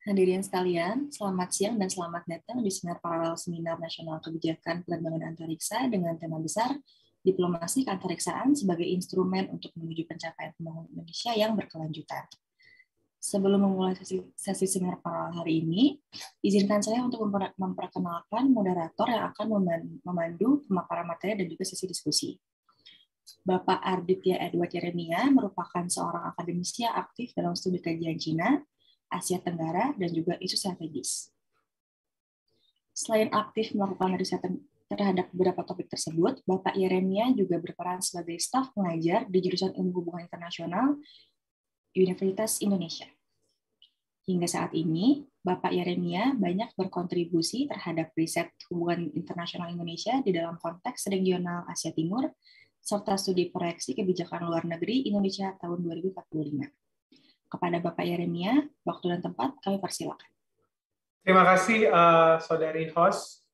Hadirin sekalian, selamat siang dan selamat datang di Sinar Paralel Seminar Nasional Kebijakan Penerbangan Antariksa dengan tema besar Diplomasi Keantariksaan sebagai Instrumen untuk Menuju Pencapaian Pembangunan Indonesia yang Berkelanjutan. Sebelum memulai sesi seminar paralel hari ini, izinkan saya untuk memperkenalkan moderator yang akan memandu pemaparan materi dan juga sesi diskusi. Bapak Arditya Edward Yeremia merupakan seorang akademisi yang aktif dalam studi kajian Cina, Asia Tenggara, dan juga isu strategis. Selain aktif melakukan riset terhadap beberapa topik tersebut, Bapak Yeremia juga berperan sebagai staf pengajar di jurusan Ilmu Hubungan Internasional Universitas Indonesia. Hingga saat ini, Bapak Yeremia banyak berkontribusi terhadap riset hubungan internasional Indonesia di dalam konteks regional Asia Timur, serta studi proyeksi kebijakan luar negeri Indonesia tahun 2045. Kepada Bapak Yeremia, waktu dan tempat kami persilakan. Terima kasih Saudari host,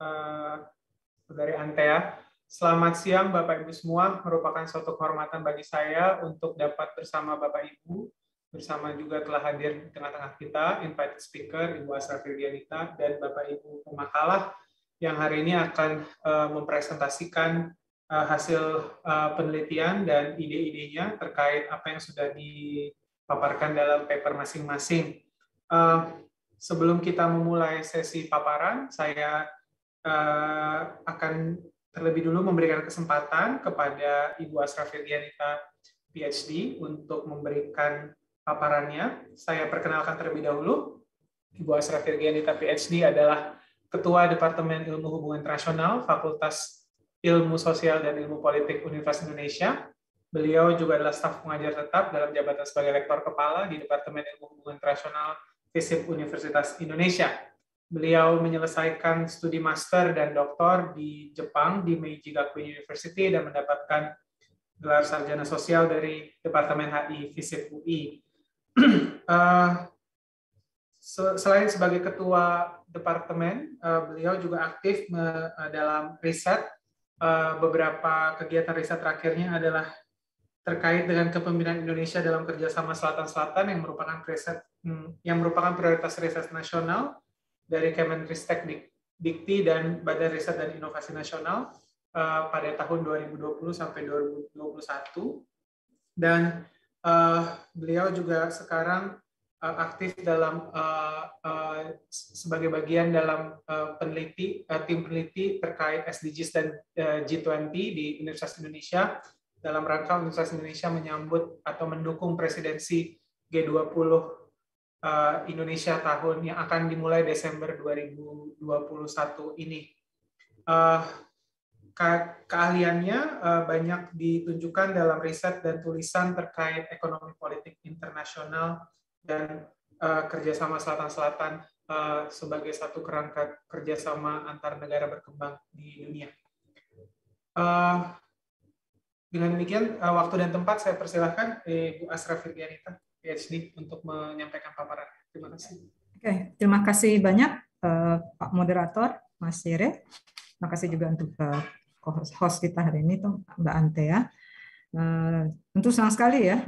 Saudari Antea. Selamat siang Bapak Ibu semua, merupakan suatu kehormatan bagi saya untuk dapat bersama Bapak Ibu, bersama juga telah hadir di tengah-tengah kita, invited speaker, Ibu Asra Firdianita, dan Bapak Ibu pemakalah yang hari ini akan mempresentasikan hasil penelitian dan ide-idenya terkait apa yang sudah dipaparkan dalam paper masing-masing. Sebelum kita memulai sesi paparan, saya akan terlebih dulu memberikan kesempatan kepada Ibu Asra Firdianita, PhD, untuk memberikan paparannya. Saya perkenalkan terlebih dahulu. Ibu Asra Firdianita, PhD, adalah Ketua Departemen Ilmu Hubungan Internasional, Fakultas Ilmu Sosial dan Ilmu Politik Universitas Indonesia. Beliau juga adalah staf pengajar tetap dalam jabatan sebagai lektor kepala di Departemen Ilmu Hubungan Internasional FISIP Universitas Indonesia. Beliau menyelesaikan studi master dan doktor di Jepang di Meiji Gakuin University dan mendapatkan gelar sarjana sosial dari Departemen HI FISIP UI. Selain sebagai ketua departemen, beliau juga aktif dalam riset. Beberapa kegiatan riset terakhirnya adalah terkait dengan kepemimpinan Indonesia dalam kerjasama Selatan-Selatan yang merupakan prioritas riset nasional dari Kemenristek Dikti dan Badan Riset dan Inovasi Nasional pada tahun 2020 sampai 2021. Dan beliau juga sekarang aktif dalam sebagai bagian dalam tim peneliti terkait SDGs dan G20 di Universitas Indonesia dalam rangka Universitas Indonesia menyambut atau mendukung presidensi G20 Indonesia tahun yang akan dimulai Desember 2021 ini. Keahliannya banyak ditunjukkan dalam riset dan tulisan terkait ekonomi politik internasional dan kerjasama Selatan-Selatan sebagai satu kerangka kerjasama antar negara berkembang di dunia. Dengan demikian, waktu dan tempat saya persilahkan Ibu Asra Firdianita, PhD, untuk menyampaikan paparan. Terima kasih. Oke, terima kasih banyak Pak Moderator, Mas Yere. Terima kasih juga untuk host kita hari ini, Mbak Antea. Tentu senang sekali ya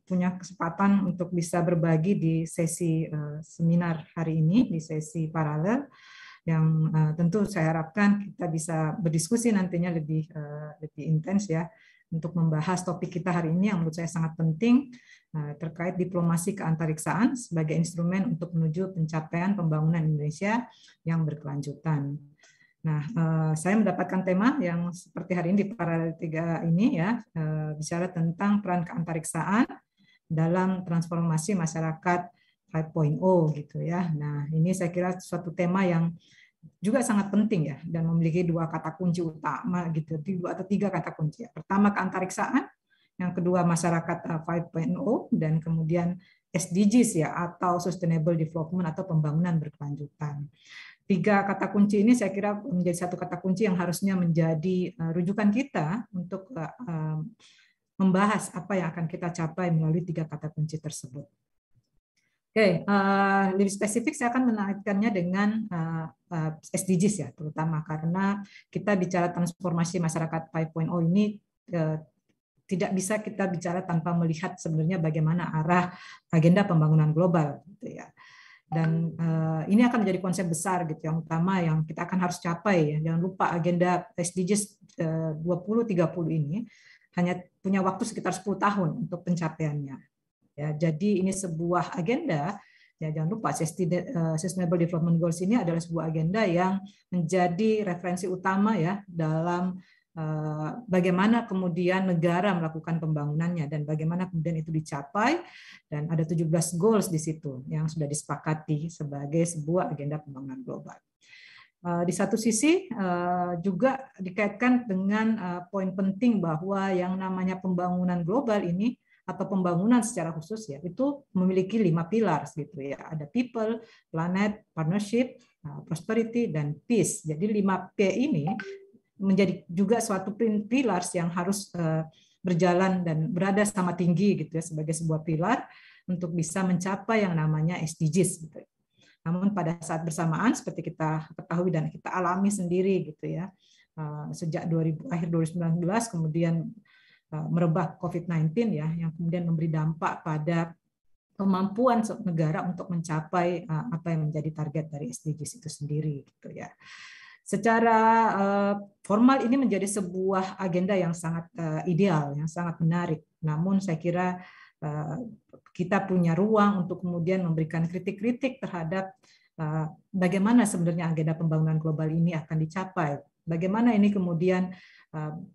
punya kesempatan untuk bisa berbagi di sesi seminar hari ini, di sesi paralel yang tentu saya harapkan kita bisa berdiskusi nantinya lebih intens ya untuk membahas topik kita hari ini yang menurut saya sangat penting terkait diplomasi keantariksaan sebagai instrumen untuk menuju pencapaian pembangunan Indonesia yang berkelanjutan. Nah, saya mendapatkan tema yang seperti hari ini di paralel 3 ini ya, bicara tentang peran keantariksaan dalam transformasi masyarakat 5.0 gitu ya. Nah, ini saya kira suatu tema yang juga sangat penting ya dan memiliki 2 kata kunci utama gitu, 2 atau 3 kata kunci. Pertama keantariksaan, yang kedua masyarakat 5.0 dan kemudian SDGs ya atau Sustainable Development atau pembangunan berkelanjutan. 3 kata kunci ini saya kira menjadi satu kata kunci yang harusnya menjadi rujukan kita untuk membahas apa yang akan kita capai melalui 3 kata kunci tersebut. Oke, lebih spesifik saya akan menaikkannya dengan SDGs ya, terutama karena kita bicara transformasi masyarakat 5.0 ini tidak bisa kita bicara tanpa melihat sebenarnya bagaimana arah agenda pembangunan global, gitu ya. Dan ini akan menjadi konsep besar gitu yang utama yang kita akan harus capai ya. Jangan lupa agenda SDGs 2030 ini hanya punya waktu sekitar 10 tahun untuk pencapaiannya. Ya, jadi ini sebuah agenda, ya jangan lupa Sustainable Development Goals ini adalah sebuah agenda yang menjadi referensi utama ya dalam bagaimana kemudian negara melakukan pembangunannya dan bagaimana kemudian itu dicapai, dan ada 17 goals di situ yang sudah disepakati sebagai sebuah agenda pembangunan global. Di satu sisi juga dikaitkan dengan poin penting bahwa yang namanya pembangunan global ini atau pembangunan secara khusus ya itu memiliki 5 pilar gitu ya. Ada people, planet, partnership, prosperity, dan peace. Jadi 5P ini menjadi juga suatu pillars yang harus berjalan dan berada sama tinggi gitu ya sebagai sebuah pilar untuk bisa mencapai yang namanya SDGs gitu. Namun pada saat bersamaan seperti kita ketahui dan kita alami sendiri gitu ya, sejak akhir 2019 kemudian merebak COVID-19 ya, yang kemudian memberi dampak pada kemampuan negara untuk mencapai apa yang menjadi target dari SDGs itu sendiri gitu ya. Secara formal ini menjadi sebuah agenda yang sangat ideal, yang sangat menarik. Namun saya kira kita punya ruang untuk kemudian memberikan kritik-kritik terhadap bagaimana sebenarnya agenda pembangunan global ini akan dicapai. Bagaimana ini kemudian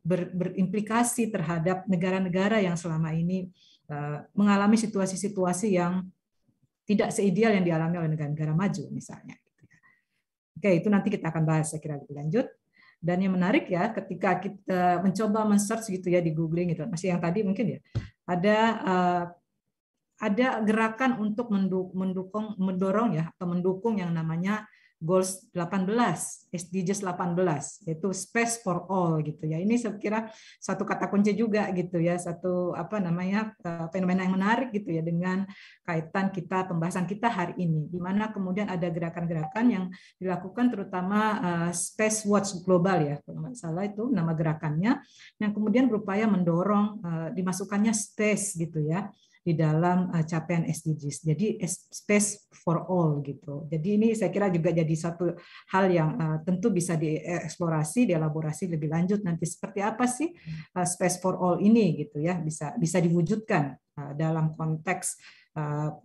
berimplikasi terhadap negara-negara yang selama ini mengalami situasi-situasi yang tidak seideal yang dialami oleh negara-negara maju misalnya. Oke, itu nanti kita akan bahas saya kira lebih lanjut. Dan yang menarik ya, ketika kita mencoba men-search gitu ya di googling gitu, masih yang tadi mungkin ya, ada gerakan untuk mendorong ya atau mendukung yang namanya Goals 18, SDGs 18, yaitu Space for All gitu ya. Ini saya kira satu kata kunci juga gitu ya, satu fenomena yang menarik gitu ya dengan kaitan kita pembahasan kita hari ini, di mana kemudian ada gerakan-gerakan yang dilakukan terutama Space Watch Global ya, kalau nggak salah itu nama gerakannya, yang kemudian berupaya mendorong dimasukkannya space gitu ya di dalam capaian SDGs. Jadi space for all gitu. Jadi ini saya kira juga jadi satu hal yang tentu bisa dieksplorasi, dielaborasi lebih lanjut nanti seperti apa sih space for all ini gitu ya, bisa diwujudkan dalam konteks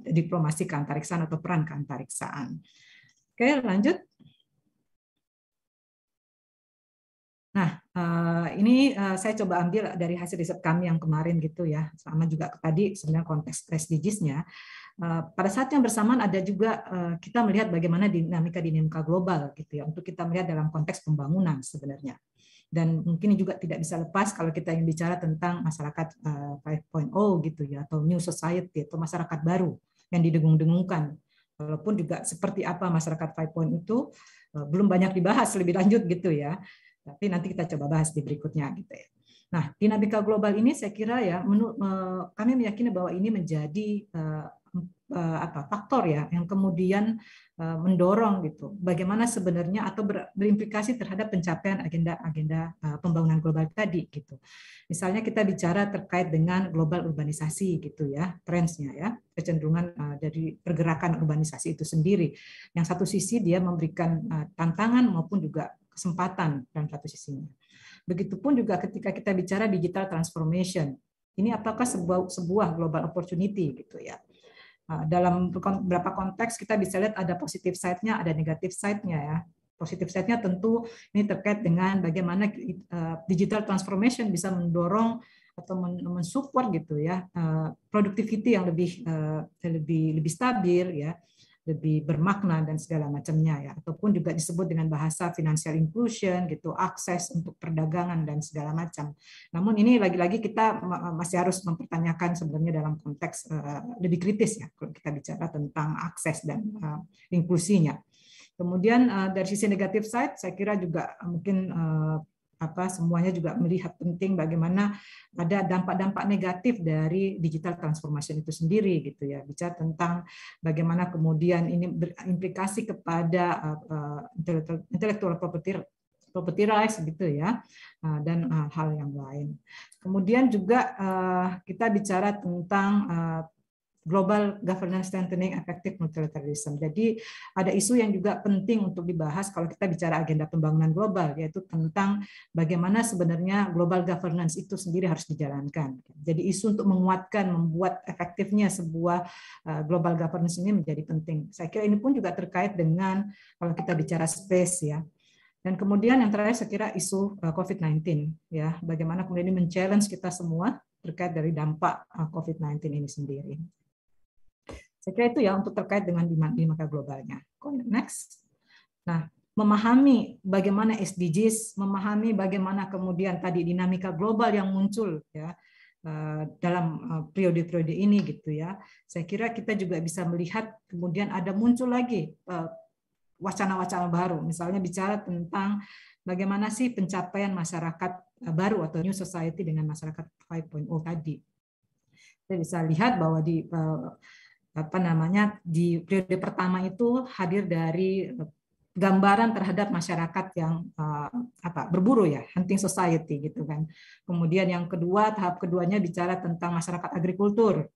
diplomasi keantariksaan atau peran keantariksaan. Oke, lanjut. Nah, ini saya coba ambil dari hasil riset kami yang kemarin gitu ya, sama juga tadi sebenarnya konteks SDGs-nya. Pada saat yang bersamaan ada juga kita melihat bagaimana dinamika global gitu ya, untuk kita melihat dalam konteks pembangunan sebenarnya. Dan mungkin juga tidak bisa lepas kalau kita yang bicara tentang masyarakat 5.0 gitu ya, atau new society atau masyarakat baru yang didengung-dengungkan. Walaupun juga seperti apa masyarakat 5.0 itu belum banyak dibahas lebih lanjut gitu ya. Tapi nanti kita coba bahas di berikutnya gitu ya. Nah, dinamika global ini saya kira ya, kami meyakini bahwa ini menjadi faktor ya yang kemudian mendorong gitu bagaimana sebenarnya atau berimplikasi terhadap pencapaian agenda pembangunan global tadi gitu. Misalnya kita bicara terkait dengan global urbanisasi gitu ya, trendsnya ya, kecenderungan dari pergerakan urbanisasi itu sendiri. Yang satu sisi dia memberikan tantangan maupun juga kesempatan dalam satu sisinya. Begitupun juga ketika kita bicara digital transformation, ini apakah sebuah global opportunity gitu ya. Dalam beberapa konteks kita bisa lihat ada positive side-nya, ada negative side-nya ya. Positive side-nya tentu ini terkait dengan bagaimana digital transformation bisa mendorong atau mensupport gitu ya productivity yang lebih stabil ya, lebih bermakna dan segala macamnya ya, ataupun juga disebut dengan bahasa financial inclusion gitu, akses untuk perdagangan dan segala macam. Namun ini lagi-lagi kita masih harus mempertanyakan sebenarnya dalam konteks lebih kritis ya kalau kita bicara tentang akses dan inklusinya. Kemudian dari sisi negative side saya kira juga mungkin semuanya juga melihat penting bagaimana ada dampak-dampak negatif dari digital transformation itu sendiri gitu ya, bicara tentang bagaimana kemudian ini berimplikasi kepada intellectual property rights gitu ya, dan hal yang lain. Kemudian juga kita bicara tentang Global Governance Strengthening Effective Multilateralism. Jadi ada isu yang juga penting untuk dibahas kalau kita bicara agenda pembangunan global, yaitu tentang bagaimana sebenarnya global governance itu sendiri harus dijalankan. Jadi isu untuk menguatkan, membuat efektifnya sebuah global governance ini menjadi penting. Saya kira ini pun juga terkait dengan kalau kita bicara space ya. Dan kemudian yang terakhir saya kira isu COVID-19 ya, bagaimana kemudian ini men-challenge kita semua terkait dari dampak COVID-19 ini sendiri. Saya kira itu ya untuk terkait dengan dinamika globalnya. Next. Nah, memahami bagaimana SDGs, memahami bagaimana kemudian tadi dinamika global yang muncul ya dalam periode-periode ini gitu ya. Saya kira kita juga bisa melihat kemudian ada muncul lagi wacana-wacana baru, misalnya bicara tentang bagaimana sih pencapaian masyarakat baru atau new society dengan masyarakat 5.0 tadi. Kita bisa lihat bahwa di periode pertama itu hadir dari gambaran terhadap masyarakat yang berburu ya, hunting society gitu kan. Kemudian yang kedua, tahap keduanya bicara tentang masyarakat agrikultur.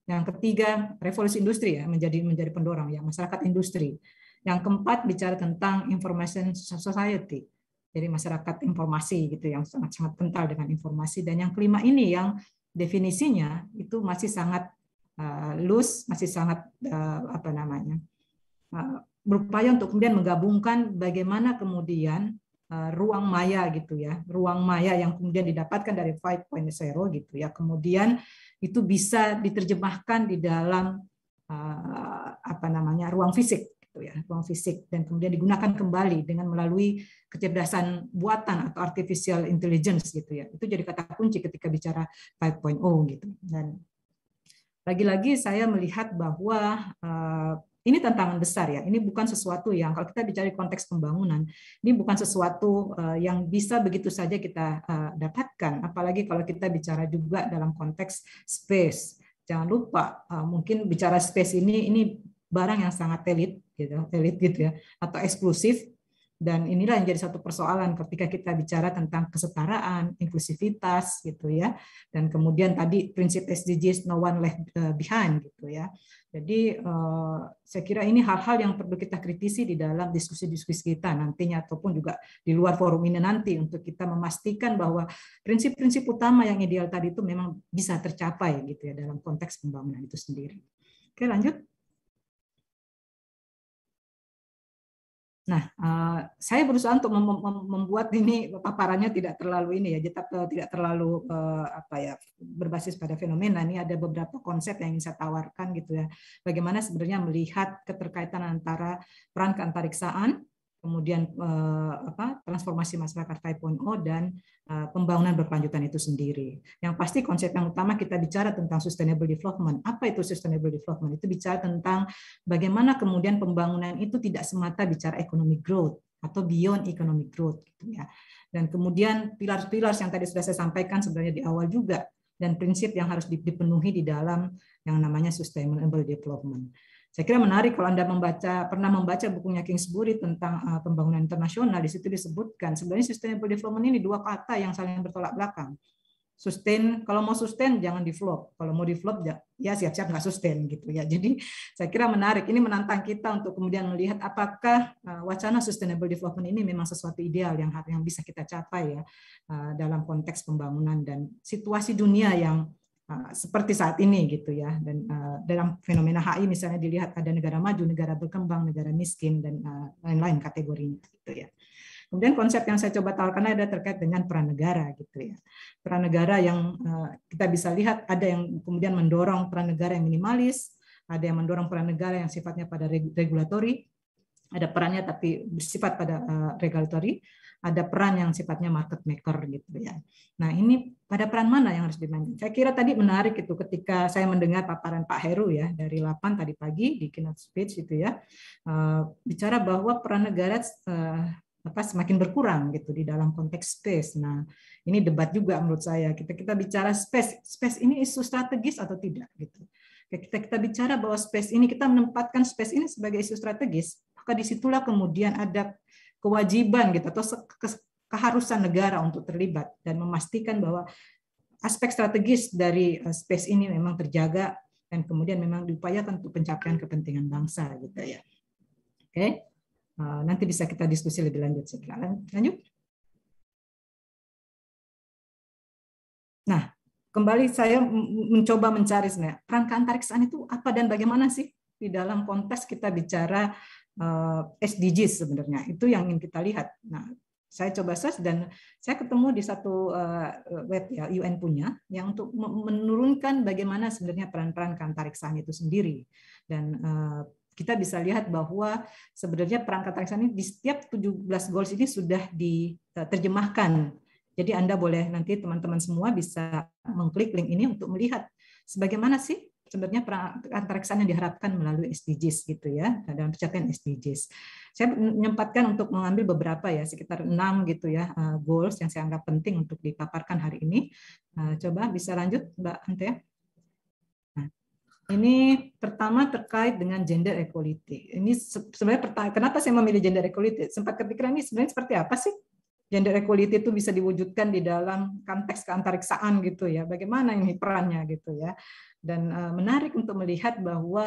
Yang ketiga, revolusi industri ya, menjadi pendorong ya, masyarakat industri. Yang keempat bicara tentang information society. Jadi masyarakat informasi gitu yang sangat-sangat kental dengan informasi. Dan yang kelima ini yang definisinya itu masih sangat loose, masih sangat berupaya untuk kemudian menggabungkan bagaimana kemudian ruang maya gitu ya, ruang maya yang kemudian didapatkan dari 5.0 gitu ya, kemudian itu bisa diterjemahkan di dalam ruang fisik gitu ya, ruang fisik, dan kemudian digunakan kembali dengan melalui kecerdasan buatan atau artificial intelligence gitu ya. Itu jadi kata kunci ketika bicara 5.0 gitu. Dan lagi-lagi saya melihat bahwa ini tantangan besar ya. Ini bukan sesuatu yang kalau kita bicara konteks pembangunan, ini bukan sesuatu yang bisa begitu saja kita dapatkan. Apalagi kalau kita bicara juga dalam konteks space. Jangan lupa mungkin bicara space ini barang yang sangat elit gitu ya, atau eksklusif. Dan inilah yang jadi satu persoalan ketika kita bicara tentang kesetaraan, inklusivitas gitu ya, dan kemudian tadi prinsip SDGs no one left behind gitu ya. Jadi saya kira ini hal-hal yang perlu kita kritisi di dalam diskusi-diskusi kita nantinya ataupun juga di luar forum ini nanti untuk kita memastikan bahwa prinsip-prinsip utama yang ideal tadi itu memang bisa tercapai gitu ya dalam konteks pembangunan itu sendiri. Oke, lanjut. Nah, saya berusaha untuk membuat ini paparannya tidak terlalu ini ya, tidak terlalu berbasis pada fenomena. Ini ada beberapa konsep yang ingin saya tawarkan gitu ya. Bagaimana sebenarnya melihat keterkaitan antara peran keantariksaan, kemudian transformasi masyarakat 5.0 dan pembangunan berkelanjutan itu sendiri. Yang pasti konsep yang utama kita bicara tentang sustainable development. Apa itu sustainable development? Itu bicara tentang bagaimana kemudian pembangunan itu tidak semata bicara economic growth atau beyond economic growth gitu ya. Dan kemudian pilar-pilar yang tadi sudah saya sampaikan sebenarnya di awal juga, dan prinsip yang harus dipenuhi di dalam yang namanya sustainable development. Saya kira menarik kalau Anda pernah membaca bukunya Kingsbury tentang pembangunan internasional. Di situ disebutkan sebenarnya sustainable development ini dua kata yang saling bertolak belakang. Sustain, kalau mau sustain jangan develop, kalau mau develop ya siap-siap nggak sustain gitu ya. Jadi saya kira menarik, ini menantang kita untuk kemudian melihat apakah wacana sustainable development ini memang sesuatu ideal yang bisa kita capai ya dalam konteks pembangunan dan situasi dunia yang seperti saat ini gitu ya. Dan dalam fenomena HI misalnya dilihat ada negara maju, negara berkembang, negara miskin, dan lain-lain kategorinya gitu ya. Kemudian konsep yang saya coba tawarkan ada terkait dengan peran negara gitu ya. Peran negara yang kita bisa lihat ada yang kemudian mendorong peran negara yang minimalis, ada yang mendorong peran negara yang sifatnya pada regulatory, ada perannya tapi bersifat pada regulatory, ada peran yang sifatnya market maker gitu ya. Nah, ini pada peran mana yang harus dimainkan? Saya kira tadi menarik itu ketika saya mendengar paparan Pak Heru ya dari LAPAN tadi pagi di keynote speech itu ya, bicara bahwa peran negara semakin berkurang gitu di dalam konteks space. Nah, ini debat juga menurut saya. Kita bicara space ini isu strategis atau tidak gitu. Kita bicara bahwa space ini, kita menempatkan space ini sebagai isu strategis, maka disitulah kemudian ada kewajiban gitu atau keharusan negara untuk terlibat dan memastikan bahwa aspek strategis dari space ini memang terjaga dan kemudian memang diupayakan untuk pencapaian kepentingan bangsa gitu ya. Oke, nanti bisa kita diskusi lebih lanjut. Lanjut. Nah, kembali saya mencoba mencari sebenarnya peran keantariksaan itu apa dan bagaimana sih di dalam konteks kita bicara SDGs sebenarnya. Itu yang ingin kita lihat. Nah, saya coba search dan saya ketemu di satu web ya UN punya yang untuk menurunkan bagaimana sebenarnya peran-peran keantariksaan itu sendiri. Dan kita bisa lihat bahwa sebenarnya peran keantariksaan ini di setiap 17 goals ini sudah diterjemahkan. Jadi Anda boleh nanti teman-teman semua bisa mengklik link ini untuk melihat sebagaimana sih sebenarnya peran keantariksaan yang diharapkan melalui SDGs gitu ya, dalam pencapaian SDGs. Saya menyempatkan untuk mengambil beberapa ya, sekitar 6 gitu ya goals yang saya anggap penting untuk dipaparkan hari ini. Coba bisa lanjut Mbak Antea. Nah, ini pertama terkait dengan gender equality. Ini sebenarnya kenapa saya memilih gender equality? Sempat kepikiran ini sebenarnya seperti apa sih? Gender equality itu bisa diwujudkan di dalam konteks keantariksaan gitu ya. Bagaimana ini perannya gitu ya. Dan menarik untuk melihat bahwa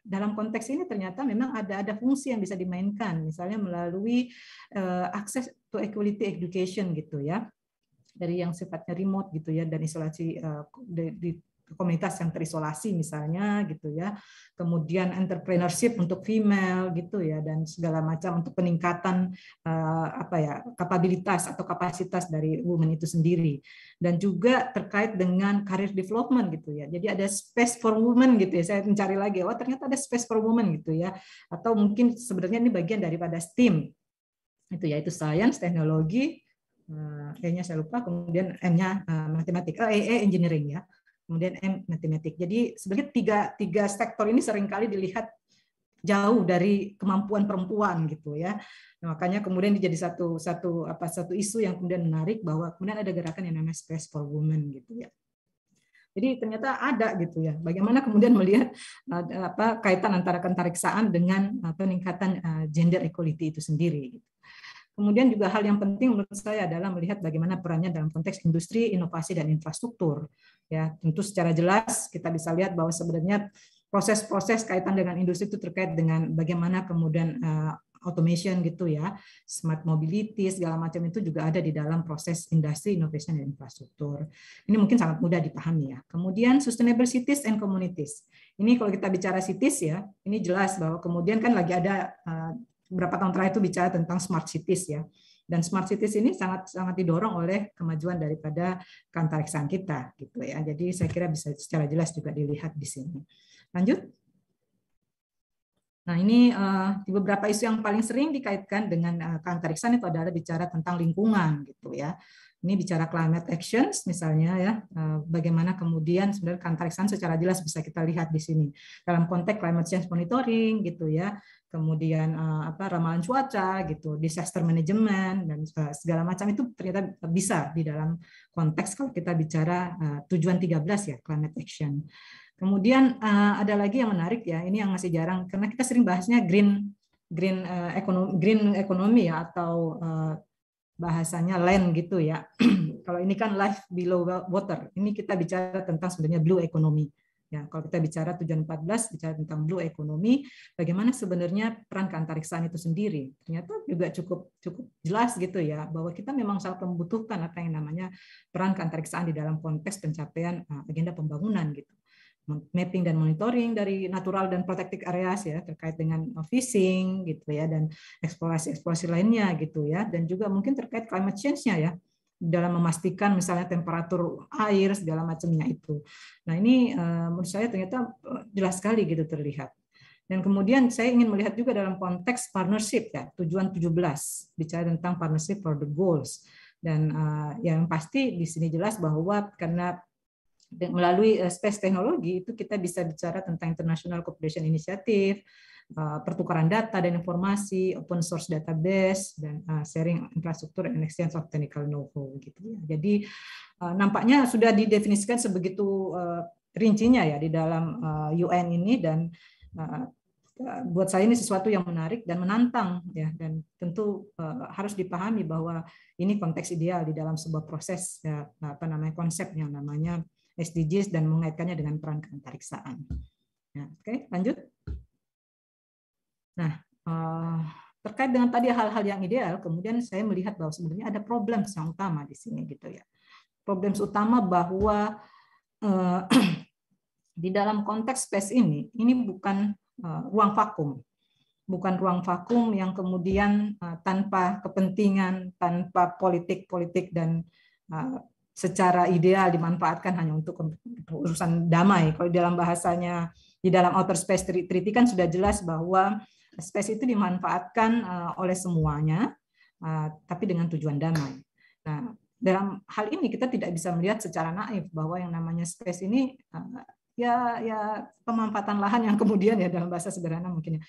dalam konteks ini ternyata memang ada fungsi yang bisa dimainkan, misalnya melalui akses to equality education gitu ya, dari yang sifatnya remote gitu ya, dan isolasi di komunitas yang terisolasi misalnya gitu ya, kemudian entrepreneurship untuk female gitu ya, dan segala macam untuk peningkatan kapabilitas atau kapasitas dari women itu sendiri, dan juga terkait dengan career development gitu ya. Jadi ada space for women gitu ya. Saya mencari lagi, ternyata ada space for women gitu ya, atau mungkin sebenarnya ini bagian daripada STEAM itu yaitu science, teknologi, E-nya saya lupa, kemudian M-nya matematika, engineering ya. Kemudian M matematik. Jadi sebenarnya tiga sektor ini seringkali dilihat jauh dari kemampuan perempuan gitu ya. Nah, makanya kemudian jadi satu isu yang kemudian menarik, bahwa kemudian ada gerakan yang namanya Space for Women gitu ya. Jadi ternyata ada gitu ya. Bagaimana kemudian melihat kaitan antara keantariksaan dengan peningkatan gender equality itu sendiri. Kemudian juga hal yang penting menurut saya adalah melihat bagaimana perannya dalam konteks industri, inovasi, dan infrastruktur. Ya, tentu secara jelas kita bisa lihat bahwa sebenarnya proses-proses kaitan dengan industri itu terkait dengan bagaimana kemudian automation gitu ya, smart mobility, segala macam itu juga ada di dalam proses industri, innovation, dan infrastruktur. Ini mungkin sangat mudah dipahami ya. Kemudian sustainable cities and communities. Ini kalau kita bicara cities ya, ini jelas bahwa kemudian kan lagi ada beberapa tahun terakhir itu bicara tentang smart cities ya, dan smart cities ini sangat didorong oleh kemajuan daripada keantariksaan kita gitu ya. Jadi saya kira bisa secara jelas juga dilihat di sini. Lanjut. Nah, ini di beberapa isu yang paling sering dikaitkan dengan keantariksaan itu adalah bicara tentang lingkungan gitu ya. Ini bicara climate actions misalnya ya, bagaimana kemudian sebenarnya keantariksaan secara jelas bisa kita lihat di sini dalam konteks climate change monitoring gitu ya, kemudian ramalan cuaca gitu, disaster management, dan segala macam itu ternyata bisa di dalam konteks kalau kita bicara tujuan 13 ya, climate action. Kemudian ada lagi yang menarik ya, ini yang masih jarang karena kita sering bahasnya green economy ya, atau bahasanya land gitu ya. Kalau ini kan life below water. Ini kita bicara tentang sebenarnya blue economy. Ya, kalau kita bicara tujuan 14 bicara tentang blue economy, bagaimana sebenarnya peran keantariksaan itu sendiri. Ternyata juga cukup jelas gitu ya, bahwa kita memang sangat membutuhkan apa yang namanya peran keantariksaan di dalam konteks pencapaian agenda pembangunan gitu. Mapping dan monitoring dari natural dan protected areas ya, terkait dengan fishing gitu ya, dan eksplorasi lainnya gitu ya, dan juga mungkin terkait climate change-nya ya, dalam memastikan misalnya temperatur air segala macamnya itu. Nah, ini menurut saya ternyata jelas sekali gitu terlihat. Dan kemudian saya ingin melihat juga dalam konteks partnership ya, tujuan 17 bicara tentang partnership for the goals. Dan yang pasti di sini jelas bahwa karena melalui space teknologi itu kita bisa bicara tentang International Cooperation Initiative, pertukaran data dan informasi, open source database, dan sharing infrastruktur and exchange of technical know-how gitu ya. Jadi nampaknya sudah didefinisikan sebegitu rincinya ya di dalam UN ini, dan buat saya ini sesuatu yang menarik dan menantang ya, dan tentu harus dipahami bahwa ini konteks ideal di dalam sebuah proses ya, konsep yang namanya SDGs dan mengaitkannya dengan peran keantariksaan. Ya, oke, lanjut. Nah, terkait dengan tadi hal-hal yang ideal, kemudian saya melihat bahwa sebenarnya ada problem yang utama di sini gitu ya. Problem utama bahwa di dalam konteks space ini bukan ruang vakum. Bukan ruang vakum yang kemudian tanpa kepentingan, tanpa politik dan secara ideal dimanfaatkan hanya untuk urusan damai. Kalau dalam bahasanya, di dalam Outer Space Treaty kan sudah jelas bahwa space itu dimanfaatkan oleh semuanya, tapi dengan tujuan damai. Nah, dalam hal ini kita tidak bisa melihat secara naif bahwa yang namanya space ini ya pemanfaatan lahan yang kemudian ya dalam bahasa sederhana mungkin ya,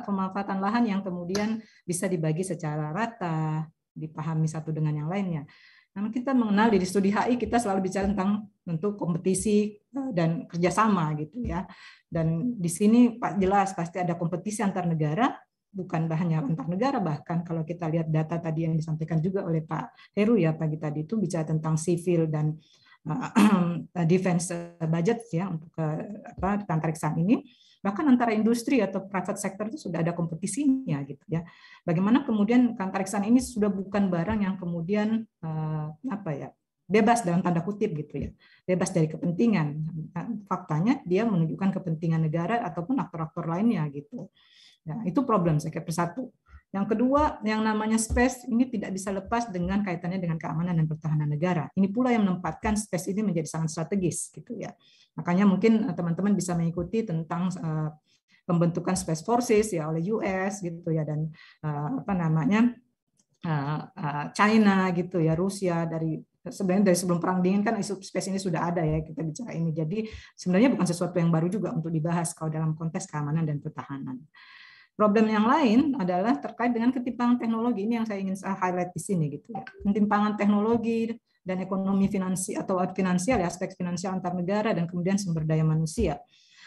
pemanfaatan lahan yang kemudian bisa dibagi secara rata, dipahami satu dengan yang lainnya. Namun kita mengenal di studi HI kita selalu bicara tentang tentu kompetisi dan kerjasama gitu ya. Dan di sini jelas pasti ada kompetisi antar negara, bukan hanya antar negara, bahkan kalau kita lihat data tadi yang disampaikan juga oleh Pak Heru ya pagi tadi itu bicara tentang civil dan defense budget ya untuk keantariksaan ini. Bahkan antara industri atau private sector itu sudah ada kompetisinya gitu ya. Bagaimana kemudian keantariksaan ini sudah bukan barang yang kemudian bebas dalam tanda kutip gitu ya, bebas dari kepentingan. Faktanya dia menunjukkan kepentingan negara ataupun aktor-aktor lainnya gitu. Ya, itu problem saya kira satu. Yang kedua, yang namanya space ini tidak bisa lepas dengan kaitannya dengan keamanan dan pertahanan negara. Ini pula yang menempatkan space ini menjadi sangat strategis gitu ya. Makanya mungkin teman-teman bisa mengikuti tentang pembentukan Space Forces ya oleh US gitu ya dan China gitu ya, Rusia sebenarnya dari sebelum perang dingin kan isu space ini sudah ada ya kita bicara ini. Jadi sebenarnya bukan sesuatu yang baru juga untuk dibahas kalau dalam konteks keamanan dan pertahanan. Problem yang lain adalah terkait dengan ketimpangan teknologi ini yang saya ingin highlight di sini gitu ya. Ketimpangan teknologi dan ekonomi finansial ya, aspek finansial antar negara dan kemudian sumber daya manusia.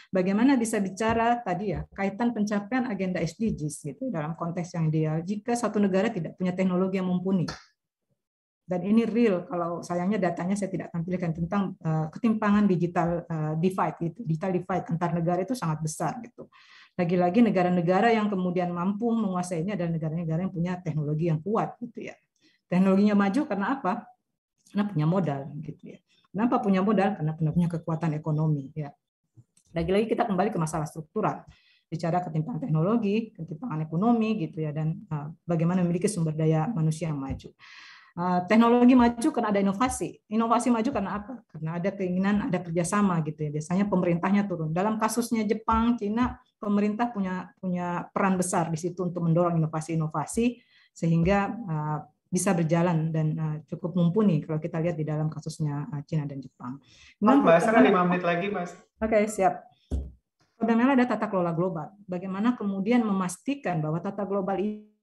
Bagaimana bisa bicara tadi ya kaitan pencapaian agenda SDGs gitu dalam konteks yang ideal jika satu negara tidak punya teknologi yang mumpuni. Dan ini real kalau sayangnya datanya saya tidak tampilkan tentang ketimpangan digital divide gitu. Digital divide antar negara itu sangat besar gitu. Lagi-lagi negara-negara yang kemudian mampu menguasainya adalah negara-negara yang punya teknologi yang kuat gitu ya. Teknologinya maju karena apa? Karena punya modal gitu ya. Kenapa punya modal? Karena punya kekuatan ekonomi ya. Lagi-lagi kita kembali ke masalah struktural. Bicara ketimpangan teknologi, ketimpangan ekonomi gitu ya dan bagaimana memiliki sumber daya manusia yang maju. Teknologi maju karena ada inovasi. Inovasi maju karena apa? Karena ada keinginan, ada kerjasama gitu ya. Biasanya pemerintahnya turun. Dalam kasusnya Jepang, Cina, pemerintah punya peran besar di situ untuk mendorong inovasi-inovasi sehingga bisa berjalan dan cukup mumpuni kalau kita lihat di dalam kasusnya Cina dan Jepang. Mbak Asra 5 menit lagi, Mas. Oke, siap. Problemnya ada tata kelola global. Bagaimana kemudian memastikan bahwa tata global ini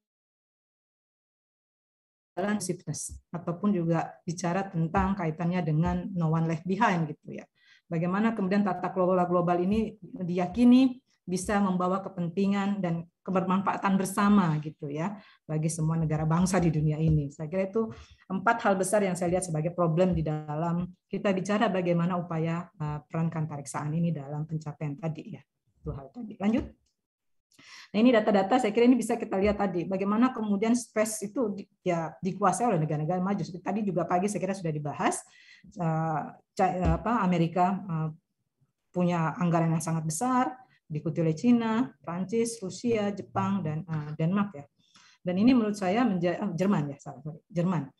ataupun juga bicara tentang kaitannya dengan no one left behind gitu ya. Bagaimana kemudian tata kelola global ini diyakini bisa membawa kepentingan dan kebermanfaatan bersama gitu ya bagi semua negara bangsa di dunia ini. Saya kira itu 4 hal besar yang saya lihat sebagai problem di dalam kita bicara bagaimana upaya peran keantariksaan ini dalam pencapaian tadi ya. Itu hal tadi. Lanjut. Nah ini data-data saya kira ini bisa kita lihat tadi bagaimana kemudian space itu dikuasai oleh negara-negara maju. Tadi juga pagi saya kira sudah dibahas Amerika punya anggaran yang sangat besar diikuti oleh Cina, Prancis, Rusia, Jepang dan Denmark ya. Dan ini menurut saya Jerman ya Jerman.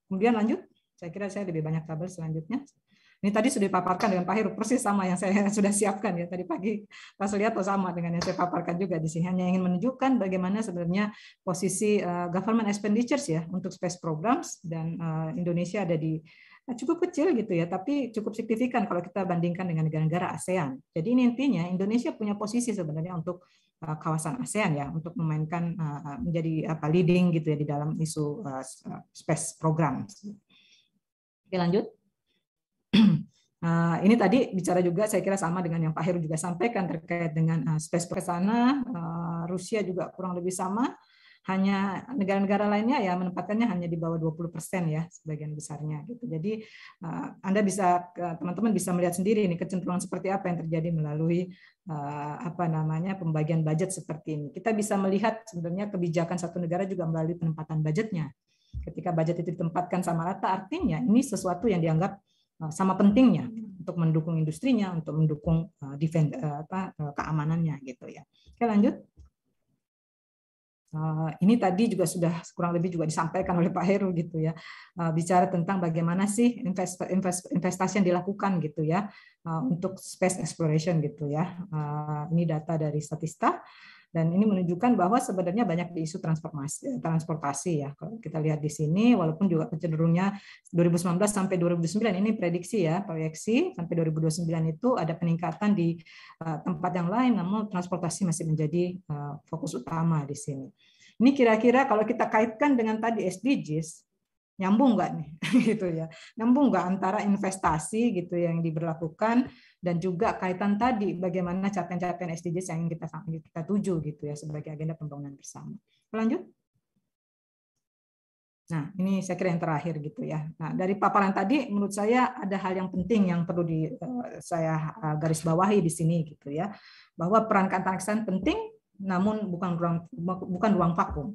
Kemudian lanjut saya kira saya lebih banyak tabel selanjutnya. Ini tadi sudah dipaparkan dengan Pak Heru, persis sama yang saya sudah siapkan ya. Tadi pagi Pak Suliarto sama dengan yang saya paparkan juga di sini. Hanya ingin menunjukkan bagaimana sebenarnya posisi government expenditures ya untuk space programs dan Indonesia ada di cukup kecil gitu ya, tapi cukup signifikan kalau kita bandingkan dengan negara-negara ASEAN. Jadi ini intinya Indonesia punya posisi sebenarnya untuk kawasan ASEAN ya, untuk memainkan menjadi leading gitu ya di dalam isu space program. Oke lanjut. Ini tadi bicara juga saya kira sama dengan yang Pak Heru juga sampaikan terkait dengan space ke sana, Rusia juga kurang lebih sama. hanya negara-negara lainnya ya menempatkannya hanya di bawah 20% ya sebagian besarnya gitu. Jadi Anda bisa, teman-teman bisa melihat sendiri ini kecenderungan seperti apa yang terjadi melalui pembagian budget seperti ini. Kita bisa melihat sebenarnya kebijakan satu negara juga melalui penempatan budgetnya. Ketika budget itu ditempatkan sama rata, artinya ini sesuatu yang dianggap sama pentingnya untuk mendukung industrinya, untuk mendukung keamanannya gitu ya. Oke, lanjut. Ini tadi juga sudah kurang lebih juga disampaikan oleh Pak Heru gitu ya, bicara tentang bagaimana sih investasi yang dilakukan gitu ya untuk space exploration gitu ya. Ini data dari Statista dan ini menunjukkan bahwa sebenarnya banyak di isu transportasi ya. Kalau kita lihat di sini, walaupun juga kecenderungnya 2019 sampai 2009 ini prediksi ya, proyeksi sampai 2029 itu ada peningkatan di tempat yang lain, namun transportasi masih menjadi fokus utama di sini. Ini kira-kira kalau kita kaitkan dengan tadi SDGs, nyambung nggak nih gitu ya, nyambung nggak antara investasi gitu yang diberlakukan dan juga kaitan tadi bagaimana capaian-capaian SDGs yang kita tuju gitu ya sebagai agenda pembangunan bersama. Lanjut. Nah, ini saya kira yang terakhir gitu ya. Nah, dari paparan tadi menurut saya ada hal yang penting yang perlu saya garis bawahi di sini gitu ya. Bahwa peran keantaraksaan penting namun bukan ruang vakum.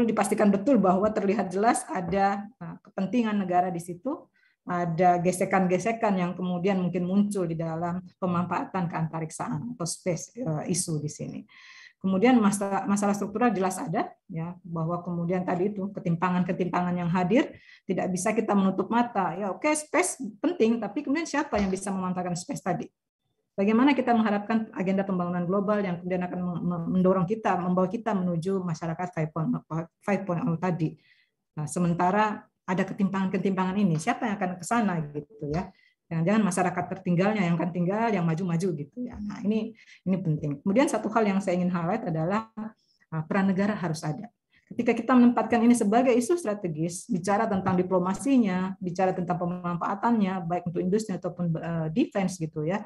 Dipastikan betul bahwa terlihat jelas ada kepentingan negara di situ, ada gesekan-gesekan yang kemudian mungkin muncul di dalam pemanfaatan keantariksaan atau space isu di sini. Kemudian masalah struktural jelas ada, ya bahwa kemudian tadi itu ketimpangan-ketimpangan yang hadir tidak bisa kita menutup mata. Ya oke, space penting, tapi kemudian siapa yang bisa memanfaatkan space tadi? Bagaimana kita mengharapkan agenda pembangunan global yang kemudian akan mendorong kita, membawa kita menuju masyarakat 5.0 tadi. Nah, sementara ada ketimpangan-ketimpangan ini, siapa yang akan ke sana gitu ya? Jangan-jangan masyarakat tertinggalnya yang akan tinggal, yang maju-maju gitu ya. Nah, ini penting. Kemudian satu hal yang saya ingin highlight adalah peran negara harus ada. Ketika kita menempatkan ini sebagai isu strategis, bicara tentang diplomasinya, bicara tentang pemanfaatannya, baik untuk industri ataupun defense gitu ya,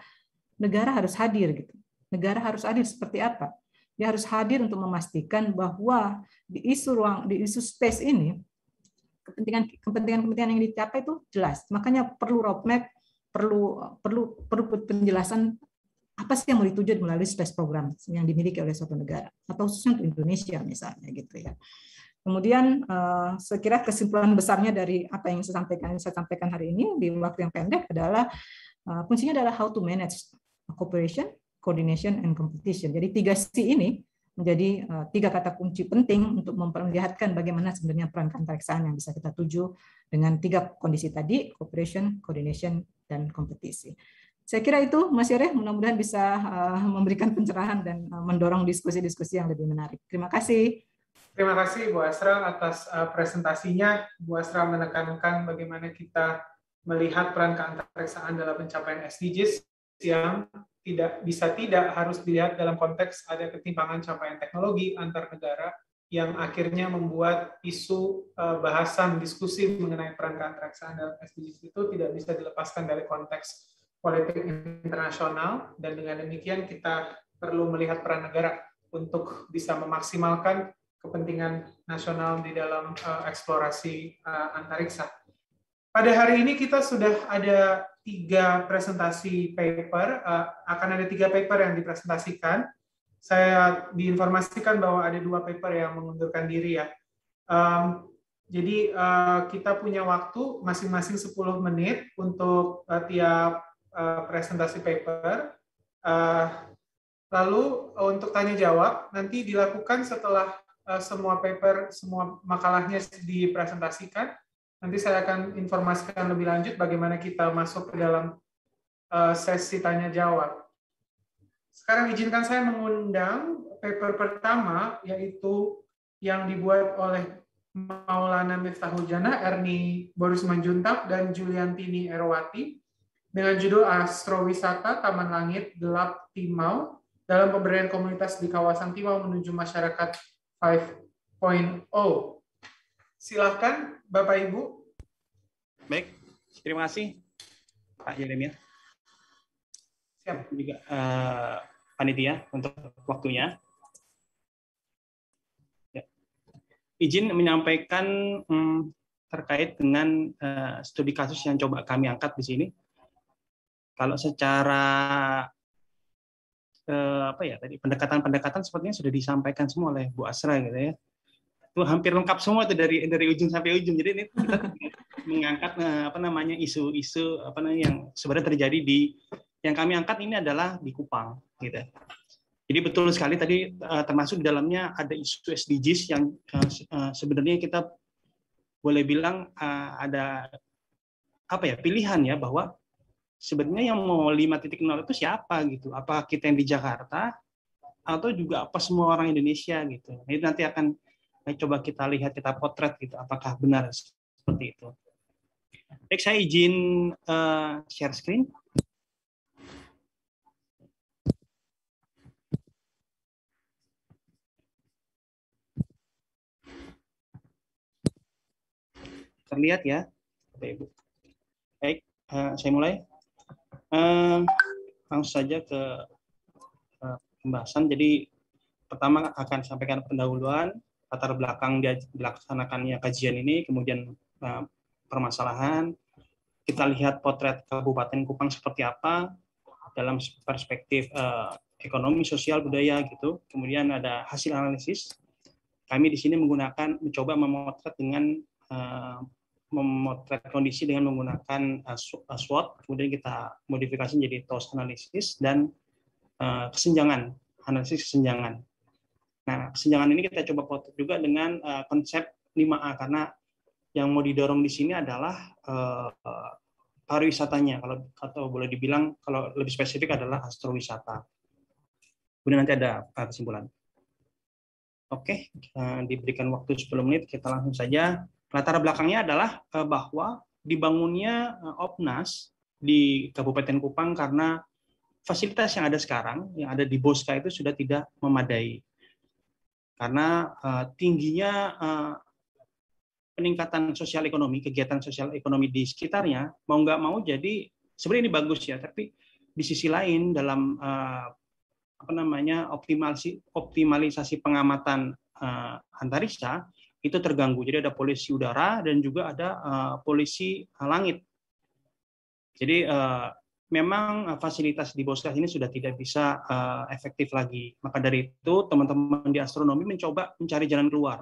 negara harus hadir gitu. Negara harus hadir seperti apa? Dia harus hadir untuk memastikan bahwa di isu space ini kepentingan yang dicapai itu jelas. Makanya perlu roadmap, perlu penjelasan apa sih yang mau dituju melalui space program yang dimiliki oleh suatu negara atau khususnya untuk Indonesia misalnya gitu ya. Kemudian saya kira kesimpulan besarnya dari apa yang saya sampaikan hari ini di waktu yang pendek adalah kuncinya adalah how to manage cooperation, coordination, and competition. Jadi 3C ini menjadi 3 kata kunci penting untuk memperlihatkan bagaimana sebenarnya peran keantariksaan yang bisa kita tuju dengan 3 kondisi tadi, cooperation, coordination, dan kompetisi. Saya kira itu, Mas Yore, mudah-mudahan bisa memberikan pencerahan dan mendorong diskusi-diskusi yang lebih menarik. Terima kasih. Terima kasih Bu Asra atas presentasinya. Bu Asra menekankan bagaimana kita melihat peran keantariksaan dalam pencapaian SDGs yang tidak harus dilihat dalam konteks ada ketimpangan capaian teknologi antar negara yang akhirnya membuat isu bahasan diskusi mengenai peran keantariksaan dalam SDGs itu tidak bisa dilepaskan dari konteks politik internasional, dan dengan demikian kita perlu melihat peran negara untuk bisa memaksimalkan kepentingan nasional di dalam eksplorasi antariksa. Pada hari ini kita sudah ada 3 presentasi paper, akan ada 3 paper yang dipresentasikan. Saya diinformasikan bahwa ada 2 paper yang mengundurkan diri ya. Jadi kita punya waktu masing-masing 10 menit untuk tiap presentasi paper. Lalu untuk tanya jawab nanti dilakukan setelah semua paper, semua makalahnya dipresentasikan. Nanti saya akan informasikan lebih lanjut bagaimana kita masuk ke dalam sesi tanya jawab. Sekarang izinkan saya mengundang paper pertama, yaitu yang dibuat oleh Maulana Miftahul Jannah, Erni Boris Manjuntak, dan Juliantini Erwati dengan judul Astrowisata Taman Langit Gelap Timau dalam pemberdayaan komunitas di kawasan Timau menuju masyarakat 5.0. Silakan Bapak Ibu. Baik, terima kasih Pak Yeremia. Siap. Juga panitia untuk waktunya. izin menyampaikan terkait dengan studi kasus yang coba kami angkat di sini. Kalau secara pendekatan sepertinya sudah disampaikan semua oleh Bu Asra gitu ya. Itu hampir lengkap semua itu dari ujung sampai ujung. Jadi ini kita mengangkat isu-isu yang sebenarnya terjadi yang kami angkat ini adalah di Kupang gitu. Jadi betul sekali tadi termasuk di dalamnya ada isu SDGs yang sebenarnya kita boleh bilang ada pilihan ya, bahwa sebenarnya yang mau 5.0 itu siapa gitu? Apa kita yang di Jakarta atau juga apa semua orang Indonesia gitu? Ini nanti akan coba kita lihat, kita potret gitu, apakah benar seperti itu. Baik, saya izin share screen. Terlihat ya, Bapak Ibu. Baik, saya mulai. Langsung saja ke pembahasan. Jadi pertama akan sampaikan pendahuluan, latar belakang dilaksanakannya kajian ini, kemudian permasalahan. Kita lihat potret Kabupaten Kupang seperti apa dalam perspektif ekonomi, sosial, budaya gitu. Kemudian ada hasil analisis. Kami di sini mencoba memotret dengan memotret kondisi dengan menggunakan SWOT, kemudian kita modifikasi menjadi TOS analisis dan kesenjangan, analisis kesenjangan. Nah, kesenjangan ini kita coba potret juga dengan konsep 5A, karena yang mau didorong di sini adalah pariwisatanya, atau boleh dibilang kalau lebih spesifik adalah astrowisata. Kemudian nanti ada kesimpulan. Oke, diberikan waktu 10 menit, kita langsung saja. Latar belakangnya adalah bahwa dibangunnya Opnas di Kabupaten Kupang karena fasilitas yang ada sekarang, yang ada di Boska itu sudah tidak memadai. Karena tingginya peningkatan sosial ekonomi, kegiatan sosial ekonomi di sekitarnya, mau nggak mau jadi, sebenarnya ini bagus ya, tapi di sisi lain dalam optimalisasi pengamatan antariksa, itu terganggu. Jadi ada polusi udara dan juga ada polusi langit. Jadi memang fasilitas di Boska ini sudah tidak bisa efektif lagi. Maka dari itu teman-teman di astronomi mencoba mencari jalan keluar.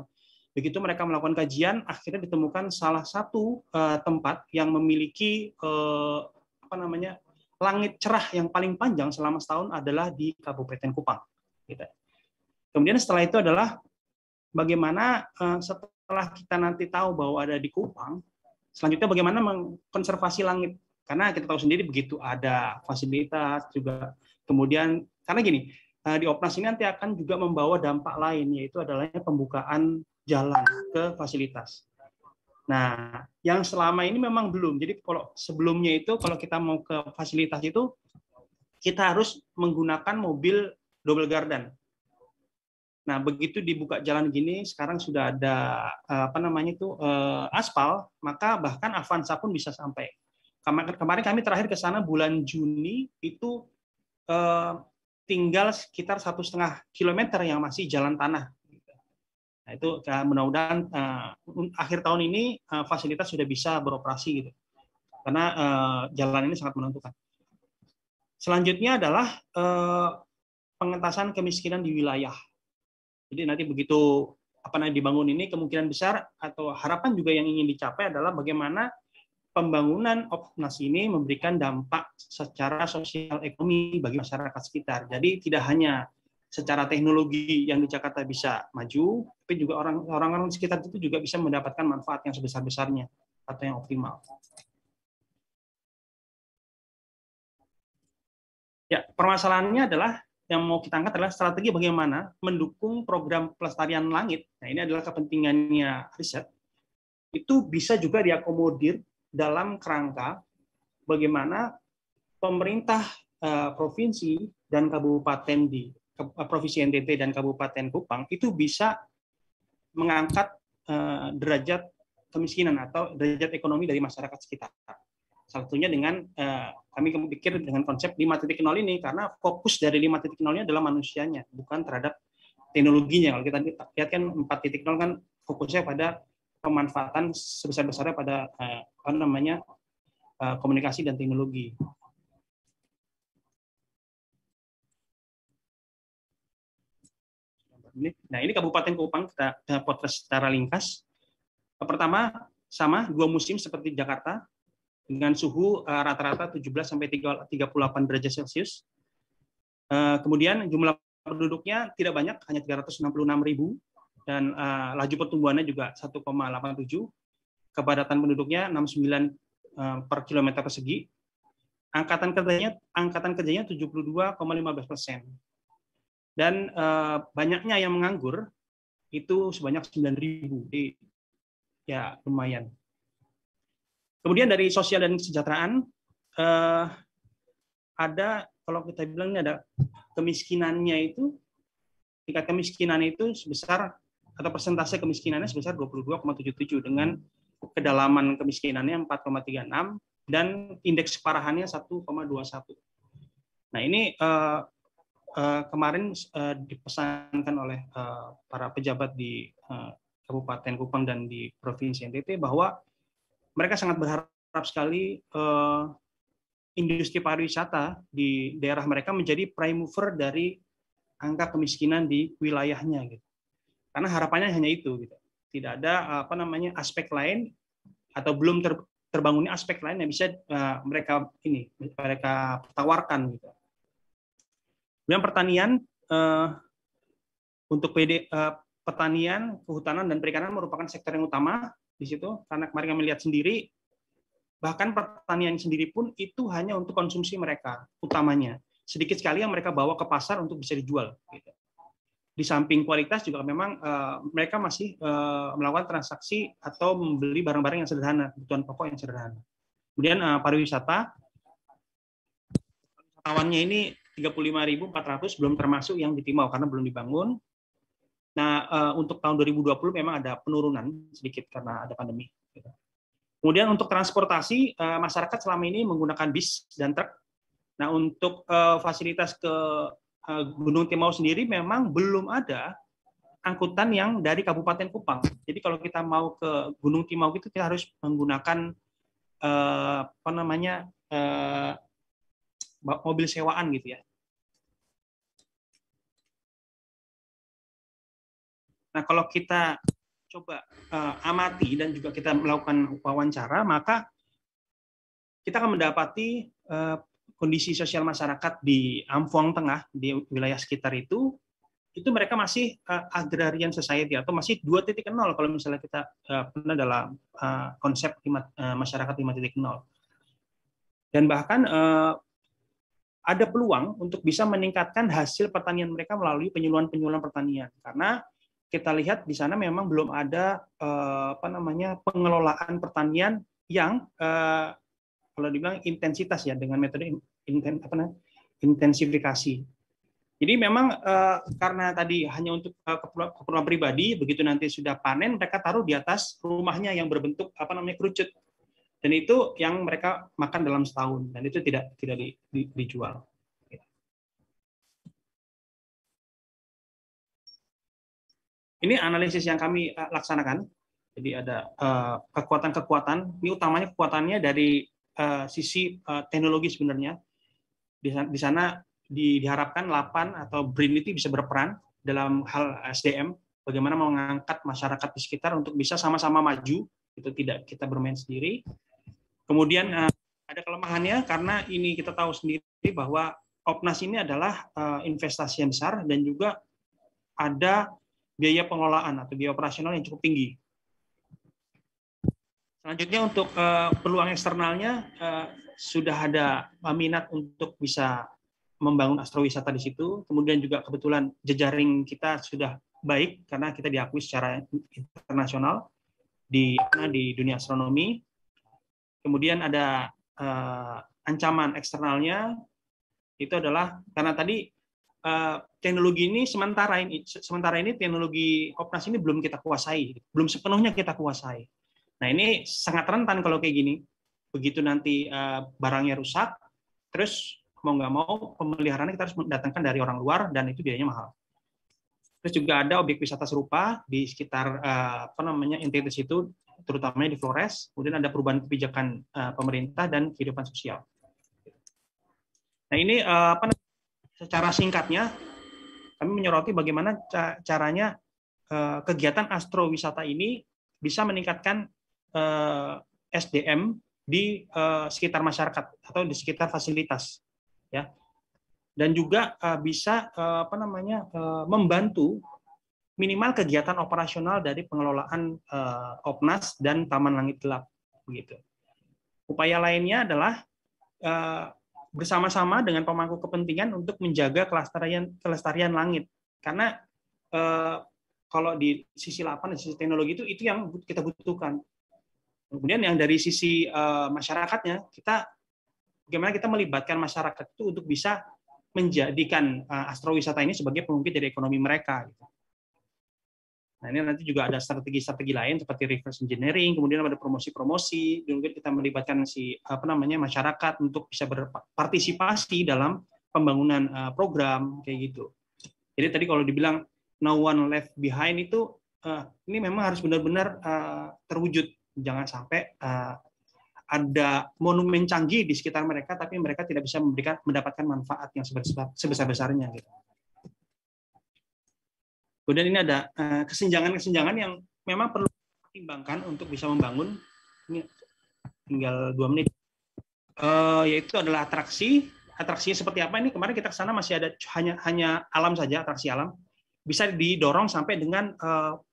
Begitu mereka melakukan kajian, akhirnya ditemukan salah satu tempat yang memiliki langit cerah yang paling panjang selama setahun adalah di Kabupaten Kupang. Kemudian setelah itu adalah bagaimana setelah kita nanti tahu bahwa ada di Kupang, selanjutnya bagaimana mengkonservasi langit. Karena kita tahu sendiri begitu ada fasilitas juga. Kemudian, karena gini, di Opnas ini nanti akan juga membawa dampak lain, yaitu adalah pembukaan jalan ke fasilitas. Nah, yang selama ini memang belum. Jadi kalau sebelumnya itu, kalau kita mau ke fasilitas itu, kita harus menggunakan mobil double gardan. Nah, begitu dibuka jalan gini, sekarang sudah ada aspal, maka bahkan Avanza pun bisa sampai. Kemarin kami terakhir ke sana bulan Juni, itu tinggal sekitar 1,5 kilometer yang masih jalan tanah. Nah, itu mudah-mudahan akhir tahun ini fasilitas sudah bisa beroperasi gitu. Karena jalan ini sangat menentukan. Selanjutnya adalah pengentasan kemiskinan di wilayah. Jadi nanti begitu dibangun ini, kemungkinan besar atau harapan juga yang ingin dicapai adalah bagaimana pembangunan Opnas ini memberikan dampak secara sosial ekonomi bagi masyarakat sekitar. Jadi tidak hanya secara teknologi yang di Jakarta bisa maju, tapi juga orang-orang sekitar itu juga bisa mendapatkan manfaat yang sebesar-besarnya atau yang optimal. Ya, permasalahannya adalah yang mau kita angkat adalah strategi bagaimana mendukung program pelestarian langit. Nah, ini adalah kepentingannya riset. Itu bisa juga diakomodir dalam kerangka bagaimana pemerintah provinsi dan kabupaten di Provinsi NTT dan Kabupaten Kupang itu bisa mengangkat derajat kemiskinan atau derajat ekonomi dari masyarakat sekitar. Salah satunya dengan kami pikir dengan konsep 5.0 ini, karena fokus dari 5.0 ini adalah manusianya, bukan terhadap teknologinya. Kalau kita lihat kan 4.0 kan fokusnya pada pemanfaatan sebesar-besarnya pada komunikasi dan teknologi. Nah, ini Kabupaten Kupang kita potret secara ringkas. Pertama, sama 2 musim seperti Jakarta dengan suhu rata-rata 17 sampai 38 derajat Celcius. Kemudian jumlah penduduknya tidak banyak, hanya 366.000, dan laju pertumbuhannya juga 1,87. Kepadatan penduduknya 69 per kilometer persegi. Angkatan kerjanya 72,15%. Dan banyaknya yang menganggur itu sebanyak 9.000. Ya, lumayan. Kemudian dari sosial dan kesejahteraan, ada, kalau kita bilang ini ada kemiskinannya itu, tingkat kemiskinan itu sebesar, atau persentase kemiskinannya sebesar 22,77 dengan kedalaman kemiskinannya 4,36 dan indeks keparahannya 1,21. Nah, ini kemarin dipesankan oleh para pejabat di Kabupaten Kupang dan di Provinsi NTT bahwa mereka sangat berharap sekali industri pariwisata di daerah mereka menjadi prime mover dari angka kemiskinan di wilayahnya, gitu. Karena harapannya hanya itu, gitu. Tidak ada aspek lain atau belum terbangunnya aspek lain yang bisa mereka tawarkan, gitu. Kemudian pertanian, untuk pertanian, kehutanan dan perikanan merupakan sektor yang utama di situ, karena kemarin kami lihat sendiri, bahkan pertanian sendiri pun itu hanya untuk konsumsi mereka utamanya. Sedikit sekali yang mereka bawa ke pasar untuk bisa dijual, gitu. Di samping kualitas juga memang mereka masih melakukan transaksi atau membeli barang-barang yang sederhana, kebutuhan pokok yang sederhana. Kemudian pariwisata, wisatawannya ini 35.400, belum termasuk yang di Timau karena belum dibangun. Nah, untuk tahun 2020 memang ada penurunan sedikit karena ada pandemi. Kemudian untuk transportasi, masyarakat selama ini menggunakan bis dan truk. Nah, untuk fasilitas ke Gunung Timau sendiri memang belum ada angkutan yang dari Kabupaten Kupang. Jadi kalau kita mau ke Gunung Timau itu kita harus menggunakan mobil sewaan, gitu ya. Nah, kalau kita coba amati dan juga kita melakukan wawancara, maka kita akan mendapati kondisi sosial masyarakat di Amphoang Tengah, di wilayah sekitar itu mereka masih agrarian society atau masih 2.0 kalau misalnya kita pernah dalam konsep masyarakat 5.0. Dan bahkan ada peluang untuk bisa meningkatkan hasil pertanian mereka melalui penyuluhan pertanian, karena kita lihat di sana memang belum ada pengelolaan pertanian yang kalau dibilang intensitas ya, dengan metode intensifikasi. Jadi memang karena tadi hanya untuk keperluan pribadi, begitu nanti sudah panen mereka taruh di atas rumahnya yang berbentuk kerucut, dan itu yang mereka makan dalam setahun, dan itu tidak dijual. Ini analisis yang kami laksanakan. Jadi ada kekuatan-kekuatan. Ini utamanya kekuatannya dari sisi teknologi sebenarnya. Di sana diharapkan LAPAN atau BRIN itu bisa berperan dalam hal SDM. Bagaimana mengangkat masyarakat di sekitar untuk bisa sama-sama maju. Itu tidak kita bermain sendiri. Kemudian ada kelemahannya karena ini kita tahu sendiri bahwa Opnas ini adalah investasi yang besar dan juga ada biaya pengelolaan atau biaya operasional yang cukup tinggi. Selanjutnya untuk peluang eksternalnya, sudah ada minat untuk bisa membangun astrowisata di situ. Kemudian juga kebetulan jejaring kita sudah baik karena kita diakui secara internasional di dunia astronomi. Kemudian ada ancaman eksternalnya, itu adalah karena tadi teknologi ini sementara ini teknologi Opnas ini belum kita kuasai, belum sepenuhnya kita kuasai. Nah, ini sangat rentan kalau kayak gini. Begitu nanti barangnya rusak, terus mau nggak mau pemeliharaannya kita harus mendatangkan dari orang luar dan itu biayanya mahal. Terus juga ada objek wisata serupa di sekitar entitas itu, terutamanya di Flores. Kemudian ada perubahan kebijakan pemerintah dan kehidupan sosial. Nah ini secara singkatnya kami menyoroti bagaimana caranya kegiatan astrowisata ini bisa meningkatkan SDM di sekitar masyarakat atau di sekitar fasilitas, ya, dan juga bisa membantu minimal kegiatan operasional dari pengelolaan Opnas dan Taman Langit Gelap, begitu. Upaya lainnya adalah bersama-sama dengan pemangku kepentingan untuk menjaga kelestarian langit, karena kalau di sisi 8, di sisi teknologi itu yang kita butuhkan. Kemudian yang dari sisi masyarakatnya, bagaimana kita melibatkan masyarakat itu untuk bisa menjadikan astrowisata ini sebagai pengungkit dari ekonomi mereka. Nah ini nanti juga ada strategi-strategi lain seperti reverse engineering, kemudian ada promosi-promosi, kemudian kita melibatkan masyarakat untuk bisa berpartisipasi dalam pembangunan program kayak gitu. Jadi tadi kalau dibilang no one left behind itu ini memang harus benar-benar terwujud. Jangan sampai ada monumen canggih di sekitar mereka, tapi mereka tidak bisa mendapatkan manfaat yang sebesar-besarnya. Gitu. Kemudian ini ada kesenjangan-kesenjangan yang memang perlu dipertimbangkan untuk bisa membangun. Ini tinggal 2 menit. Yaitu adalah atraksi. Atraksinya seperti apa? Ini kemarin kita ke sana masih ada hanya alam saja, atraksi alam. Bisa didorong sampai dengan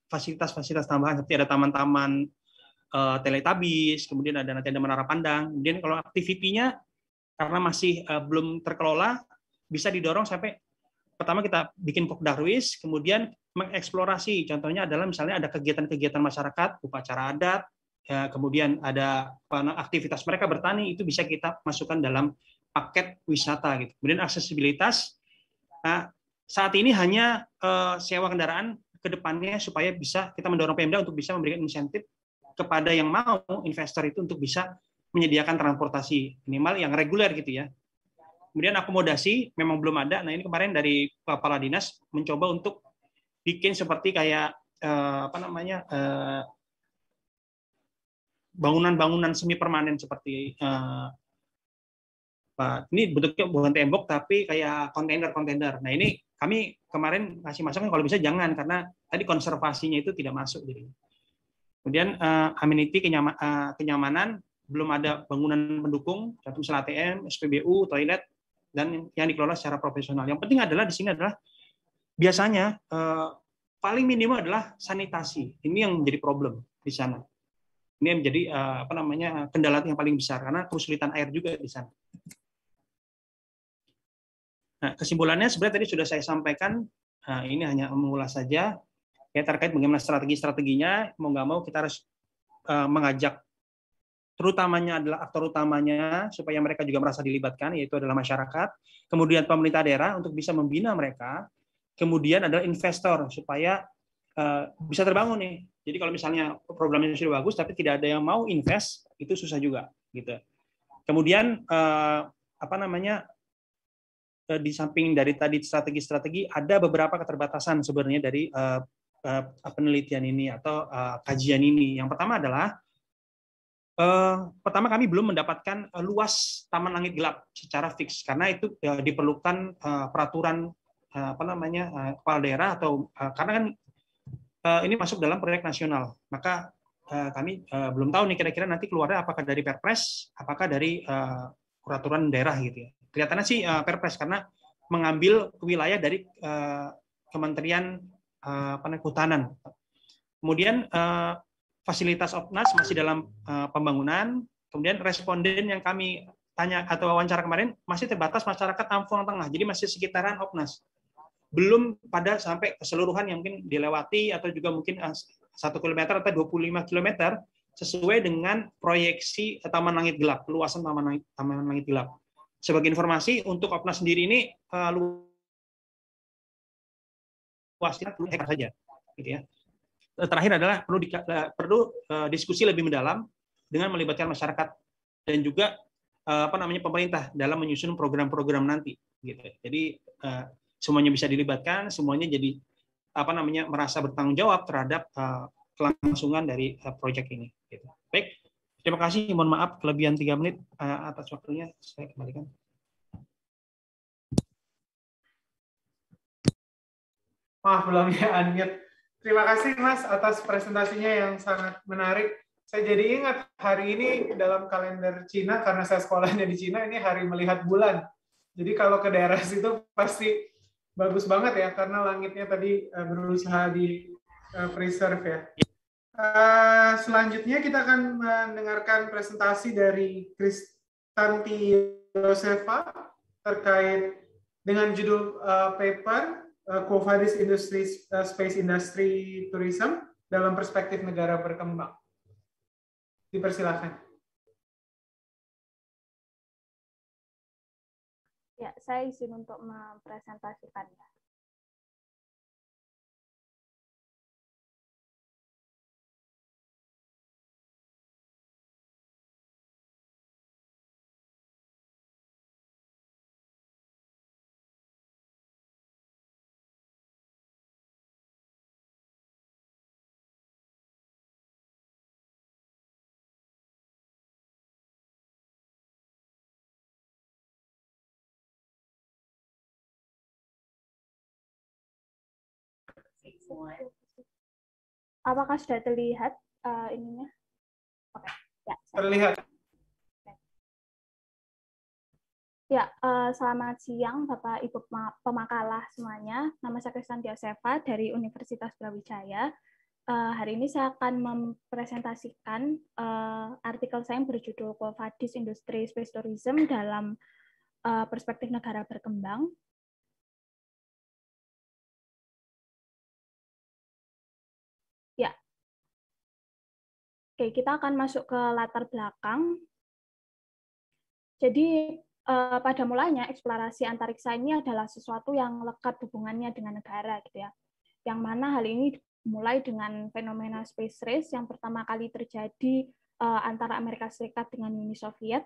fasilitas-fasilitas tambahan seperti ada taman-taman Teletubbies, kemudian nanti ada menara pandang. Kemudian kalau activity-nya karena masih belum terkelola, bisa didorong sampai pertama kita bikin Pokdarwis, kemudian mengeksplorasi. Contohnya adalah misalnya ada kegiatan-kegiatan masyarakat, upacara adat, kemudian ada aktivitas mereka bertani, itu bisa kita masukkan dalam paket wisata. Gitu. Kemudian aksesibilitas, saat ini hanya sewa kendaraan, ke depannya supaya bisa kita mendorong Pemda untuk bisa memberikan insentif kepada yang mau investor itu untuk bisa menyediakan transportasi minimal yang reguler gitu ya. Kemudian akomodasi memang belum ada. Nah ini kemarin dari Kepala Dinas mencoba untuk bikin seperti kayak bangunan-bangunan semi permanen seperti ini bentuknya bukan tembok tapi kayak kontainer. Nah ini kami kemarin ngasih masukan kalau bisa jangan karena tadi konservasinya itu tidak masuk jadi. Kemudian amenity kenyamanan belum ada bangunan pendukung, contoh misalnya ATM, SPBU, toilet dan yang dikelola secara profesional. Yang penting adalah di sini adalah biasanya paling minimum adalah sanitasi. Ini yang menjadi problem di sana. Ini yang menjadi kendala yang paling besar karena kesulitan air juga di sana. Nah, kesimpulannya sebenarnya tadi sudah saya sampaikan. Ini hanya mengulas saja ya terkait bagaimana strategi-strateginya. Mau nggak mau kita harus mengajak terutamanya adalah aktor utamanya supaya mereka juga merasa dilibatkan, yaitu adalah masyarakat. Kemudian pemerintah daerah untuk bisa membina mereka. Kemudian adalah investor supaya bisa terbangun nih. Jadi kalau misalnya programnya sudah bagus tapi tidak ada yang mau invest, itu susah juga gitu. Kemudian di samping dari tadi strategi-strategi ada beberapa keterbatasan sebenarnya dari penelitian ini atau kajian ini. Yang pertama adalah kami belum mendapatkan luas Taman Langit Gelap secara fix karena itu diperlukan peraturan kepala daerah atau karena kan ini masuk dalam proyek nasional. Maka kami belum tahu nih kira-kira nanti keluarnya apakah dari Perpres, apakah dari peraturan daerah gitu ya. Kelihatannya sih Perpres karena mengambil wilayah dari Kementerian Kehutanan. Kemudian fasilitas Opnas masih dalam pembangunan. Kemudian responden yang kami tanya atau wawancara kemarin masih terbatas masyarakat Ampong Tengah. Jadi masih sekitaran Opnas. Belum pada sampai keseluruhan yang mungkin dilewati atau juga mungkin 1 km atau 25 km sesuai dengan proyeksi Taman Langit Gelap, luasan Taman Langit Gelap. Sebagai informasi untuk Opnas sendiri ini luasnya 10 hektar saja, gitu ya. Terakhir adalah perlu diskusi lebih mendalam dengan melibatkan masyarakat dan juga pemerintah dalam menyusun program-program nanti, gitu. Jadi semuanya bisa dilibatkan, semuanya jadi merasa bertanggung jawab terhadap kelangsungan dari proyek ini. Gitu. Baik, terima kasih. Mohon maaf kelebihan 3 menit atas waktunya. Saya kembalikan. Maaf belum ya unmute. Terima kasih Mas atas presentasinya yang sangat menarik. Saya jadi ingat hari ini dalam kalender Cina, karena saya sekolahnya di Cina, ini hari melihat bulan. Jadi kalau ke daerah situ pasti bagus banget ya, karena langitnya tadi berusaha di preserve ya. Selanjutnya kita akan mendengarkan presentasi dari Kristanti Yosefa terkait dengan judul paper Quo Vadis Industry Space Industry Tourism dalam perspektif negara berkembang. Dipersilakan. Ya, saya izin untuk mempresentasikannya. Apakah sudah terlihat ininya? Oke, ya. Terlihat. Ya, selamat siang Bapak Ibu pemakalah semuanya. Nama saya Kristanti Yosefa dari Universitas Brawijaya. Hari ini saya akan mempresentasikan artikel saya yang berjudul Quo Vadis Industry Space Tourism dalam perspektif negara berkembang. Ya, oke, kita akan masuk ke latar belakang. Jadi pada mulanya eksplorasi antariksa ini adalah sesuatu yang lekat hubungannya dengan negara, gitu ya. Yang mana hal ini dimulai dengan fenomena space race yang pertama kali terjadi antara Amerika Serikat dengan Uni Soviet,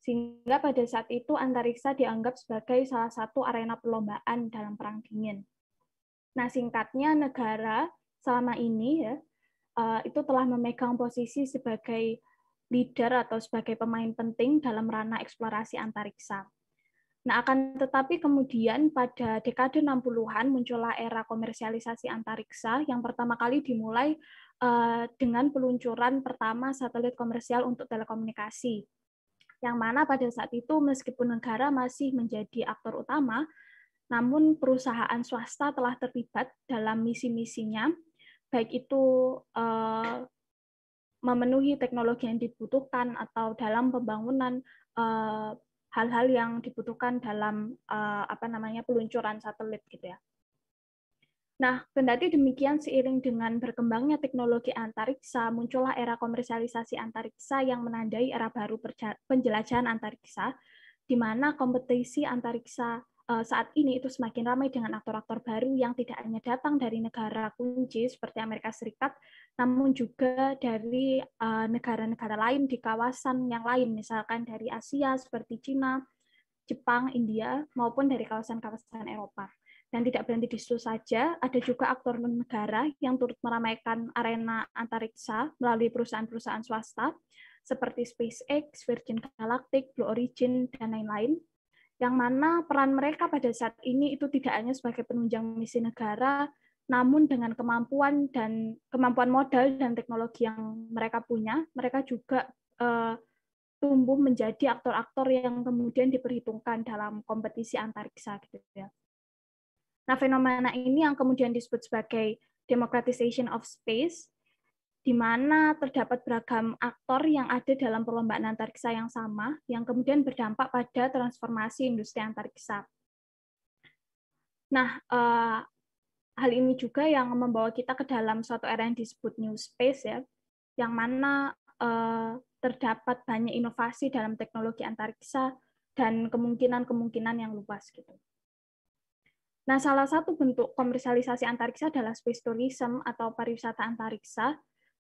sehingga pada saat itu antariksa dianggap sebagai salah satu arena perlombaan dalam Perang Dingin. Nah, singkatnya negara selama ini ya itu telah memegang posisi sebagai leader atau sebagai pemain penting dalam ranah eksplorasi antariksa. Nah, akan tetapi kemudian pada dekade 60-an muncullah era komersialisasi antariksa yang pertama kali dimulai dengan peluncuran pertama satelit komersial untuk telekomunikasi. Yang mana pada saat itu meskipun negara masih menjadi aktor utama, namun perusahaan swasta telah terlibat dalam misi-misinya, baik itu memenuhi teknologi yang dibutuhkan atau dalam pembangunan hal-hal yang dibutuhkan dalam peluncuran satelit gitu ya. Nah, kendati demikian seiring dengan berkembangnya teknologi antariksa, muncullah era komersialisasi antariksa yang menandai era baru penjelajahan antariksa, di mana kompetisi antariksa saat ini itu semakin ramai dengan aktor-aktor baru yang tidak hanya datang dari negara kunci seperti Amerika Serikat, namun juga dari negara-negara lain di kawasan yang lain, misalkan dari Asia seperti Cina, Jepang, India, maupun dari kawasan-kawasan Eropa. Dan tidak berhenti di situ saja, ada juga aktor negara yang turut meramaikan arena antariksa melalui perusahaan-perusahaan swasta, seperti SpaceX, Virgin Galactic, Blue Origin, dan lain-lain, yang mana peran mereka pada saat ini itu tidak hanya sebagai penunjang misi negara, namun dengan kemampuan modal dan teknologi yang mereka punya, mereka juga tumbuh menjadi aktor-aktor yang kemudian diperhitungkan dalam kompetisi antariksa gitu ya. Nah, fenomena ini yang kemudian disebut sebagai democratization of space, di mana terdapat beragam aktor yang ada dalam perlombaan antariksa yang sama, yang kemudian berdampak pada transformasi industri antariksa. Nah, hal ini juga yang membawa kita ke dalam suatu era yang disebut new space, ya, yang mana terdapat banyak inovasi dalam teknologi antariksa dan kemungkinan-kemungkinan yang luas gitu. Nah, salah satu bentuk komersialisasi antariksa adalah space tourism atau pariwisata antariksa,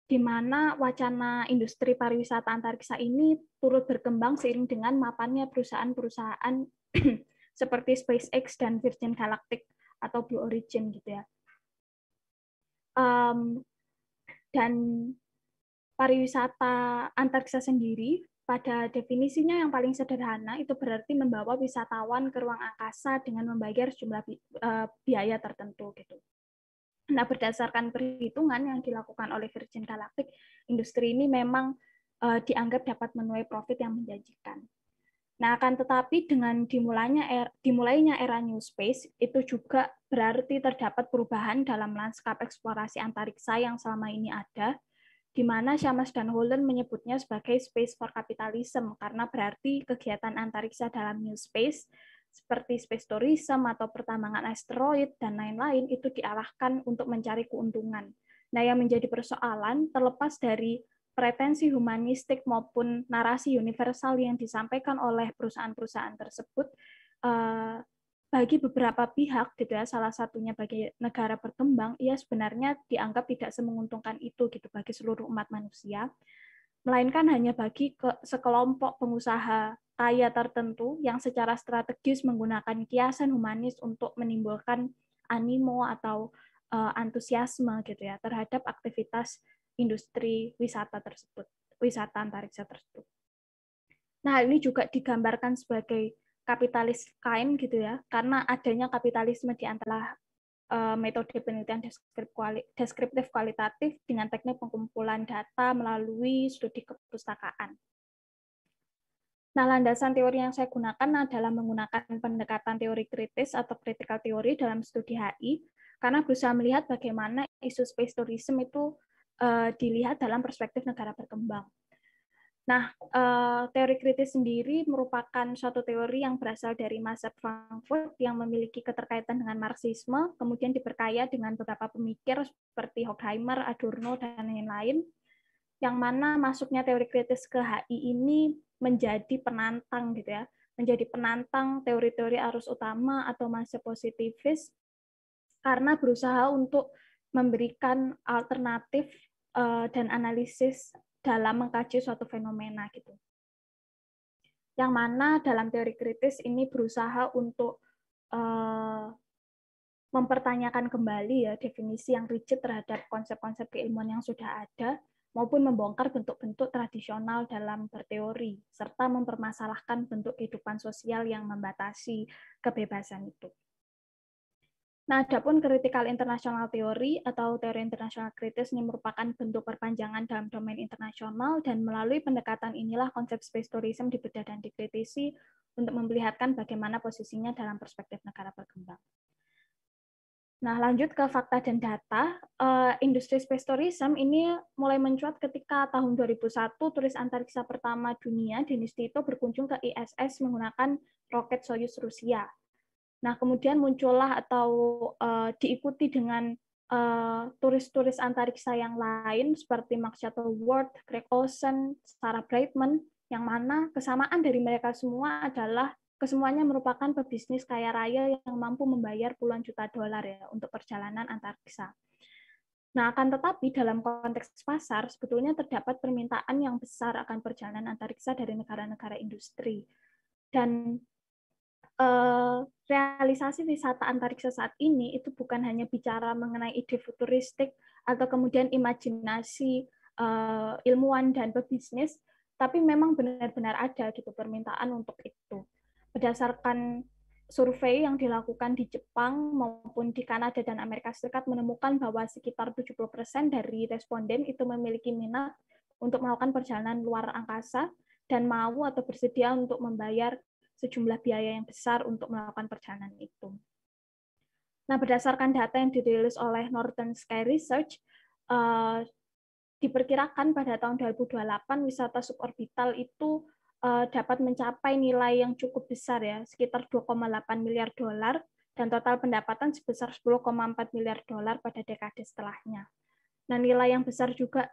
di mana wacana industri pariwisata antariksa ini turut berkembang seiring dengan mapannya perusahaan-perusahaan seperti SpaceX dan Virgin Galactic atau Blue Origin gitu ya. Dan pariwisata antariksa sendiri pada definisinya yang paling sederhana itu berarti membawa wisatawan ke ruang angkasa dengan membayar sejumlah biaya tertentu gitu. Nah, berdasarkan perhitungan yang dilakukan oleh Virgin Galactic, industri ini memang dianggap dapat menuai profit yang menjanjikan. Nah, akan tetapi dengan dimulainya era New Space, itu juga berarti terdapat perubahan dalam lanskap eksplorasi antariksa yang selama ini ada, di mana Shammas dan Holland menyebutnya sebagai Space for Capitalism, karena berarti kegiatan antariksa dalam New Space, seperti space tourism atau pertambangan asteroid, dan lain-lain, itu diarahkan untuk mencari keuntungan. Nah, yang menjadi persoalan, terlepas dari pretensi humanistik maupun narasi universal yang disampaikan oleh perusahaan-perusahaan tersebut, bagi beberapa pihak, gitu ya, salah satunya bagi negara berkembang, ia sebenarnya dianggap tidak semenguntungkan itu gitu bagi seluruh umat manusia, melainkan hanya bagi sekelompok pengusaha kaya tertentu yang secara strategis menggunakan kiasan humanis untuk menimbulkan animo atau antusiasme gitu ya terhadap aktivitas industri wisata tersebut, wisata antariksa tersebut. Nah, ini juga digambarkan sebagai kapitalis kain gitu ya, karena adanya kapitalisme di antara metode penelitian deskriptif kualitatif dengan teknik pengumpulan data melalui studi kepustakaan. Nah, landasan teori yang saya gunakan adalah menggunakan pendekatan teori kritis atau critical theory dalam studi HI, karena berusaha melihat bagaimana isu space tourism itu dilihat dalam perspektif negara berkembang. Nah, teori kritis sendiri merupakan suatu teori yang berasal dari Mazhab Frankfurt yang memiliki keterkaitan dengan Marxisme, kemudian diperkaya dengan beberapa pemikir seperti Horkheimer, Adorno, dan lain-lain, yang mana masuknya teori kritis ke HI ini menjadi penantang gitu ya, menjadi penantang teori-teori arus utama atau Mazhab positivis karena berusaha untuk memberikan alternatif dan analisis dalam mengkaji suatu fenomena gitu. Yang mana dalam teori kritis ini berusaha untuk mempertanyakan kembali ya definisi yang rigid terhadap konsep-konsep keilmuan yang sudah ada maupun membongkar bentuk-bentuk tradisional dalam berteori serta mempermasalahkan bentuk kehidupan sosial yang membatasi kebebasan itu. Nah, adapun critical international theory atau teori internasional kritis ini merupakan bentuk perpanjangan dalam domain internasional dan melalui pendekatan inilah konsep space tourism dibedah dan dikritisi untuk memperlihatkan bagaimana posisinya dalam perspektif negara berkembang. Nah, lanjut ke fakta dan data. Industri space tourism ini mulai mencuat ketika tahun 2001 turis antariksa pertama dunia, Denis Tito, berkunjung ke ISS menggunakan roket Soyuz Rusia. Nah, kemudian muncullah atau diikuti dengan turis-turis antariksa yang lain seperti Mark Shuttleworth, Greg Olson, Sarah Brightman, yang mana kesamaan dari mereka semua adalah kesemuanya merupakan pebisnis kaya raya yang mampu membayar puluhan juta dolar ya untuk perjalanan antariksa. Nah, akan tetapi dalam konteks pasar sebetulnya terdapat permintaan yang besar akan perjalanan antariksa dari negara-negara industri. Dan realisasi wisata antariksa saat ini itu bukan hanya bicara mengenai ide futuristik atau kemudian imajinasi ilmuwan dan pebisnis, tapi memang benar-benar ada gitu permintaan untuk itu. Berdasarkan survei yang dilakukan di Jepang maupun di Kanada dan Amerika Serikat menemukan bahwa sekitar 70% dari responden itu memiliki minat untuk melakukan perjalanan luar angkasa dan mau atau bersedia untuk membayar sejumlah biaya yang besar untuk melakukan perjalanan itu. Nah, berdasarkan data yang dirilis oleh Northern Sky Research, diperkirakan pada tahun 2028 wisata suborbital itu dapat mencapai nilai yang cukup besar ya, sekitar 2,8 miliar dolar dan total pendapatan sebesar 10,4 miliar dolar pada dekade setelahnya. Nah, nilai yang besar juga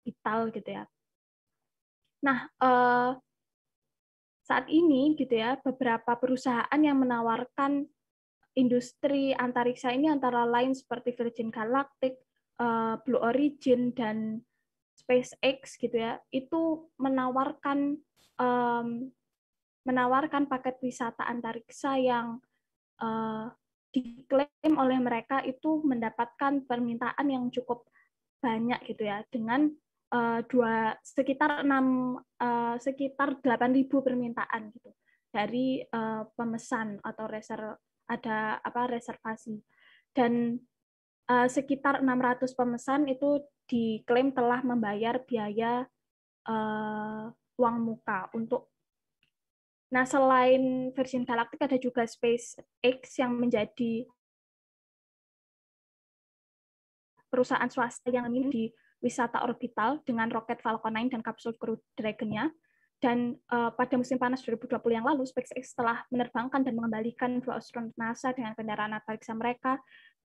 vital gitu ya. Nah, saat ini gitu ya, beberapa perusahaan yang menawarkan industri antariksa ini antara lain seperti Virgin Galactic, Blue Origin dan SpaceX gitu ya, itu menawarkan paket wisata antariksa yang diklaim oleh mereka itu mendapatkan permintaan yang cukup banyak gitu ya, dengan sekitar 8.000 permintaan gitu dari pemesan atau reservasi, dan sekitar 600 pemesan itu diklaim telah membayar biaya uang muka untuk. Nah, selain Virgin Galactic ada juga SpaceX yang menjadi perusahaan swasta yang memiliki wisata orbital dengan roket Falcon 9 dan kapsul Crew Dragon-nya. Dan pada musim panas 2020 yang lalu, SpaceX telah menerbangkan dan mengembalikan 2 astronot NASA dengan kendaraan antariksa mereka,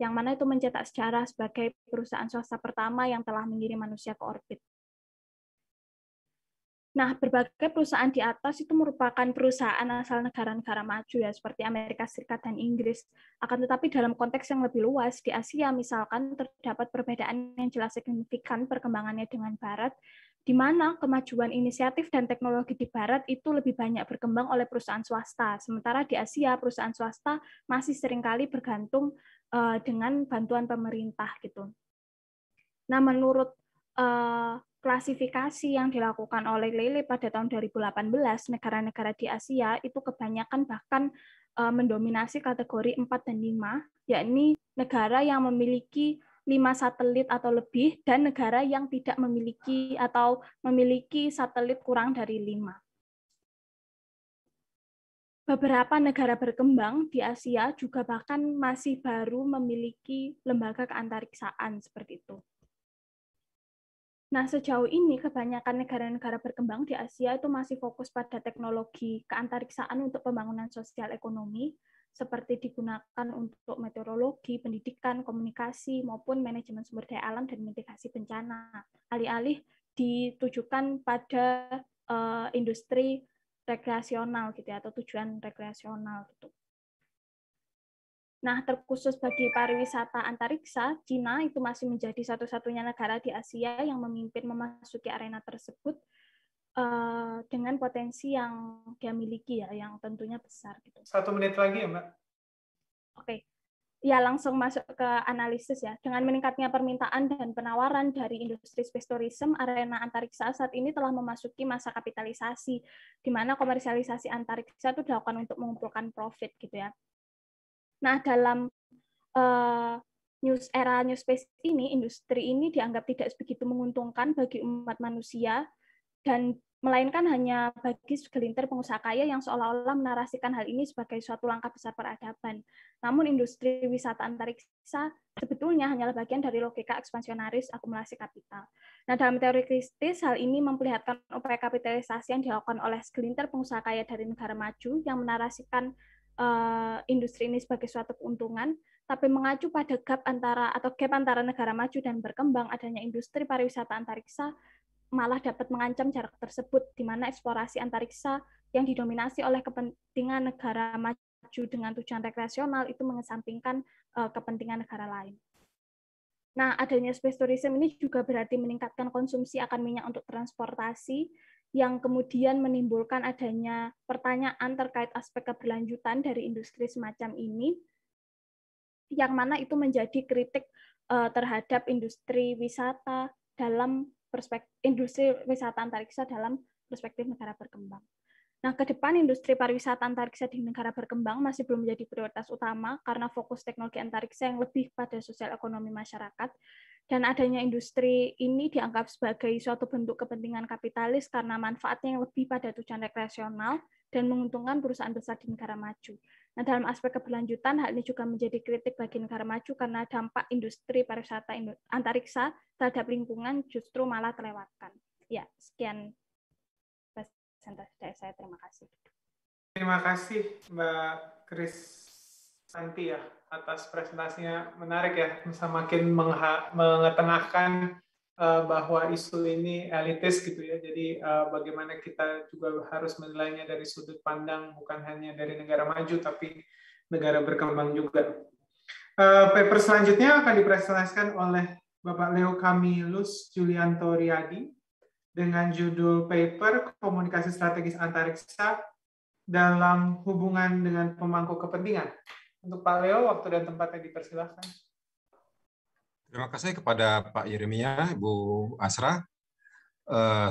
yang mana itu mencetak sejarah sebagai perusahaan swasta pertama yang telah mengirim manusia ke orbit. Nah, berbagai perusahaan di atas itu merupakan perusahaan asal negara-negara maju ya, seperti Amerika Serikat dan Inggris. Akan tetapi dalam konteks yang lebih luas, di Asia misalkan terdapat perbedaan yang jelas signifikan perkembangannya dengan Barat, di mana kemajuan inisiatif dan teknologi di Barat itu lebih banyak berkembang oleh perusahaan swasta. Sementara di Asia, perusahaan swasta masih seringkali bergantung dengan bantuan pemerintah gitu. Nah, menurut klasifikasi yang dilakukan oleh Lele pada tahun 2018, negara-negara di Asia itu kebanyakan bahkan mendominasi kategori 4 dan 5, yakni negara yang memiliki 5 satelit atau lebih, dan negara yang tidak memiliki atau memiliki satelit kurang dari 5. Beberapa negara berkembang di Asia juga bahkan masih baru memiliki lembaga keantariksaan seperti itu. Nah, sejauh ini kebanyakan negara-negara berkembang di Asia itu masih fokus pada teknologi keantariksaan untuk pembangunan sosial ekonomi, seperti digunakan untuk meteorologi, pendidikan, komunikasi, maupun manajemen sumber daya alam dan mitigasi bencana. Alih-alih ditujukan pada industri rekreasional gitu ya, atau tujuan rekreasional gitu. Nah, terkhusus bagi pariwisata antariksa, Cina itu masih menjadi satu-satunya negara di Asia yang memimpin memasuki arena tersebut dengan potensi yang dia miliki ya, yang tentunya besar gitu. 1 menit lagi ya, Mbak? Oke. Ya, langsung masuk ke analisis ya. Dengan meningkatnya permintaan dan penawaran dari industri space tourism, arena antariksa saat ini telah memasuki masa kapitalisasi, di mana komersialisasi antariksa itu dilakukan untuk mengumpulkan profit gitu ya. Nah, dalam era New Space ini, industri ini dianggap tidak begitu menguntungkan bagi umat manusia, dan melainkan hanya bagi segelintir pengusaha kaya yang seolah-olah menarasikan hal ini sebagai suatu langkah besar peradaban. Namun industri wisata antariksa sebetulnya hanyalah bagian dari logika ekspansionaris akumulasi kapital. Nah, dalam teori kritis, hal ini memperlihatkan upaya kapitalisasi yang dilakukan oleh segelintir pengusaha kaya dari negara maju yang menarasikan industri ini sebagai suatu keuntungan, tapi mengacu pada gap antara negara maju dan berkembang, adanya industri pariwisata antariksa malah dapat mengancam jarak tersebut, di mana eksplorasi antariksa yang didominasi oleh kepentingan negara maju dengan tujuan rekreasional itu mengesampingkan kepentingan negara lain. Nah, adanya space tourism ini juga berarti meningkatkan konsumsi akan minyak untuk transportasi, yang kemudian menimbulkan adanya pertanyaan terkait aspek keberlanjutan dari industri semacam ini, yang mana itu menjadi kritik terhadap industri wisata industri wisata antariksa dalam perspektif negara berkembang. Nah, ke depan industri pariwisata antariksa di negara berkembang masih belum menjadi prioritas utama karena fokus teknologi antariksa yang lebih pada sosial ekonomi masyarakat, dan adanya industri ini dianggap sebagai suatu bentuk kepentingan kapitalis karena manfaatnya yang lebih pada tujuan rekreasional dan menguntungkan perusahaan besar di negara maju. Nah, dalam aspek keberlanjutan, hal ini juga menjadi kritik bagi negara maju karena dampak industri pariwisata antariksa terhadap lingkungan justru malah terlewatkan. Ya, sekian presentasi dari saya. Terima kasih. Terima kasih Mbak Krisanti ya atas presentasinya, menarik ya, bisa makin mengetengahkan bahwa isu ini elitis gitu ya. Jadi bagaimana kita juga harus menilainya dari sudut pandang bukan hanya dari negara maju tapi negara berkembang juga. Paper selanjutnya akan dipresentasikan oleh Bapak Leo Camillus Julianto Riyadi dengan judul paper Komunikasi Strategis Antariksa dalam Hubungan dengan Pemangku Kepentingan. Untuk Pak Leo, waktu dan tempatnya dipersilahkan. Terima kasih kepada Pak Yeremia, Bu Asra.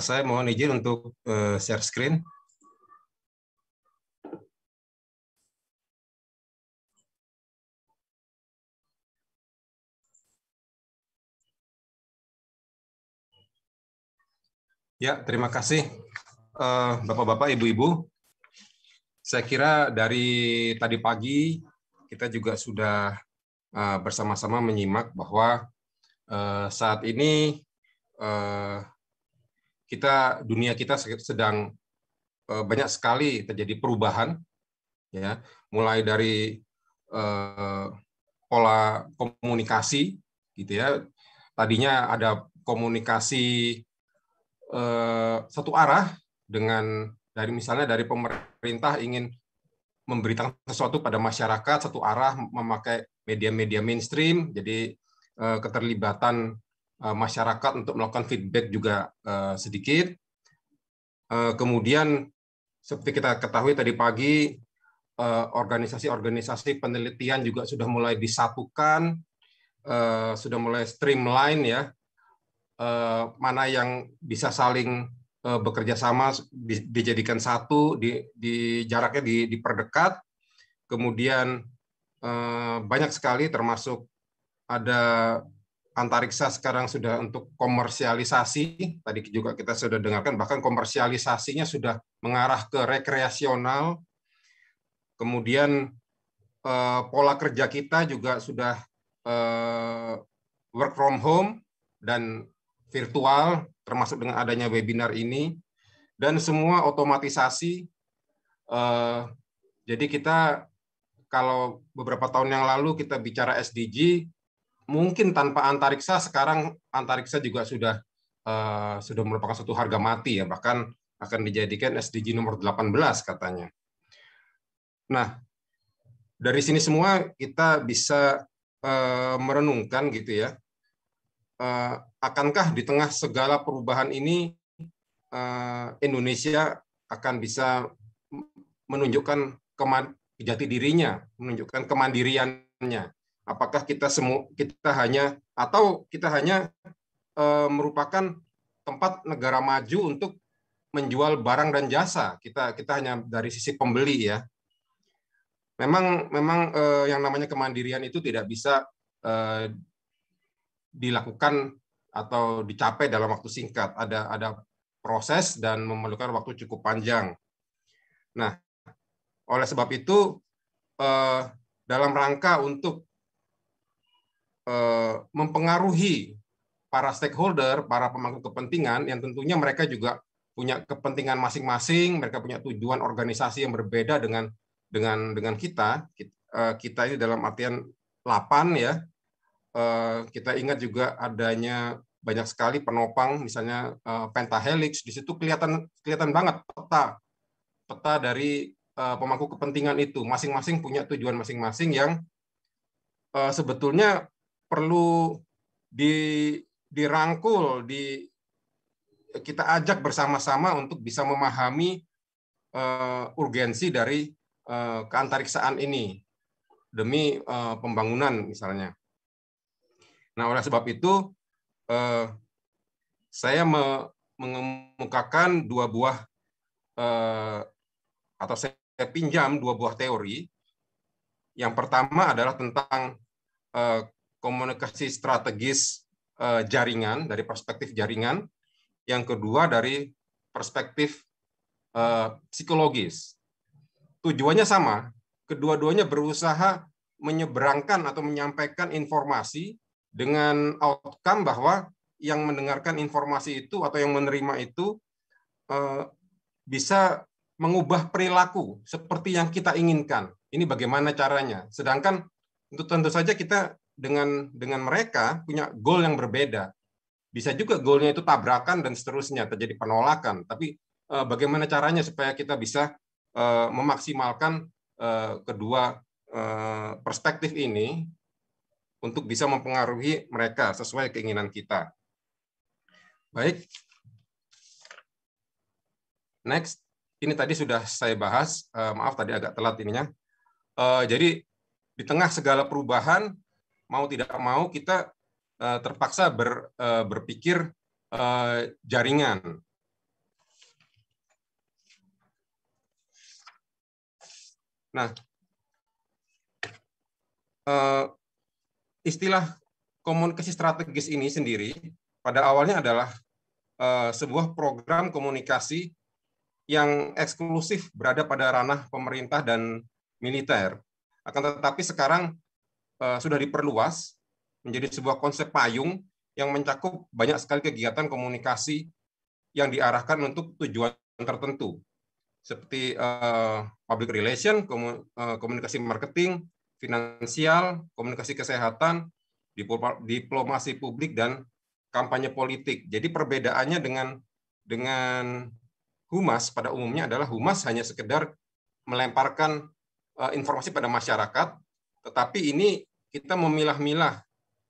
Saya mohon izin untuk share screen. Ya, terima kasih Bapak-bapak, Ibu-ibu. Saya kira dari tadi pagi kita juga sudah bersama-sama menyimak bahwa saat ini dunia kita sedang banyak sekali terjadi perubahan, ya, mulai dari pola komunikasi, gitu ya. Tadinya ada komunikasi satu arah misalnya dari pemerintah ingin memberitakan sesuatu pada masyarakat satu arah memakai media-media mainstream, jadi keterlibatan masyarakat untuk melakukan feedback juga sedikit. Kemudian seperti kita ketahui tadi pagi, organisasi-organisasi penelitian juga sudah mulai disatukan, sudah mulai streamline, ya, mana yang bisa saling bekerja sama dijadikan satu, di jaraknya diperdekat. Kemudian banyak sekali, termasuk ada antariksa sekarang sudah untuk komersialisasi, tadi juga kita sudah dengarkan, bahkan komersialisasinya sudah mengarah ke rekreasional. Kemudian pola kerja kita juga sudah work from home dan virtual, termasuk dengan adanya webinar ini, dan semua otomatisasi. Jadi kita, kalau beberapa tahun yang lalu kita bicara SDG, mungkin tanpa antariksa, sekarang antariksa juga sudah merupakan suatu harga mati, ya, bahkan akan dijadikan SDG nomor 18 katanya. Nah, dari sini semua kita bisa merenungkan, gitu ya, akankah di tengah segala perubahan ini Indonesia akan bisa menunjukkan jati dirinya, menunjukkan kemandiriannya? Apakah kita hanya merupakan tempat negara maju untuk menjual barang dan jasa? Kita hanya dari sisi pembeli, ya. Memang yang namanya kemandirian itu tidak bisa dilakukan atau dicapai dalam waktu singkat. Ada proses dan memerlukan waktu cukup panjang. Nah, oleh sebab itu, dalam rangka untuk mempengaruhi para stakeholder, para pemangku kepentingan, yang tentunya mereka juga punya kepentingan masing-masing, mereka punya tujuan organisasi yang berbeda dengan kita. Kita ini dalam artian 8, ya. Kita ingat juga adanya banyak sekali penopang, misalnya pentahelix. Di situ kelihatan banget peta dari pemangku kepentingan itu. Masing-masing punya tujuan masing-masing yang sebetulnya perlu dirangkul, kita ajak bersama-sama untuk bisa memahami urgensi dari keantariksaan ini demi pembangunan, misalnya. Nah, oleh sebab itu saya mengemukakan atau saya pinjam dua buah teori. Yang pertama adalah tentang komunikasi strategis jaringan, dari perspektif jaringan. Yang kedua dari perspektif psikologis. Tujuannya sama, kedua-duanya berusaha menyeberangkan atau menyampaikan informasi dengan outcome bahwa yang mendengarkan informasi itu atau yang menerima itu bisa mengubah perilaku seperti yang kita inginkan. Ini bagaimana caranya. Sedangkan tentu saja kita dengan mereka punya goal yang berbeda. Bisa juga goalnya itu tabrakan dan seterusnya, terjadi penolakan. Tapi bagaimana caranya supaya kita bisa memaksimalkan kedua perspektif ini untuk bisa mempengaruhi mereka sesuai keinginan kita. Baik. Next. Ini tadi sudah saya bahas, maaf tadi agak telat ininya. Jadi di tengah segala perubahan, mau tidak mau kita terpaksa berpikir jaringan. Nah, istilah komunikasi strategis ini sendiri pada awalnya adalah sebuah program komunikasi yang eksklusif berada pada ranah pemerintah dan militer. Akan tetapi sekarang sudah diperluas menjadi sebuah konsep payung yang mencakup banyak sekali kegiatan komunikasi yang diarahkan untuk tujuan tertentu, seperti public relation, komunikasi marketing, finansial, komunikasi kesehatan, diplomasi publik, dan kampanye politik. Jadi perbedaannya dengan humas pada umumnya adalah humas hanya sekedar melemparkan informasi pada masyarakat, tetapi ini kita memilah-milah.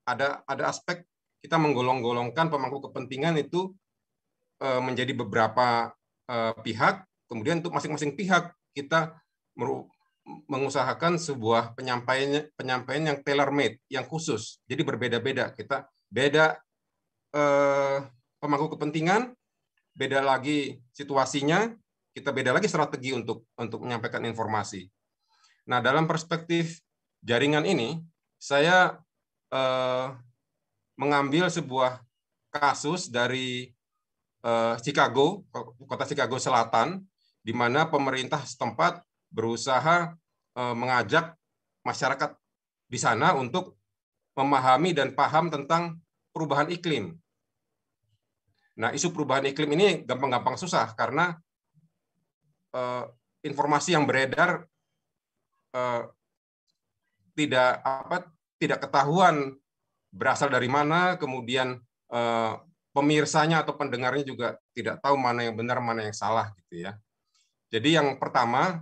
Ada aspek kita menggolong-golongkan pemangku kepentingan itu menjadi beberapa pihak, kemudian untuk masing-masing pihak kita mengusahakan sebuah penyampaian yang tailor-made, yang khusus. Jadi berbeda-beda. Kita beda pemangku kepentingan, beda lagi situasinya, kita beda lagi strategi untuk menyampaikan informasi. Nah, dalam perspektif jaringan ini, saya mengambil sebuah kasus dari Chicago, kota Chicago Selatan, di mana pemerintah setempat berusaha mengajak masyarakat di sana untuk memahami dan paham tentang perubahan iklim. Nah, isu perubahan iklim ini gampang-gampang susah karena informasi yang beredar tidak ketahuan berasal dari mana, kemudian pemirsanya atau pendengarnya juga tidak tahu mana yang benar, mana yang salah, gitu ya. Jadi yang pertama,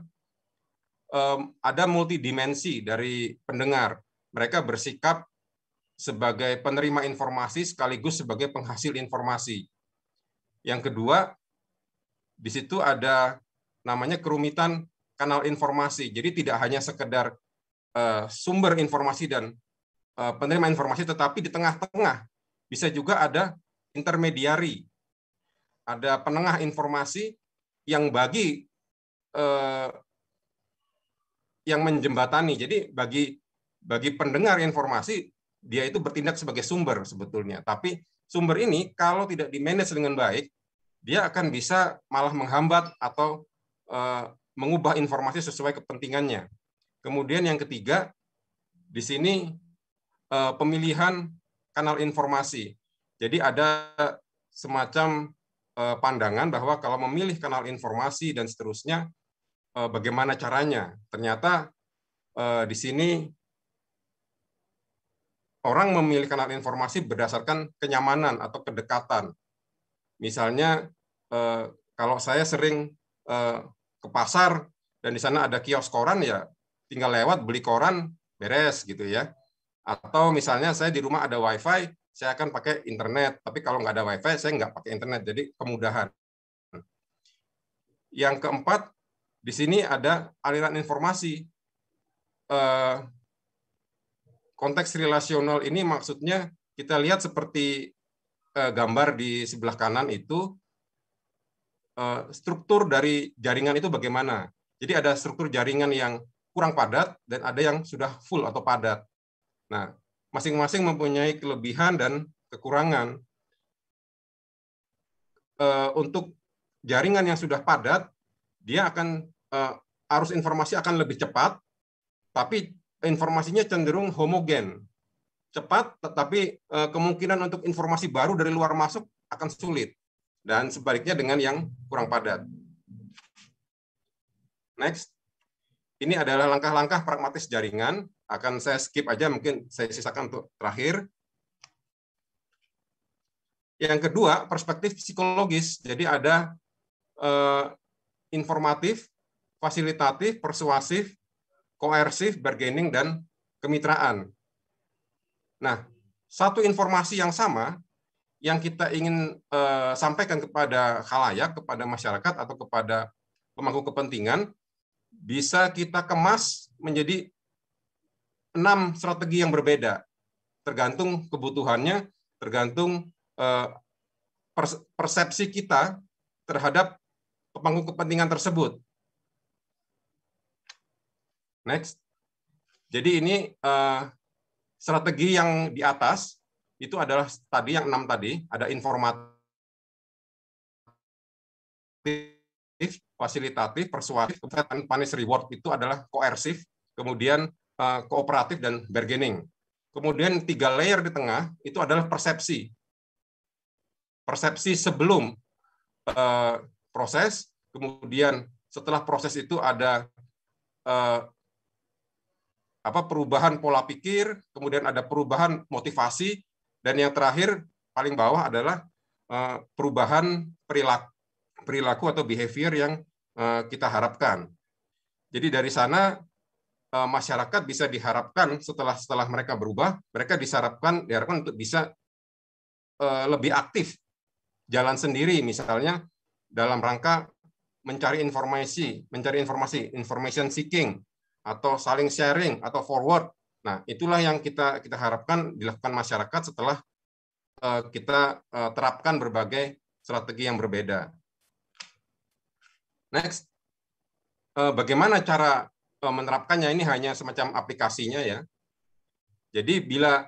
ada multidimensi dari pendengar. Mereka bersikap sebagai penerima informasi sekaligus sebagai penghasil informasi. Yang kedua, di situ ada namanya kerumitan kanal informasi. Jadi tidak hanya sekedar sumber informasi dan penerima informasi, tetapi di tengah-tengah bisa juga ada intermediari, ada penengah informasi yang yang menjembatani. Jadi bagi pendengar informasi, dia itu bertindak sebagai sumber sebetulnya. Tapi sumber ini kalau tidak di-manage dengan baik, dia akan bisa malah menghambat atau mengubah informasi sesuai kepentingannya. Kemudian yang ketiga, di sini pemilihan kanal informasi. Jadi ada semacam pandangan bahwa kalau memilih kanal informasi dan seterusnya, bagaimana caranya? Ternyata di sini orang memilih kanal informasi berdasarkan kenyamanan atau kedekatan. Misalnya, kalau saya sering ke pasar dan di sana ada kios koran, ya tinggal lewat beli koran, beres gitu ya. Atau misalnya saya di rumah ada WiFi, saya akan pakai internet. Tapi kalau nggak ada WiFi, saya nggak pakai internet. Jadi kemudahan. Yang keempat, di sini ada aliran informasi. Konteks relasional ini maksudnya kita lihat seperti gambar di sebelah kanan itu, struktur dari jaringan itu bagaimana. Jadi ada struktur jaringan yang kurang padat dan ada yang sudah full atau padat. Nah, masing-masing mempunyai kelebihan dan kekurangan. Untuk jaringan yang sudah padat, dia akan arus informasi akan lebih cepat, tapi informasinya cenderung homogen. Cepat, tetapi kemungkinan untuk informasi baru dari luar masuk akan sulit. Dan sebaliknya dengan yang kurang padat. Next. Ini adalah langkah-langkah pragmatis jaringan. Akan saya skip aja, mungkin saya sisakan untuk terakhir. Yang kedua, perspektif psikologis. Jadi ada informatif, fasilitatif, persuasif, koersif, bargaining, dan kemitraan. Nah, satu informasi yang sama yang kita ingin sampaikan kepada khalayak, kepada masyarakat, atau kepada pemangku kepentingan, bisa kita kemas menjadi 6 strategi yang berbeda, tergantung kebutuhannya, tergantung persepsi kita terhadap pemangku kepentingan tersebut. Next. Jadi ini strategi yang di atas itu adalah tadi yang 6 tadi, ada informatif, fasilitatif, persuasif, punish reward itu adalah koersif, kemudian kooperatif dan bargaining. Kemudian 3 layer di tengah itu adalah persepsi. Persepsi sebelum proses, kemudian setelah proses itu ada perubahan pola pikir, kemudian ada perubahan motivasi, dan yang terakhir paling bawah adalah perubahan perilaku atau behavior yang kita harapkan. Jadi dari sana masyarakat bisa diharapkan setelah mereka berubah, mereka diharapkan untuk bisa lebih aktif, jalan sendiri misalnya dalam rangka mencari informasi, information seeking, atau saling sharing atau forward. Nah, itulah yang kita harapkan dilakukan masyarakat setelah kita terapkan berbagai strategi yang berbeda. Next, bagaimana cara menerapkannya? Ini hanya semacam aplikasinya ya. Jadi bila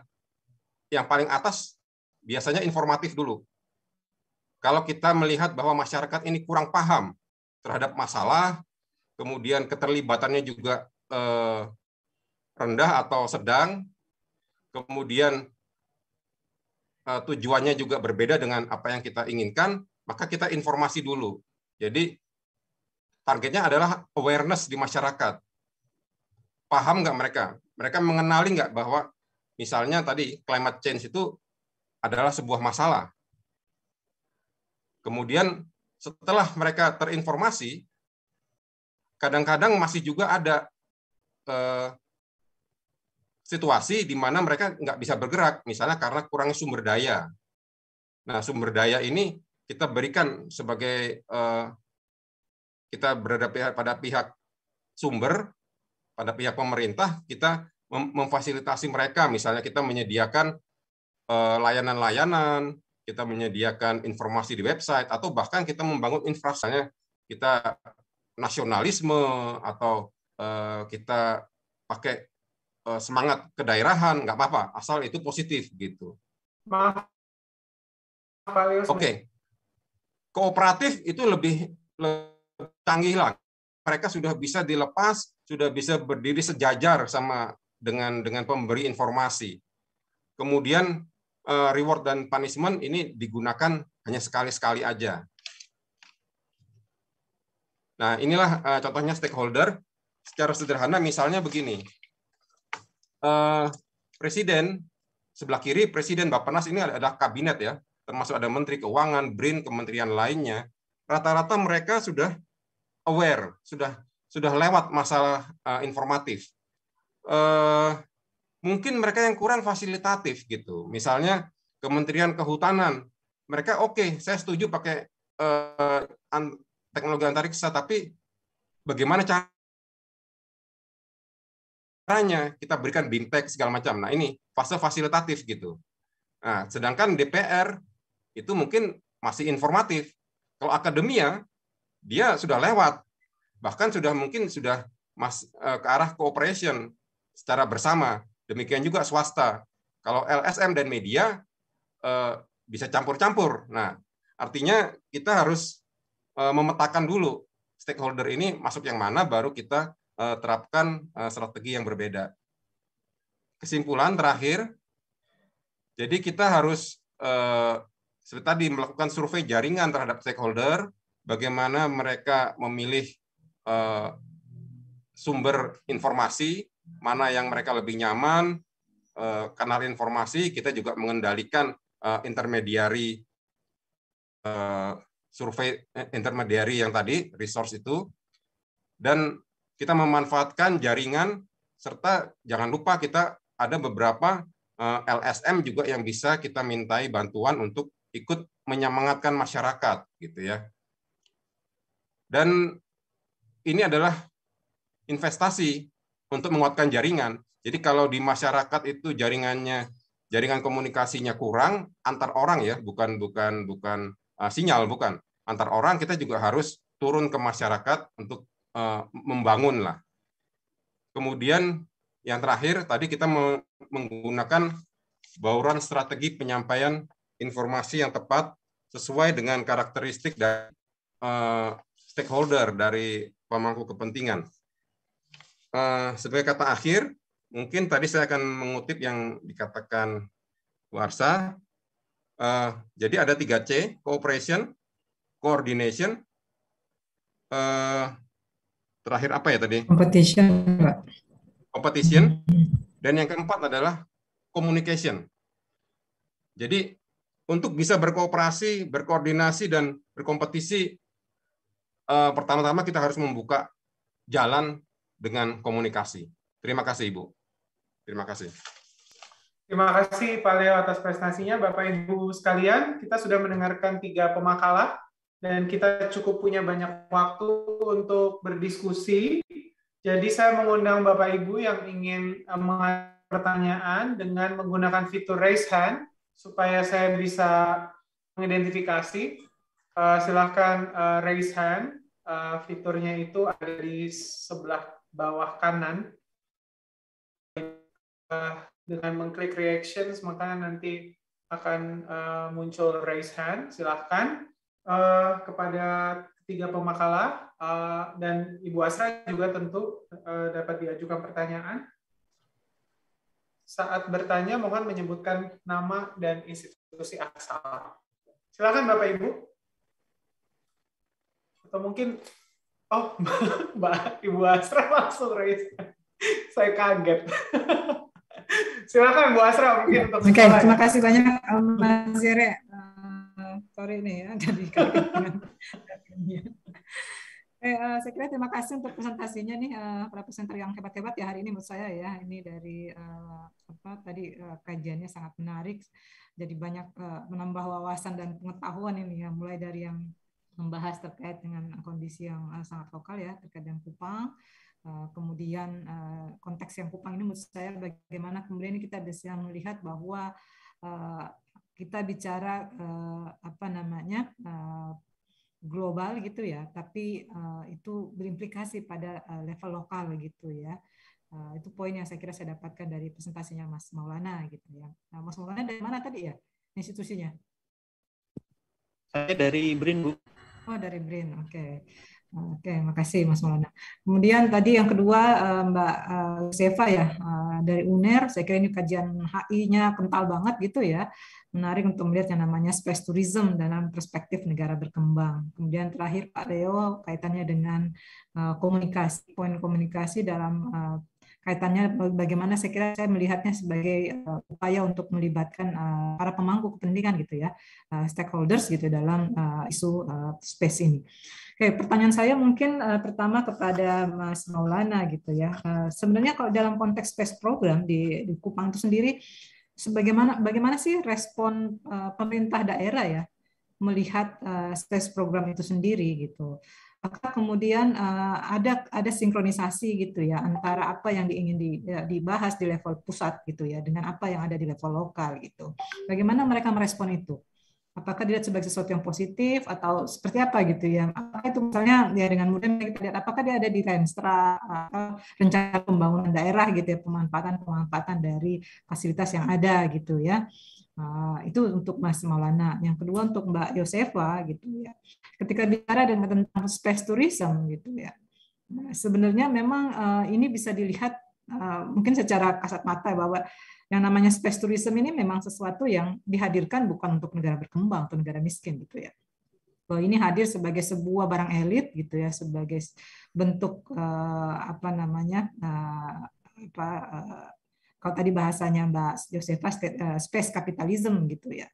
yang paling atas biasanya informatif dulu. Kalau kita melihat bahwa masyarakat ini kurang paham terhadap masalah, kemudian keterlibatannya juga rendah atau sedang, kemudian tujuannya juga berbeda dengan apa yang kita inginkan, maka kita informasi dulu. Jadi targetnya adalah awareness di masyarakat. Paham nggak mereka? Mereka mengenali nggak bahwa misalnya tadi climate change itu adalah sebuah masalah. Kemudian setelah mereka terinformasi, kadang-kadang masih juga ada situasi di mana mereka nggak bisa bergerak, misalnya karena kurangnya sumber daya. Nah, sumber daya ini kita berikan sebagai kita berada pada pihak sumber, pada pihak pemerintah, kita memfasilitasi mereka, misalnya kita menyediakan layanan-layanan, kita menyediakan informasi di website, atau bahkan kita membangun infrastrukturnya, kita nasionalisme, atau kita pakai semangat kedaerahan, nggak apa-apa, asal itu positif gitu. Maaf, Oke. Kooperatif itu lebih canggih lah. Mereka sudah bisa dilepas, sudah bisa berdiri sejajar sama dengan pemberi informasi. Kemudian reward dan punishment ini digunakan hanya sekali-sekali aja. Nah, inilah contohnya stakeholder. Secara sederhana misalnya begini. Presiden, sebelah kiri Presiden Bappenas ini adalah kabinet ya, termasuk ada Menteri Keuangan, BRIN, kementerian lainnya. Rata-rata mereka sudah aware, sudah lewat masalah informatif. Mungkin mereka yang kurang fasilitatif gitu. Misalnya Kementerian Kehutanan, mereka oke, saya setuju pakai teknologi antariksa, tapi bagaimana caranya kita berikan BIMTEK segala macam. Nah, ini fase fasilitatif gitu. Nah, sedangkan DPR itu mungkin masih informatif. Kalau akademia dia sudah lewat, bahkan mungkin sudah ke arah cooperation secara bersama. Demikian juga swasta. Kalau LSM dan media bisa campur-campur. Nah, artinya kita harus memetakan dulu stakeholder ini masuk yang mana, baru kita terapkan strategi yang berbeda. Kesimpulan terakhir, jadi kita harus seperti tadi melakukan survei jaringan terhadap stakeholder, bagaimana mereka memilih sumber informasi, mana yang mereka lebih nyaman, kanal informasi, kita juga mengendalikan intermediari survei intermediari yang tadi, resource itu, dan kita memanfaatkan jaringan, serta jangan lupa kita ada beberapa LSM juga yang bisa kita mintai bantuan untuk ikut menyemangatkan masyarakat, gitu ya. Dan ini adalah investasi untuk menguatkan jaringan. Jadi kalau di masyarakat itu jaringan komunikasinya kurang antar orang ya, bukan sinyal, bukan antar orang, kita juga harus turun ke masyarakat untuk membangun lah. Kemudian yang terakhir tadi kita menggunakan bauran strategi penyampaian informasi yang tepat sesuai dengan karakteristik dari stakeholder, dari pemangku kepentingan. Sebagai kata akhir, mungkin tadi saya akan mengutip yang dikatakan Bu Arsa. Jadi ada 3C, cooperation, coordination, terakhir apa ya tadi? Competition. Dan yang keempat adalah communication. Jadi untuk bisa berkooperasi, berkoordinasi, dan berkompetisi, pertama-tama kita harus membuka jalan dengan komunikasi. Terima kasih, Ibu. Terima kasih. Terima kasih Pak Leo atas prestasinya. Bapak Ibu sekalian, kita sudah mendengarkan 3 pemakalah dan kita cukup punya banyak waktu untuk berdiskusi. Jadi saya mengundang Bapak Ibu yang ingin mengajukan pertanyaan dengan menggunakan fitur raise hand supaya saya bisa mengidentifikasi. Silakan raise hand. Fiturnya itu ada di sebelah bawah kanan. Dengan mengklik reactions, maka nanti akan muncul raise hand. Silakan kepada 3 pemakalah dan Ibu Asra juga tentu dapat diajukan pertanyaan. Saat bertanya, mohon menyebutkan nama dan institusi asal. Silakan Bapak Ibu. Atau mungkin, Mbak Ibu Asra langsung raise. Saya kaget. Silakan Bu Asra mungkin untuk. Oke, terima kasih banyak Mas Jere. Sorry nih ya, jadi saya kira terima kasih untuk presentasinya nih para presenter yang hebat-hebat ya hari ini menurut saya ya. Ini dari kajiannya sangat menarik. Jadi banyak menambah wawasan dan pengetahuan ini ya, mulai dari yang membahas terkait dengan kondisi yang sangat lokal ya, terkait dengan Kupang. Kemudian konteks yang Kupang ini menurut saya bagaimana kemudian kita bisa melihat bahwa kita bicara global gitu ya, tapi itu berimplikasi pada level lokal gitu ya. Itu poin yang saya kira saya dapatkan dari presentasinya Mas Maulana gitu ya. Nah, Mas Maulana dari mana tadi ya institusinya? Saya dari BRIN, Bu. Oh, dari BRIN, oke. Oke, makasih Mas Maulana. Kemudian tadi yang kedua Mbak Seva ya dari UNER. Saya kira ini kajian HI-nya kental banget gitu ya. Menarik untuk melihat yang namanya space tourism dalam perspektif negara berkembang. Kemudian terakhir Pak Leo kaitannya dengan komunikasi, poin komunikasi dalam kaitannya bagaimana saya melihatnya sebagai upaya untuk melibatkan para pemangku kepentingan gitu ya, stakeholders gitu dalam isu space ini. Oke, pertanyaan saya mungkin pertama kepada Mas Maulana gitu ya. Sebenarnya kalau dalam konteks space program di Kupang itu sendiri, bagaimana sih respon pemerintah daerah ya melihat space program itu sendiri gitu? Apakah kemudian ada sinkronisasi gitu ya antara apa yang ingin dibahas di level pusat gitu ya dengan apa yang ada di level lokal gitu? Bagaimana mereka merespon itu? Apakah dilihat sebagai sesuatu yang positif atau seperti apa gitu ya? Apakah itu misalnya ya dengan mudah kita lihat apakah dia ada di Renstra atau rencana pembangunan daerah gitu ya, pemanfaatan dari fasilitas yang ada gitu ya. Itu untuk Mas Maulana. Yang kedua untuk Mbak Yosefa gitu ya. Ketika bicara tentang space tourism gitu ya. Sebenarnya memang ini bisa dilihat mungkin secara kasat mata bahwa yang namanya space tourism ini memang sesuatu yang dihadirkan bukan untuk negara berkembang atau negara miskin gitu ya. Bahwa ini hadir sebagai sebuah barang elit gitu ya, sebagai bentuk kalau tadi bahasanya Mbak Yosefa space capitalism gitu ya.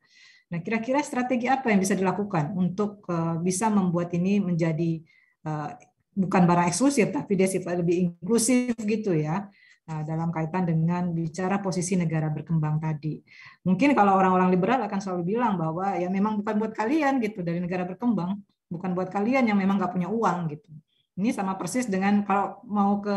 Nah, kira-kira strategi apa yang bisa dilakukan untuk bisa membuat ini menjadi bukan barang eksklusif tapi dia sifat lebih inklusif gitu ya. Dalam kaitan dengan bicara posisi negara berkembang tadi. Mungkin kalau orang-orang liberal akan selalu bilang bahwa ya memang bukan buat kalian gitu dari negara berkembang, bukan buat kalian yang memang nggak punya uang gitu. Ini sama persis dengan kalau mau ke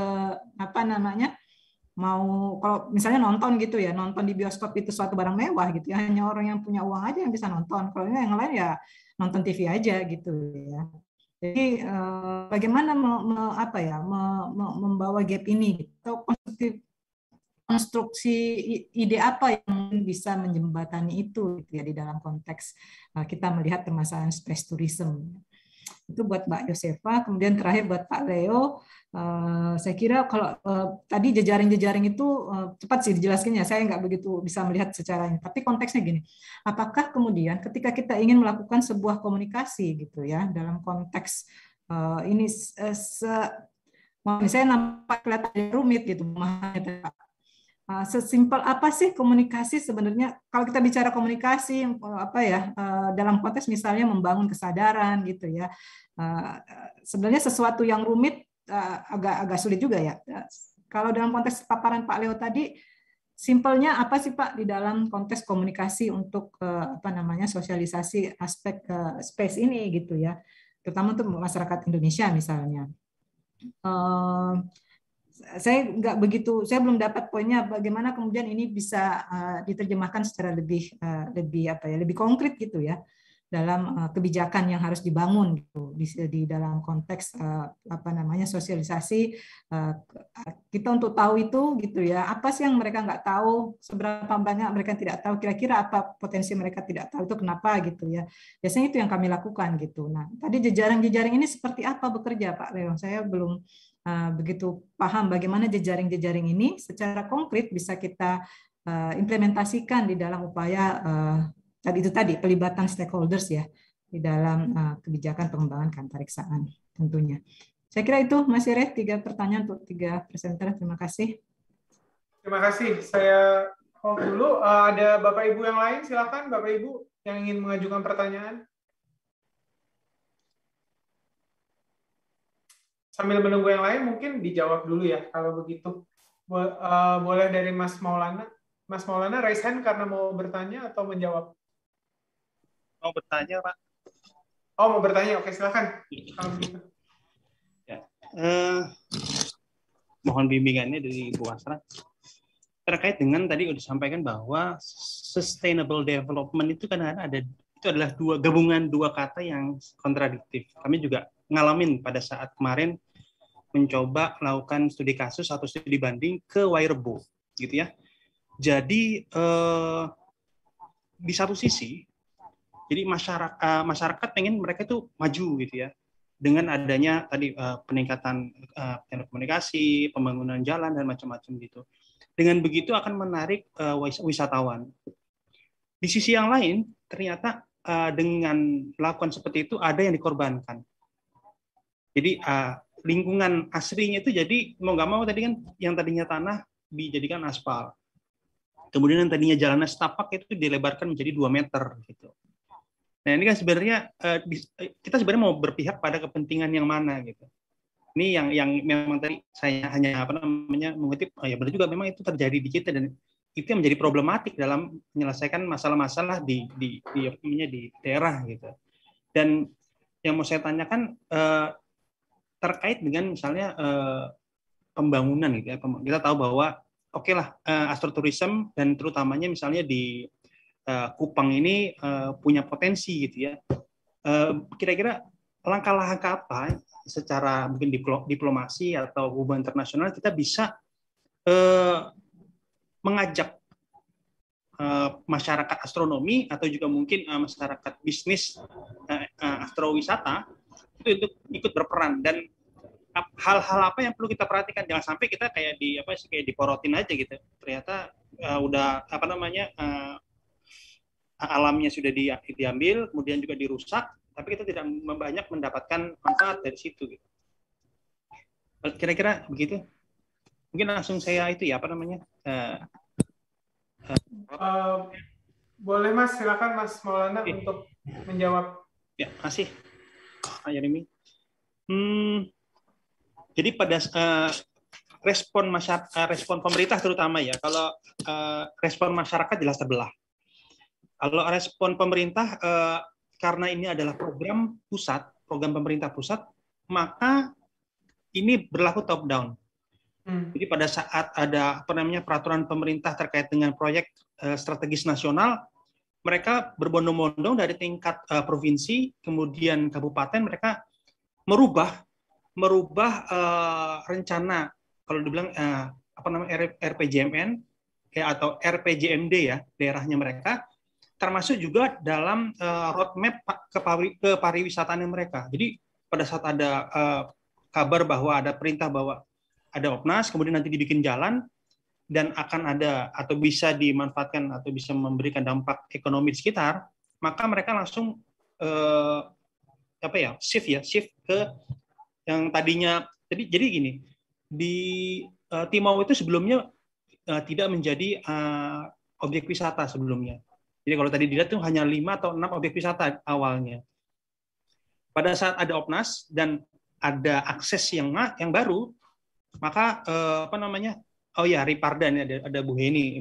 mau kalau misalnya nonton gitu ya, nonton di bioskop itu suatu barang mewah gitu ya, hanya orang yang punya uang aja yang bisa nonton. Kalau yang lain ya nonton TV aja gitu ya. Jadi bagaimana membawa gap ini atau konstruksi ide apa yang bisa menjembatani itu gitu ya di dalam konteks kita melihat permasalahan space tourism. Itu buat Mbak Yosefa. Kemudian terakhir buat Pak Leo. Saya kira kalau tadi jejaring-jejaring itu cepat sih dijelaskannya. Saya nggak begitu bisa melihat secara ini. Tapi konteksnya gini, apakah kemudian ketika kita ingin melakukan sebuah komunikasi gitu ya dalam konteks ini saya nampak kelihatan rumit gitu, sesimpel apa sih komunikasi sebenarnya? Kalau kita bicara komunikasi dalam konteks misalnya membangun kesadaran gitu ya, sebenarnya sesuatu yang rumit agak sulit juga ya. Kalau dalam konteks paparan Pak Leo tadi, simpelnya apa sih Pak di dalam konteks komunikasi untuk sosialisasi aspek space ini gitu ya, terutama untuk masyarakat Indonesia misalnya. Saya belum dapat poinnya bagaimana kemudian ini bisa diterjemahkan secara lebih konkret gitu ya dalam kebijakan yang harus dibangun gitu di dalam konteks sosialisasi kita untuk tahu itu gitu ya, apa sih yang mereka nggak tahu, seberapa banyak mereka tidak tahu, kira-kira apa potensi mereka tidak tahu itu kenapa gitu ya. Biasanya itu yang kami lakukan gitu. Nah, tadi jejaring-jejaring ini seperti apa bekerja Pak Leo? Saya belum begitu paham bagaimana jejaring-jejaring ini secara konkret bisa kita implementasikan di dalam upaya tadi pelibatan stakeholders ya di dalam kebijakan pengembangan keantariksaan tentunya. Saya kira itu Mas Ire, 3 pertanyaan untuk 3 presenter. Terima kasih. Terima kasih. Saya hold dulu. Ada Bapak Ibu yang lain, silakan Bapak Ibu yang ingin mengajukan pertanyaan. Sambil menunggu yang lain, mungkin dijawab dulu ya, kalau begitu. Boleh dari Mas Maulana. Mas Maulana, raise hand karena mau bertanya atau menjawab? Mau bertanya, Pak. Oh, mau bertanya. Oke, silakan. Kalau begitu. Ya. Mohon bimbingannya dari Bu Asra. Terkait dengan tadi sudah disampaikan bahwa sustainable development itu kadang-kadang itu adalah gabungan dua kata yang kontradiktif. Kami juga ngalamin pada saat kemarin mencoba melakukan studi kasus atau studi banding ke Wairebo, gitu ya. Jadi di satu sisi, jadi masyarakat pengen mereka itu maju, gitu ya, dengan adanya tadi peningkatan telekomunikasi, pembangunan jalan dan macam-macam gitu. Dengan begitu akan menarik wisatawan. Di sisi yang lain, ternyata dengan melakukan seperti itu ada yang dikorbankan. Jadi lingkungan aslinya itu jadi mau nggak mau tadi kan yang tadinya tanah dijadikan aspal. Kemudian yang tadinya jalannya setapak itu dilebarkan menjadi 2 meter gitu. Nah ini kan sebenarnya kita sebenarnya mau berpihak pada kepentingan yang mana gitu. Ini yang memang tadi saya hanya mengutip ya benar juga memang itu terjadi di kita dan itu yang menjadi problematik dalam menyelesaikan masalah-masalah di daerah gitu. Dan yang mau saya tanyakan terkait dengan misalnya pembangunan gitu ya. Kita tahu bahwa oke lah astrotourism dan terutamanya misalnya di Kupang ini punya potensi gitu ya. Kira-kira langkah-langkah apa secara mungkin diplomasi atau hubungan internasional kita bisa mengajak masyarakat astronomi atau juga mungkin masyarakat bisnis astrowisata itu untuk ikut berperan, dan hal-hal apa yang perlu kita perhatikan, jangan sampai kita kayak diporotin aja gitu, ternyata udah alamnya sudah diambil kemudian juga dirusak tapi kita tidak banyak mendapatkan manfaat dari situ gitu. Kira-kira begitu. Mungkin langsung saya boleh Mas, silakan Mas Maulana untuk menjawab. Ya, makasih Pak Yeremi. Jadi pada respon pemerintah terutama ya, kalau respon masyarakat jelas terbelah. Kalau respon pemerintah karena ini adalah program pemerintah pusat, maka ini berlaku top down. Jadi pada saat ada peraturan pemerintah terkait dengan proyek strategis nasional, mereka berbondong-bondong dari tingkat provinsi, kemudian kabupaten, mereka merubah rencana, kalau dibilang RPJMN atau RPJMD ya, daerahnya mereka, termasuk juga dalam roadmap ke pariwisataan mereka. Jadi pada saat ada kabar bahwa ada perintah bahwa ada OPNAS, kemudian nanti dibikin jalan dan akan ada atau bisa dimanfaatkan atau bisa memberikan dampak ekonomi di sekitar, maka mereka langsung shift ke yang tadinya. Jadi gini, di Timau itu sebelumnya tidak menjadi objek wisata sebelumnya. Jadi kalau tadi dilihat itu hanya 5 atau 6 objek wisata awalnya. Pada saat ada OPNAS dan ada akses yang baru, maka Riparda ini ada Bu Heni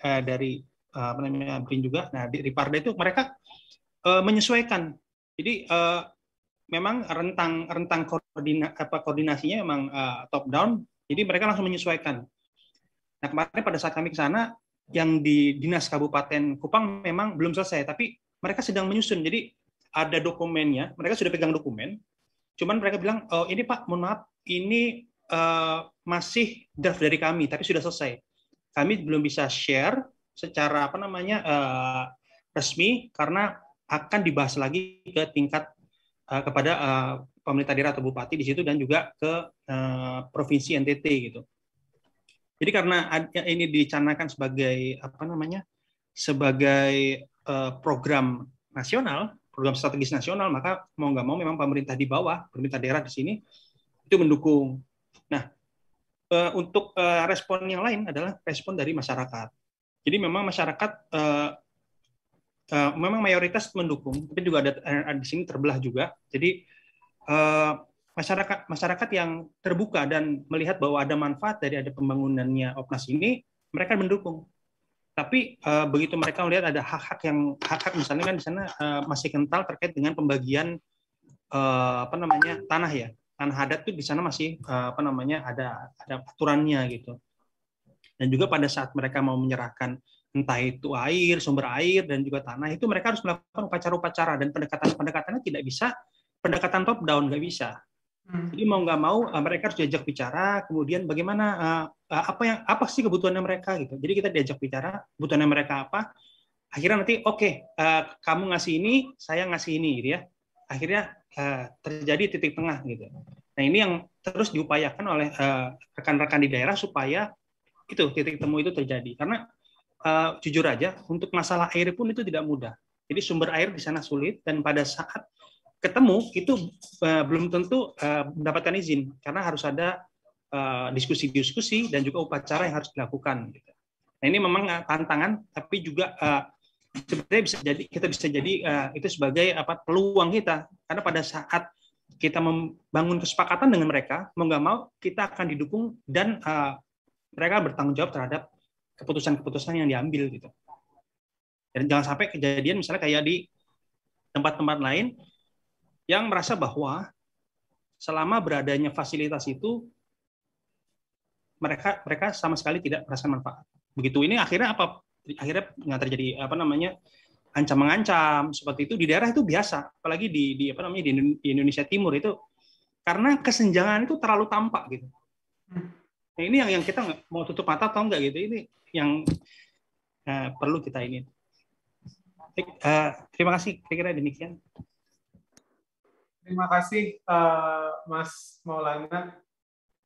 dari BRIN juga. Nah, di Riparda itu mereka menyesuaikan. Jadi memang rentang koordinasinya memang top down. Jadi mereka langsung menyesuaikan. Nah, kemarin pada saat kami ke sana, yang di Dinas Kabupaten Kupang memang belum selesai, tapi mereka sedang menyusun. Jadi ada dokumennya, mereka sudah pegang dokumen. Cuman mereka bilang, oh ini Pak, mohon maaf, ini masih draft dari kami, tapi sudah selesai. Kami belum bisa share secara resmi karena akan dibahas lagi ke tingkat kepada pemerintah daerah atau bupati di situ dan juga ke provinsi NTT gitu. Jadi karena ini dicanangkan sebagai program nasional, program strategis nasional, maka mau nggak mau memang pemerintah di bawah, pemerintah daerah di sini itu mendukung. Nah, untuk respon yang lain adalah respon dari masyarakat. Jadi memang masyarakat memang mayoritas mendukung, tapi juga ada di sini terbelah juga. Jadi masyarakat yang terbuka dan melihat bahwa ada manfaat dari ada pembangunannya OPNAS ini, mereka mendukung. Tapi begitu mereka melihat ada hak-hak misalnya kan di sana masih kental terkait dengan pembagian tanah ya. Tanah adat itu di sana masih ada aturannya gitu. Dan juga pada saat mereka mau menyerahkan entah itu air, sumber air dan juga tanah, itu mereka harus melakukan upacara-upacara dan pendekatannya tidak bisa pendekatan top down, nggak bisa. Jadi mau nggak mau mereka harus diajak bicara, kemudian bagaimana apa sih kebutuhannya mereka gitu. Jadi kita diajak bicara kebutuhannya mereka apa. Akhirnya nanti kamu ngasih ini, saya ngasih ini gitu ya. Akhirnya terjadi titik tengah gitu. Nah ini yang terus diupayakan oleh rekan-rekan di daerah supaya itu titik temu itu terjadi. Karena jujur aja untuk masalah air pun itu tidak mudah. Jadi sumber air di sana sulit dan pada saat ketemu itu belum tentu mendapatkan izin karena harus ada diskusi-diskusi dan juga upacara yang harus dilakukan. Nah ini memang tantangan, tapi juga sebenarnya kita bisa jadi itu sebagai peluang kita karena pada saat kita membangun kesepakatan dengan mereka, mau nggak mau kita akan didukung dan mereka bertanggung jawab terhadap keputusan-keputusan yang diambil gitu. Dan jangan sampai kejadian misalnya kayak di tempat-tempat lain yang merasa bahwa selama beradanya fasilitas itu mereka sama sekali tidak merasa manfaat. Begitu ini akhirnya nggak terjadi ancam mengancam seperti itu di daerah itu biasa, apalagi di Indonesia Timur itu karena kesenjangan itu terlalu tampak gitu. Nah, ini yang kita nggak mau tutup mata atau enggak gitu, ini yang perlu kita ini. Terima kasih, kira-kira demikian. Terima kasih Mas Maulana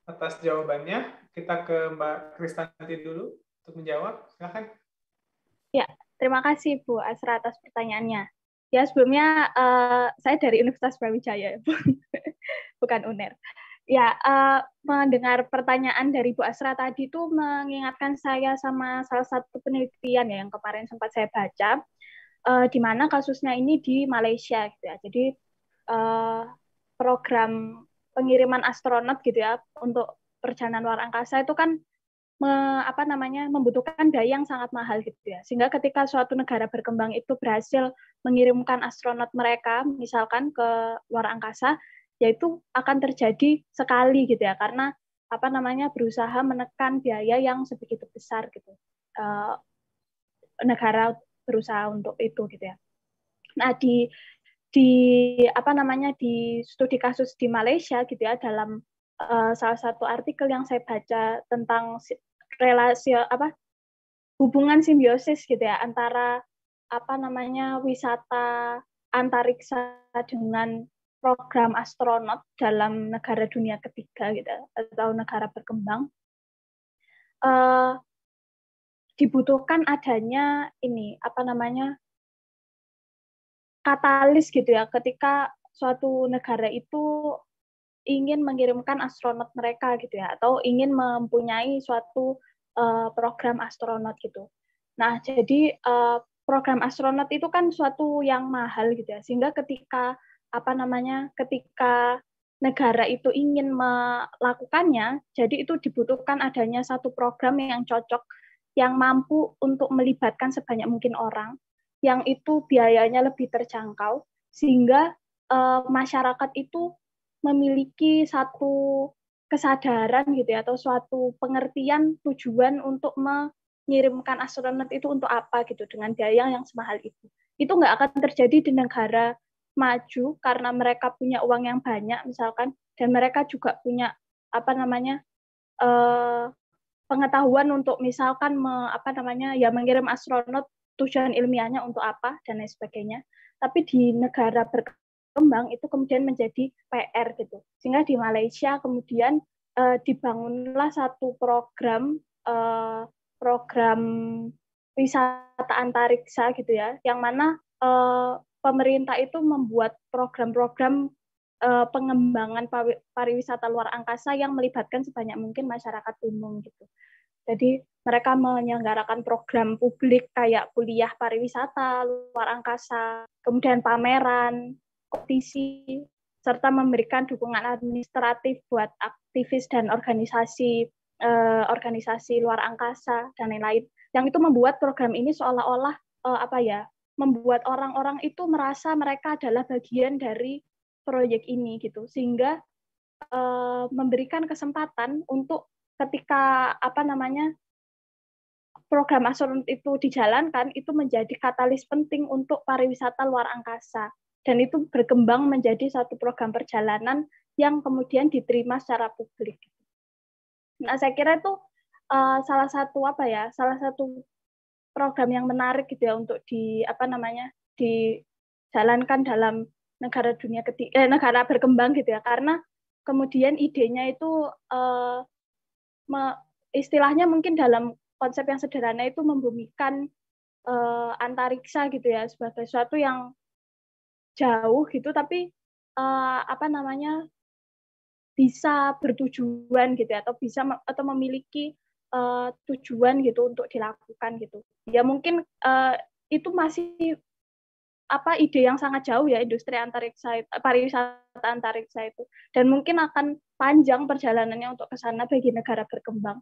atas jawabannya. Kita ke Mbak Kristanti dulu untuk menjawab. Silakan. Ya, terima kasih Bu Asra atas pertanyaannya. Ya, sebelumnya saya dari Universitas Brawijaya, bukan UNER. Ya, mendengar pertanyaan dari Bu Asra tadi itu mengingatkan saya sama salah satu penelitian ya yang kemarin sempat saya baca, di mana kasusnya ini di Malaysia gitu ya. Jadi program pengiriman astronot gitu ya untuk perjalanan luar angkasa itu kan membutuhkan daya yang sangat mahal gitu ya. Sehingga ketika suatu negara berkembang itu berhasil mengirimkan astronot mereka misalkan ke luar angkasa, yaitu akan terjadi sekali gitu ya, karena berusaha menekan biaya yang sebegitu besar gitu. Negara berusaha untuk itu gitu ya. Nah, di studi kasus di Malaysia gitu ya, dalam salah satu artikel yang saya baca tentang relasi hubungan simbiosis gitu ya antara wisata antariksa dengan program astronot dalam negara dunia ketiga gitu atau negara berkembang, dibutuhkan adanya katalis gitu ya, ketika suatu negara itu ingin mengirimkan astronot mereka gitu ya, atau ingin mempunyai suatu program astronot gitu. Nah, jadi program astronot itu kan suatu yang mahal gitu ya, sehingga ketika ketika negara itu ingin melakukannya, jadi itu dibutuhkan adanya satu program yang cocok, yang mampu untuk melibatkan sebanyak mungkin orang, yang itu biayanya lebih terjangkau, sehingga masyarakat itu memiliki satu kesadaran gitu ya, atau suatu pengertian tujuan untuk mengirimkan astronot itu untuk apa gitu, dengan biaya yang semahal itu. Itu nggak akan terjadi di negara maju karena mereka punya uang yang banyak misalkan, dan mereka juga punya pengetahuan untuk misalkan mengirim astronot, tujuan ilmiahnya untuk apa dan lain sebagainya. Tapi di negara berkembang itu kemudian menjadi PR gitu. Sehingga di Malaysia kemudian dibangunlah satu program wisata antariksa gitu ya, yang mana pemerintah itu membuat program-program pengembangan pariwisata luar angkasa yang melibatkan sebanyak mungkin masyarakat umum gitu. Jadi mereka menyelenggarakan program publik kayak kuliah pariwisata luar angkasa, kemudian pameran, kompetisi, serta memberikan dukungan administratif buat aktivis dan organisasi luar angkasa dan lain-lain. Yang itu membuat program ini seolah-olah membuat orang-orang itu merasa mereka adalah bagian dari proyek ini gitu, sehingga memberikan kesempatan untuk ketika program astronot itu dijalankan, itu menjadi katalis penting untuk pariwisata luar angkasa, dan itu berkembang menjadi satu program perjalanan yang kemudian diterima secara publik. Nah, saya kira itu salah satu program yang menarik gitu ya untuk dijalankan dalam negara negara berkembang gitu ya, karena kemudian idenya itu istilahnya mungkin dalam konsep yang sederhana itu membumikan antariksa gitu ya sebagai sesuatu yang jauh gitu, tapi bisa bertujuan gitu ya, atau memiliki tujuan gitu untuk dilakukan gitu. Ya mungkin itu masih ide yang sangat jauh ya, industri antariksa, pariwisata antariksa itu, dan mungkin akan panjang perjalanannya untuk ke sana bagi negara berkembang.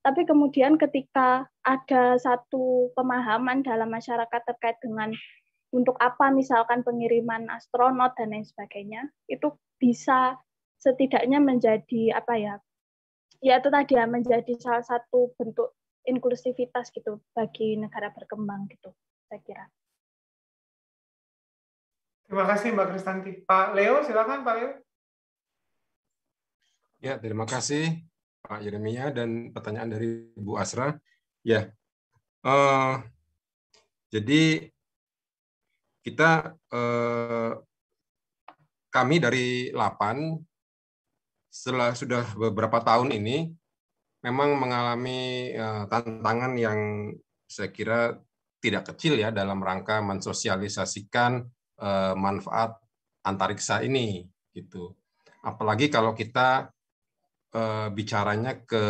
Tapi kemudian ketika ada satu pemahaman dalam masyarakat terkait dengan untuk apa misalkan pengiriman astronot dan lain sebagainya, itu bisa setidaknya menjadi itu tadi ya, menjadi salah satu bentuk inklusivitas gitu bagi negara berkembang gitu, saya kira. Terima kasih Mbak Kristanti. Pak Leo, silakan Pak Leo. Ya, terima kasih Pak Yeremia dan pertanyaan dari Bu Asra. Ya, jadi kami dari LAPAN sudah beberapa tahun ini memang mengalami tantangan yang saya kira tidak kecil ya dalam rangka mensosialisasikan manfaat antariksa ini gitu. Apalagi kalau kita bicaranya ke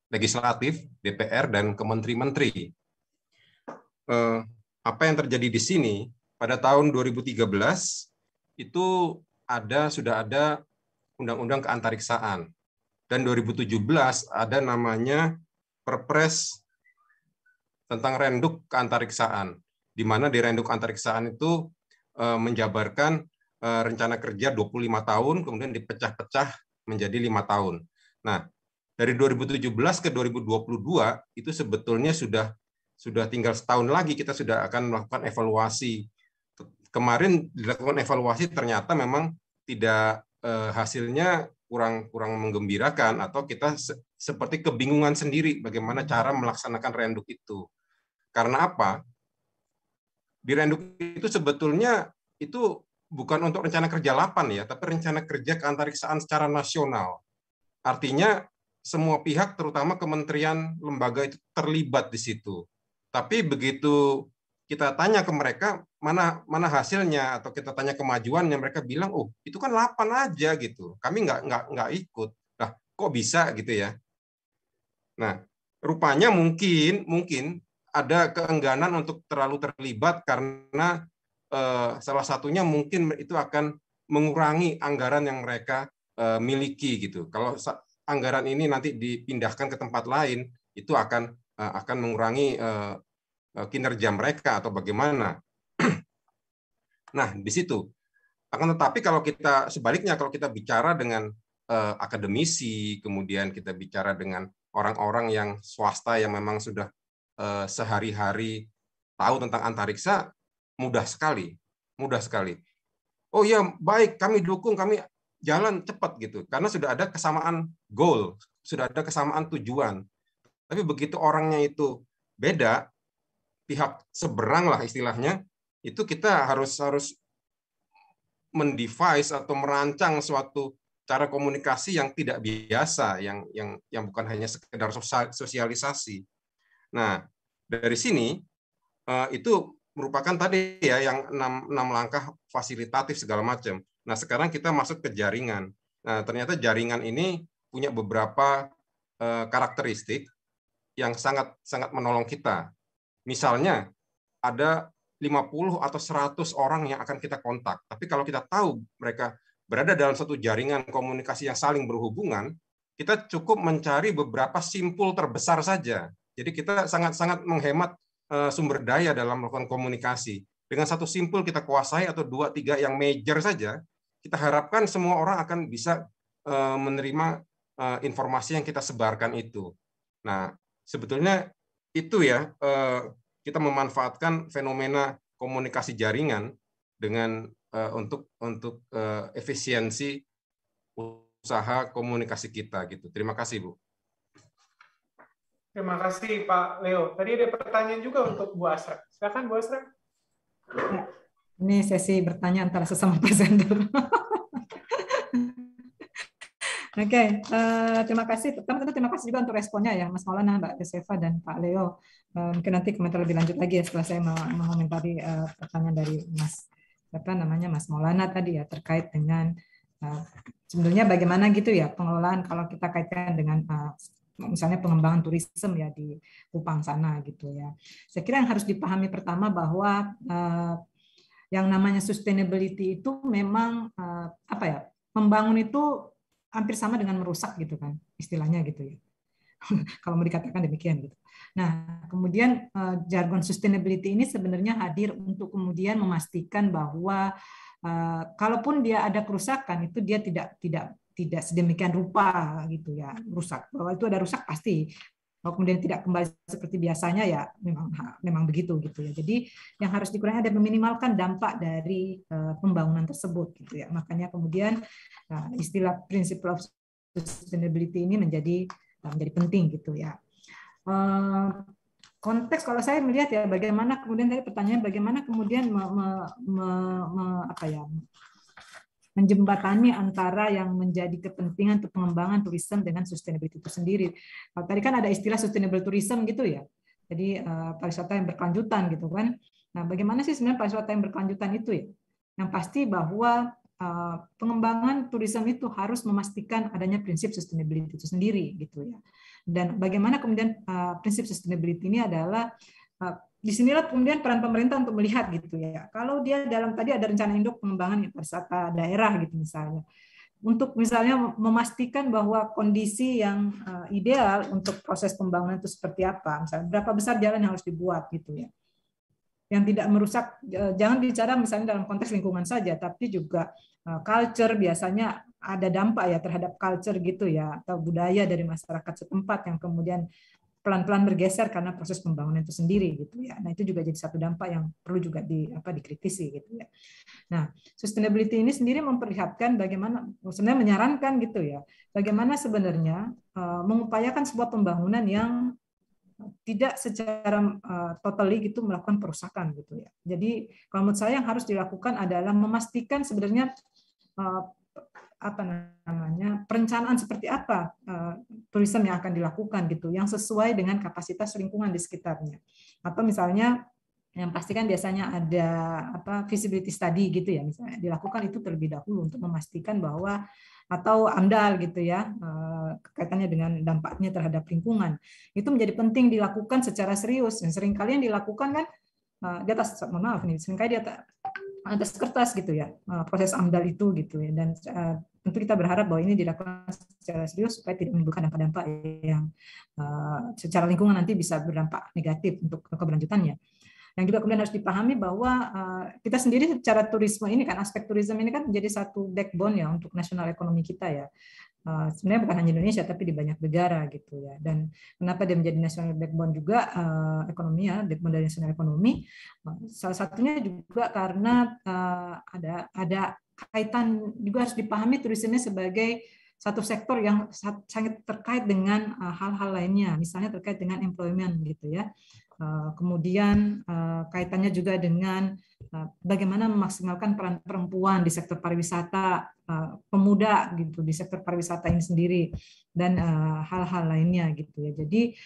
legislatif, DPR dan ke menteri-menteri. Apa yang terjadi di sini pada tahun 2013 itu sudah ada undang-undang keantariksaan, dan 2017 ada namanya Perpres tentang Renduk Keantariksaan, di mana di Renduk Keantariksaan itu menjabarkan rencana kerja 25 tahun, kemudian dipecah-pecah menjadi 5 tahun. Nah, dari 2017 ke 2022 itu sebetulnya sudah tinggal setahun lagi kita sudah akan melakukan evaluasi. Kemarin dilakukan evaluasi ternyata memang tidak hasilnya kurang menggembirakan, atau kita seperti kebingungan sendiri bagaimana cara melaksanakan Renduk itu. Karena apa? Di Renduk itu sebetulnya itu bukan untuk rencana kerja 8 ya, tapi rencana kerja keantariksaan secara nasional. Artinya semua pihak, terutama kementerian, lembaga itu terlibat di situ. Tapi begitu kita tanya ke mereka mana hasilnya, atau kita tanya kemajuannya, mereka bilang, oh itu kan 8 aja gitu, kami nggak ikut. Nah kok bisa gitu ya? Nah rupanya mungkin ada keengganan untuk terlalu terlibat karena salah satunya mungkin itu akan mengurangi anggaran yang mereka miliki gitu. Kalau anggaran ini nanti dipindahkan ke tempat lain, itu akan mengurangi kinerja mereka atau bagaimana. Nah, di situ. Akan tetapi kalau kita sebaliknya, kalau kita bicara dengan akademisi, kemudian kita bicara dengan orang-orang yang swasta yang memang sudah sehari-hari tahu tentang antariksa, mudah sekali. Oh ya, baik, kami dukung, kami jalan cepat gitu. Karena sudah ada kesamaan goal, sudah ada kesamaan tujuan. Tapi begitu orangnya itu beda, pihak seberang lah istilahnya, itu kita harus mendevise atau merancang suatu cara komunikasi yang tidak biasa, yang bukan hanya sekedar sosialisasi. Nah, dari sini itu merupakan tadi ya yang 6 langkah fasilitatif segala macam. Nah, sekarang kita masuk ke jaringan. Nah, ternyata jaringan ini punya beberapa karakteristik yang sangat menolong kita. Misalnya ada 50 atau 100 orang yang akan kita kontak. Tapi kalau kita tahu mereka berada dalam satu jaringan komunikasi yang saling berhubungan, kita cukup mencari beberapa simpul terbesar saja. Jadi kita sangat menghemat sumber daya dalam melakukan komunikasi. Dengan satu simpul kita kuasai atau 2-3 yang major saja, kita harapkan semua orang akan bisa menerima informasi yang kita sebarkan itu. Nah, sebetulnya itu ya, kita memanfaatkan fenomena komunikasi jaringan dengan untuk efisiensi usaha komunikasi kita gitu. Terima kasih, Bu. Terima kasih Pak Leo. Tadi ada pertanyaan juga untuk Bu Asra. Silakan Bu Asra. Ini sesi bertanya antara sesama presenter. Oke, terima kasih. Pertama terima kasih juga untuk responnya ya, Mas Maulana, Mbak Yosefa, dan Pak Leo. Mungkin nanti komentar lebih lanjut lagi ya setelah saya mengomentari pertanyaan dari Mas Maulana tadi ya, terkait dengan sebenarnya bagaimana gitu ya pengelolaan kalau kita kaitkan dengan misalnya pengembangan turisme ya di Kupang sana gitu ya. Saya kira yang harus dipahami pertama bahwa yang namanya sustainability itu memang membangun itu hampir sama dengan merusak gitu kan istilahnya gitu ya. Kalau mau dikatakan demikian gitu. Nah, kemudian jargon sustainability ini sebenarnya hadir untuk kemudian memastikan bahwa kalaupun dia ada kerusakan itu dia tidak sedemikian rupa gitu ya, rusak. Bahwa itu ada rusak pasti. Kalau kemudian tidak kembali seperti biasanya ya memang begitu gitu ya. Jadi yang harus dikurangi ada meminimalkan dampak dari pembangunan tersebut gitu ya. Makanya kemudian istilah principle of sustainability ini menjadi penting gitu ya. Konteks kalau saya melihat ya bagaimana kemudian tadi pertanyaan bagaimana kemudian menjembatani antara yang menjadi kepentingan untuk pengembangan turisme dengan sustainability itu sendiri. Kalau tadi kan ada istilah sustainable tourism gitu ya. Jadi pariwisata yang berkelanjutan gitu kan. Nah, bagaimana sih sebenarnya pariwisata yang berkelanjutan itu ya? Yang pasti bahwa pengembangan turisme itu harus memastikan adanya prinsip sustainability itu sendiri gitu ya. Dan bagaimana kemudian prinsip sustainability ini adalah disinilah kemudian peran pemerintah untuk melihat gitu ya. Kalau dia dalam tadi ada rencana induk pengembangan pariwisata daerah gitu misalnya, untuk misalnya memastikan bahwa kondisi yang ideal untuk proses pembangunan itu seperti apa, misalnya berapa besar jalan yang harus dibuat gitu ya, yang tidak merusak. Jangan bicara misalnya dalam konteks lingkungan saja, tapi juga culture biasanya ada dampak ya terhadap culture gitu ya, atau budaya dari masyarakat setempat yang kemudian pelan-pelan bergeser karena proses pembangunan itu sendiri gitu ya. Nah, itu juga jadi satu dampak yang perlu juga dikritisi gitu ya. Nah, sustainability ini sendiri memperlihatkan bagaimana, sebenarnya menyarankan gitu ya, bagaimana sebenarnya mengupayakan sebuah pembangunan yang tidak secara totally gitu melakukan perusakan gitu ya. Jadi kalau menurut saya yang harus dilakukan adalah memastikan sebenarnya perencanaan seperti apa turisme yang akan dilakukan gitu, yang sesuai dengan kapasitas lingkungan di sekitarnya. Atau misalnya yang pastikan biasanya ada feasibility study gitu ya, misalnya dilakukan itu terlebih dahulu untuk memastikan bahwa, atau AMDAL gitu ya, kaitannya dengan dampaknya terhadap lingkungan, itu menjadi penting dilakukan secara serius. Dan seringkali yang dilakukan kan di atas, seringkali di atas kertas gitu ya, proses AMDAL itu gitu ya. Dan tentu kita berharap bahwa ini dilakukan secara serius supaya tidak menimbulkan dampak-dampak yang secara lingkungan nanti bisa berdampak negatif untuk keberlanjutannya. Yang juga kemudian harus dipahami bahwa kita sendiri secara turisme ini kan, aspek turisme ini kan menjadi satu backbone ya untuk nasional ekonomi kita ya. Sebenarnya bukan hanya Indonesia tapi di banyak negara gitu ya. Dan kenapa dia menjadi national backbone juga ekonomi ya, backbone dari nasional ekonomi, salah satunya juga karena ada kaitan juga harus dipahami turisme sebagai satu sektor yang sangat terkait dengan hal-hal lainnya, misalnya terkait dengan employment gitu ya. Kemudian kaitannya juga dengan bagaimana memaksimalkan peran perempuan di sektor pariwisata, pemuda gitu di sektor pariwisata ini sendiri, dan hal-hal lainnya gitu ya. Jadi,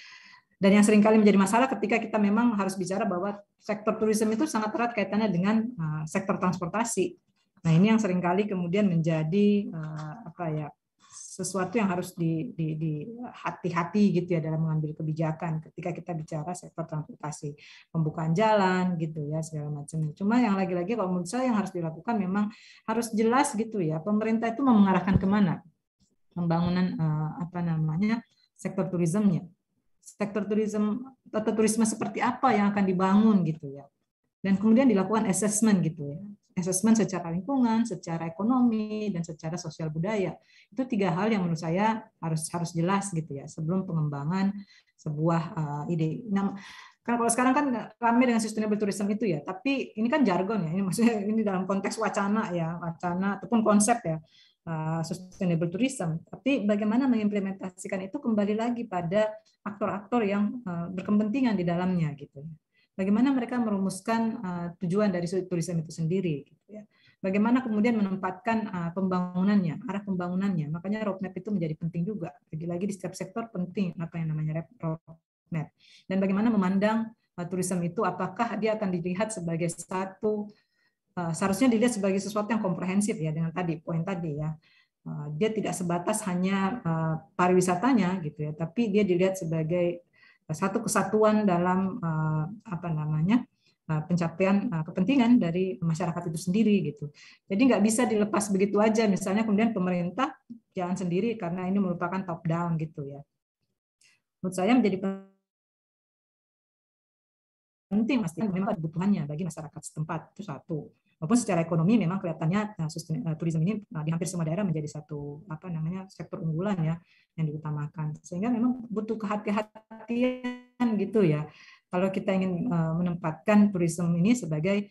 dan yang seringkali menjadi masalah ketika kita memang harus bicara bahwa sektor turisme itu sangat erat kaitannya dengan sektor transportasi. Nah, ini yang seringkali kemudian menjadi sesuatu yang harus hati-hati gitu ya dalam mengambil kebijakan ketika kita bicara sektor transportasi, pembukaan jalan gitu ya, segala macamnya. Cuma yang lagi-lagi kalau menurut saya yang harus dilakukan memang harus jelas gitu ya, pemerintah itu mau mengarahkan kemana pembangunan sektor turismenya, sektor turisme atau turisme seperti apa yang akan dibangun gitu ya, dan kemudian dilakukan assessment gitu ya. Assessment secara lingkungan, secara ekonomi, dan secara sosial budaya. Itu 3 hal yang menurut saya harus jelas gitu ya sebelum pengembangan sebuah ide. Nah, kalau sekarang kan ramai dengan sustainable tourism itu ya, tapi ini kan jargon ya. Ini maksudnya ini dalam konteks wacana ataupun konsep ya sustainable tourism. Tapi bagaimana mengimplementasikan itu kembali lagi pada aktor-aktor yang berkepentingan di dalamnya gitu. Bagaimana mereka merumuskan tujuan dari turisme itu sendiri, gitu ya. Bagaimana kemudian menempatkan pembangunannya, arah pembangunannya. Makanya roadmap itu menjadi penting juga. Lagi-lagi di setiap sektor penting apa yang namanya roadmap. Dan bagaimana memandang turisme itu, apakah dia akan dilihat sebagai seharusnya dilihat sebagai sesuatu yang komprehensif ya, dengan poin tadi ya. Dia tidak sebatas hanya pariwisatanya gitu ya, tapi dia dilihat sebagai satu kesatuan dalam pencapaian kepentingan dari masyarakat itu sendiri gitu. Jadi nggak bisa dilepas begitu aja. Misalnya kemudian pemerintah jalan sendiri karena ini merupakan top down gitu ya. Menurut saya menjadi penting pasti memang kebutuhannya bagi masyarakat setempat itu satu. Maupun secara ekonomi memang kelihatannya turisme ini di hampir semua daerah menjadi satu sektor unggulan ya yang diutamakan. Sehingga memang butuh kehati-hatian gitu ya. Kalau kita ingin menempatkan turisme ini sebagai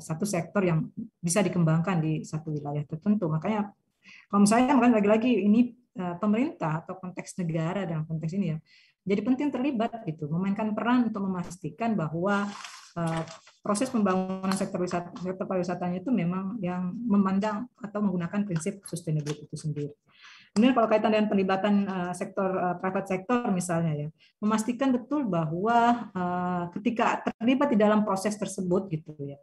satu sektor yang bisa dikembangkan di satu wilayah tertentu. Makanya kalau misalnya lagi-lagi ini pemerintah atau konteks negara dalam konteks ini ya, jadi penting terlibat gitu, memainkan peran untuk memastikan bahwa proses pembangunan sektor pariwisatanya itu memang yang memandang atau menggunakan prinsip sustainability itu sendiri. Kemudian kalau kaitan dengan pelibatan sektor private sector misalnya ya, memastikan betul bahwa ketika terlibat di dalam proses tersebut gitu ya,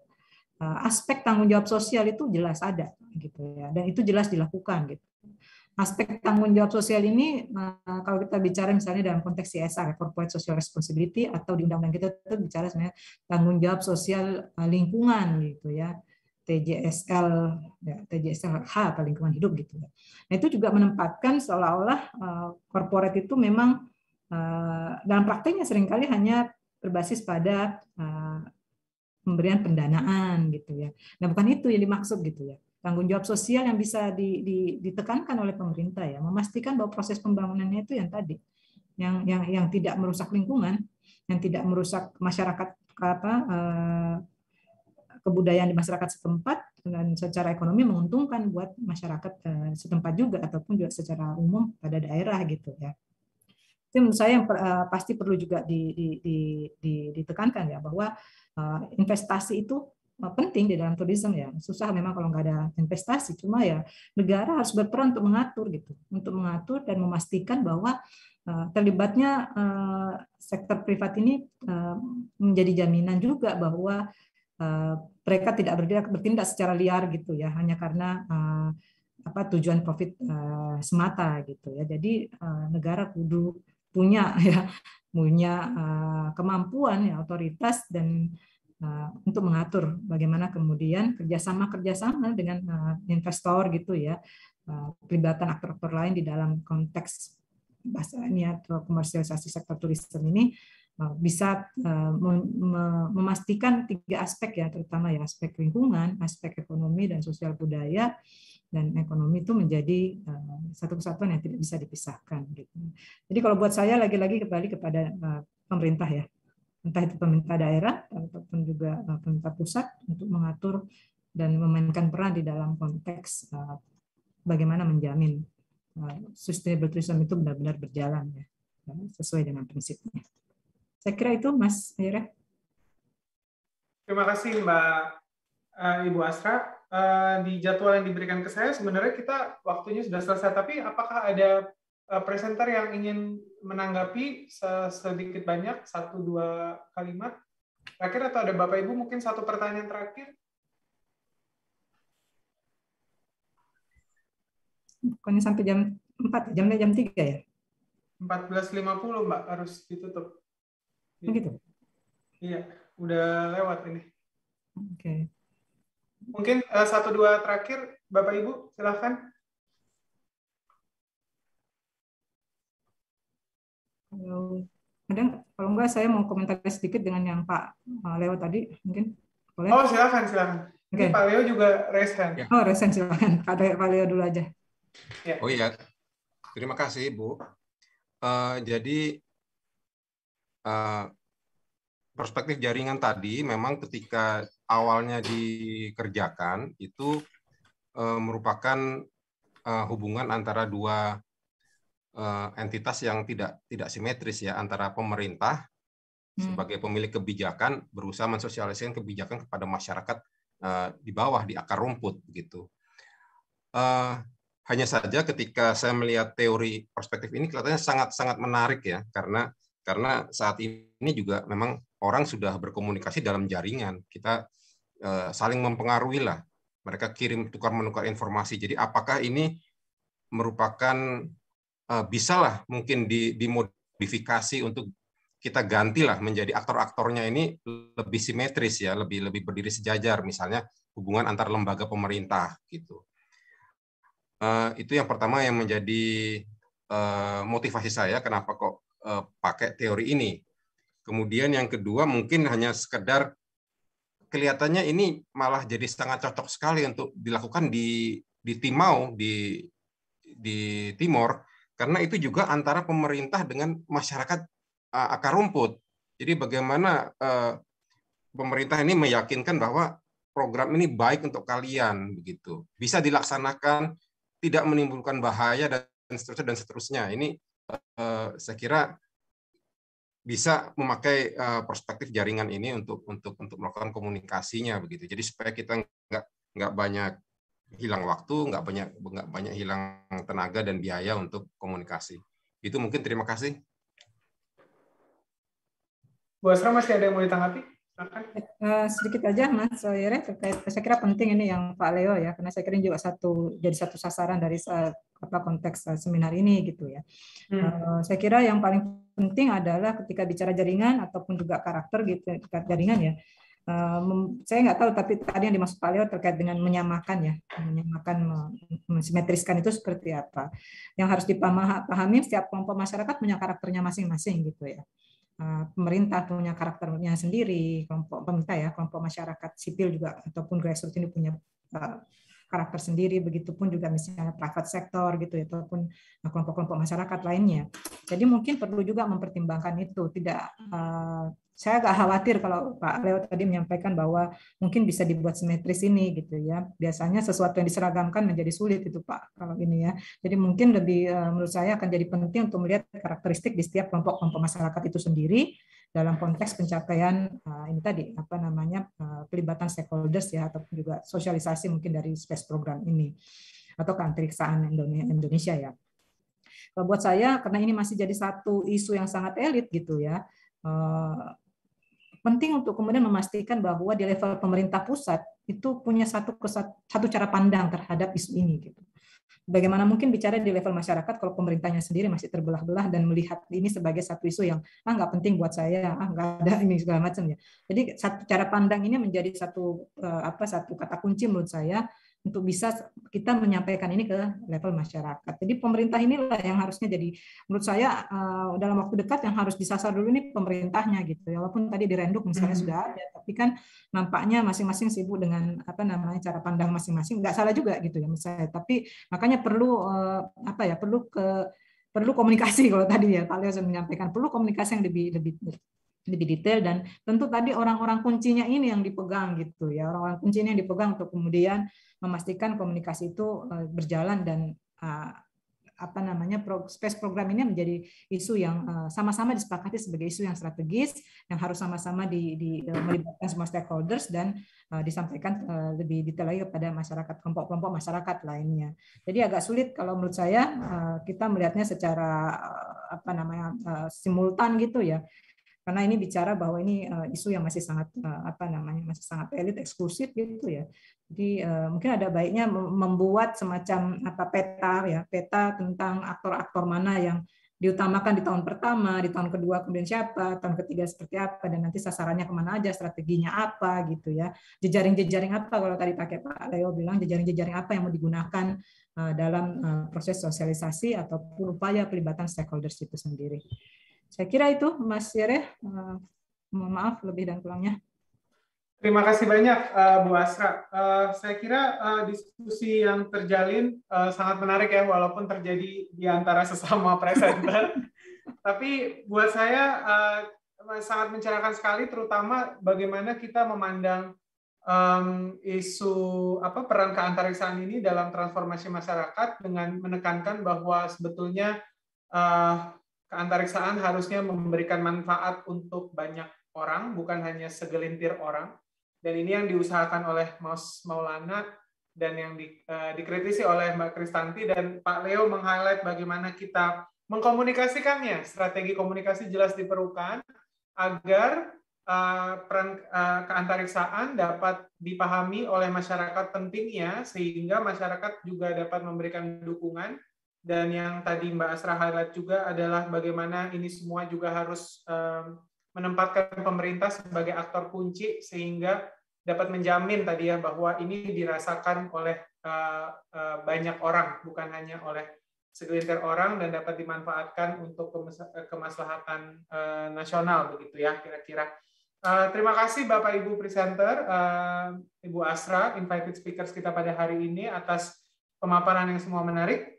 aspek tanggung jawab sosial itu jelas ada gitu ya, dan itu jelas dilakukan gitu. Aspek tanggung jawab sosial ini kalau kita bicara misalnya dalam konteks CSR, Corporate Social Responsibility, atau di undang-undang kita itu bicara sebenarnya tanggung jawab sosial lingkungan gitu ya, TJSLH atau lingkungan hidup gitu ya. Nah, itu juga menempatkan seolah-olah corporate itu memang dalam prakteknya seringkali hanya berbasis pada pemberian pendanaan gitu ya. Nah, bukan itu yang dimaksud gitu ya. tanggung jawab sosial yang bisa ditekankan oleh pemerintah ya, memastikan bahwa proses pembangunannya itu yang tadi, yang tidak merusak lingkungan, yang tidak merusak masyarakat kebudayaan di masyarakat setempat, dan secara ekonomi menguntungkan buat masyarakat setempat juga ataupun juga secara umum pada daerah gitu ya. Itu menurut saya yang pasti perlu juga ditekankan ya, bahwa investasi itu penting di dalam tourism ya. Susah memang kalau nggak ada investasi, cuma ya negara harus berperan untuk mengatur gitu, untuk mengatur dan memastikan bahwa terlibatnya sektor privat ini menjadi jaminan juga bahwa mereka tidak bertindak secara liar gitu ya, hanya karena tujuan profit semata gitu ya. Jadi negara kudu punya kemampuan ya, otoritas dan untuk mengatur bagaimana kemudian kerjasama dengan investor gitu ya, pelibatan aktor-aktor lain di dalam konteks bahasanya atau komersialisasi sektor turisme ini bisa memastikan 3 aspek ya, terutama ya aspek lingkungan, aspek ekonomi dan sosial budaya, dan ekonomi itu menjadi satu kesatuan yang tidak bisa dipisahkan gitu. Jadi kalau buat saya lagi-lagi kembali kepada pemerintah ya, entah itu pemerintah daerah ataupun juga pemerintah pusat untuk mengatur dan memainkan peran di dalam konteks bagaimana menjamin sustainable tourism itu benar-benar berjalan ya, sesuai dengan prinsipnya. Saya kira itu, Mas Yere. Terima kasih Mbak Ibu Asra. Di jadwal yang diberikan ke saya sebenarnya kita waktunya sudah selesai, tapi apakah ada presenter yang ingin menanggapi sedikit banyak 1-2 kalimat terakhir, atau ada Bapak Ibu mungkin 1 pertanyaan terakhir? Pokoknya sampai jam 4, jam 3 ya? 14.50 Mbak, harus ditutup. Begitu? Iya, udah lewat ini. Oke. Mungkin 1-2 terakhir, Bapak Ibu, silakan. Kalau enggak, saya mau komentar sedikit dengan yang Pak Leo tadi, mungkin boleh? Oh, silakan. Okay. Ini Pak Leo juga raise hand. Oh, raise hand, silakan. Pak Leo dulu aja. Ya. Oh iya, terima kasih Bu. Jadi perspektif jaringan tadi memang ketika awalnya dikerjakan itu merupakan hubungan antara 2 entitas yang tidak simetris ya, antara pemerintah sebagai pemilik kebijakan berusaha mensosialisasikan kebijakan kepada masyarakat di bawah, di akar rumput gitu. Hanya saja ketika saya melihat teori perspektif ini kelihatannya sangat menarik ya, karena saat ini juga memang orang sudah berkomunikasi dalam jaringan. Kita saling mempengaruhi lah. Mereka kirim tukar-menukar informasi. Jadi apakah ini merupakan bisalah mungkin dimodifikasi untuk kita gantilah menjadi aktor-aktornya ini lebih simetris ya, lebih berdiri sejajar, misalnya hubungan antar lembaga pemerintah gitu. Itu yang pertama yang menjadi motivasi saya kenapa kok pakai teori ini. Kemudian yang kedua mungkin hanya sekedar kelihatannya ini malah jadi sangat cocok sekali untuk dilakukan di Timau, di Timor, karena itu juga antara pemerintah dengan masyarakat akar rumput. Jadi bagaimana pemerintah ini meyakinkan bahwa program ini baik untuk kalian, begitu, bisa dilaksanakan, tidak menimbulkan bahaya dan seterusnya. Ini saya kira bisa memakai perspektif jaringan ini untuk melakukan komunikasinya, begitu. Jadi supaya kita nggak banyak hilang waktu, nggak banyak hilang tenaga dan biaya untuk komunikasi. Itu mungkin, terima kasih. Bu Asra, masih ada yang mau ditanggapi? Sedikit aja Mas Yere, terkait, saya kira penting ini yang Pak Leo ya, karena saya kira juga jadi satu sasaran dari konteks seminar ini gitu ya. Saya kira yang paling penting adalah ketika bicara jaringan ataupun juga karakter gitu, jaringan ya. Saya nggak tahu, tapi tadi yang dimaksud Pak Leo terkait dengan menyamakan ya, mensimetriskan itu seperti apa. Yang harus dipahami, setiap kelompok masyarakat punya karakternya masing-masing gitu ya. Pemerintah punya karakternya sendiri, kelompok pemerintah ya, kelompok masyarakat sipil juga ataupun grassroots ini punya karakter sendiri, begitupun juga misalnya private sector gitu ya, ataupun kelompok-kelompok masyarakat lainnya. Jadi mungkin perlu juga mempertimbangkan itu. Saya agak khawatir kalau Pak Leo tadi menyampaikan bahwa mungkin bisa dibuat simetris ini gitu ya. Biasanya sesuatu yang diseragamkan menjadi sulit itu Pak kalau ini ya. Jadi mungkin lebih menurut saya akan jadi penting untuk melihat karakteristik di setiap kelompok-kelompok masyarakat itu sendiri dalam konteks pencapaian ini tadi apa namanya pelibatan stakeholders ya, ataupun juga sosialisasi mungkin dari space program ini atau keantariksaan Indonesia ya. Kalau buat saya karena ini masih jadi satu isu yang sangat elit gitu ya. Penting untuk kemudian memastikan bahwa di level pemerintah pusat itu punya satu cara pandang terhadap isu ini gitu. Bagaimana mungkin bicara di level masyarakat kalau pemerintahnya sendiri masih terbelah-belah dan melihat ini sebagai satu isu yang nggak penting buat saya, nggak ada ini segala macam ya. Jadi satu cara pandang ini menjadi satu kata kunci menurut saya untuk bisa kita menyampaikan ini ke level masyarakat. Jadi pemerintah inilah yang harusnya jadi menurut saya dalam waktu dekat yang harus disasar dulu nih pemerintahnya gitu. Ya, walaupun tadi di Renduk misalnya sudah ada, tapi kan nampaknya masing-masing sibuk dengan cara pandang masing-masing. Nggak salah juga gitu ya misalnya. Tapi makanya perlu perlu komunikasi kalau tadi ya Pak Leo sudah menyampaikan perlu komunikasi yang lebih detail dan tentu tadi orang-orang kuncinya ini yang dipegang gitu ya, orang-orang kuncinya yang dipegang untuk kemudian memastikan komunikasi itu berjalan dan space program ini menjadi isu yang sama-sama disepakati sebagai isu yang strategis yang harus sama-sama melibatkan semua stakeholders dan disampaikan lebih detail lagi kepada masyarakat, kelompok-kelompok masyarakat lainnya. Jadi agak sulit kalau menurut saya kita melihatnya secara simultan gitu ya. Karena ini bicara bahwa ini isu yang masih sangat masih sangat elit eksklusif gitu ya. Jadi mungkin ada baiknya membuat semacam peta tentang aktor-aktor mana yang diutamakan di tahun pertama, di tahun kedua kemudian siapa, tahun ketiga seperti apa, dan nanti sasarannya kemana aja, strateginya apa gitu ya, jejaring-jejaring apa kalau tadi Pak Leo bilang jejaring-jejaring apa yang mau digunakan dalam proses sosialisasi ataupun upaya pelibatan stakeholders itu sendiri. Saya kira itu, Mas Yere. Mohon maaf lebih dan kurangnya. Terima kasih banyak, Bu Asra. Saya kira diskusi yang terjalin sangat menarik ya, walaupun terjadi di antara sesama presenter. Tapi buat saya sangat mencerahkan sekali, terutama bagaimana kita memandang isu peran keantariksaan ini dalam transformasi masyarakat dengan menekankan bahwa sebetulnya keantariksaan harusnya memberikan manfaat untuk banyak orang, bukan hanya segelintir orang. Dan ini yang diusahakan oleh Mas Maulana dan yang dikritisi oleh Mbak Kristanti, dan Pak Leo meng-highlight bagaimana kita mengkomunikasikannya. Strategi komunikasi jelas diperlukan agar peran keantariksaan dapat dipahami oleh masyarakat pentingnya, sehingga masyarakat juga dapat memberikan dukungan. Dan yang tadi Mbak Asra highlight juga adalah bagaimana ini semua juga harus menempatkan pemerintah sebagai aktor kunci sehingga dapat menjamin tadi ya bahwa ini dirasakan oleh banyak orang, bukan hanya oleh segelintir orang, dan dapat dimanfaatkan untuk kemaslahatan nasional begitu ya kira-kira. Terima kasih Bapak Ibu presenter, Ibu Asra, invited speakers kita pada hari ini atas pemaparan yang semua menarik.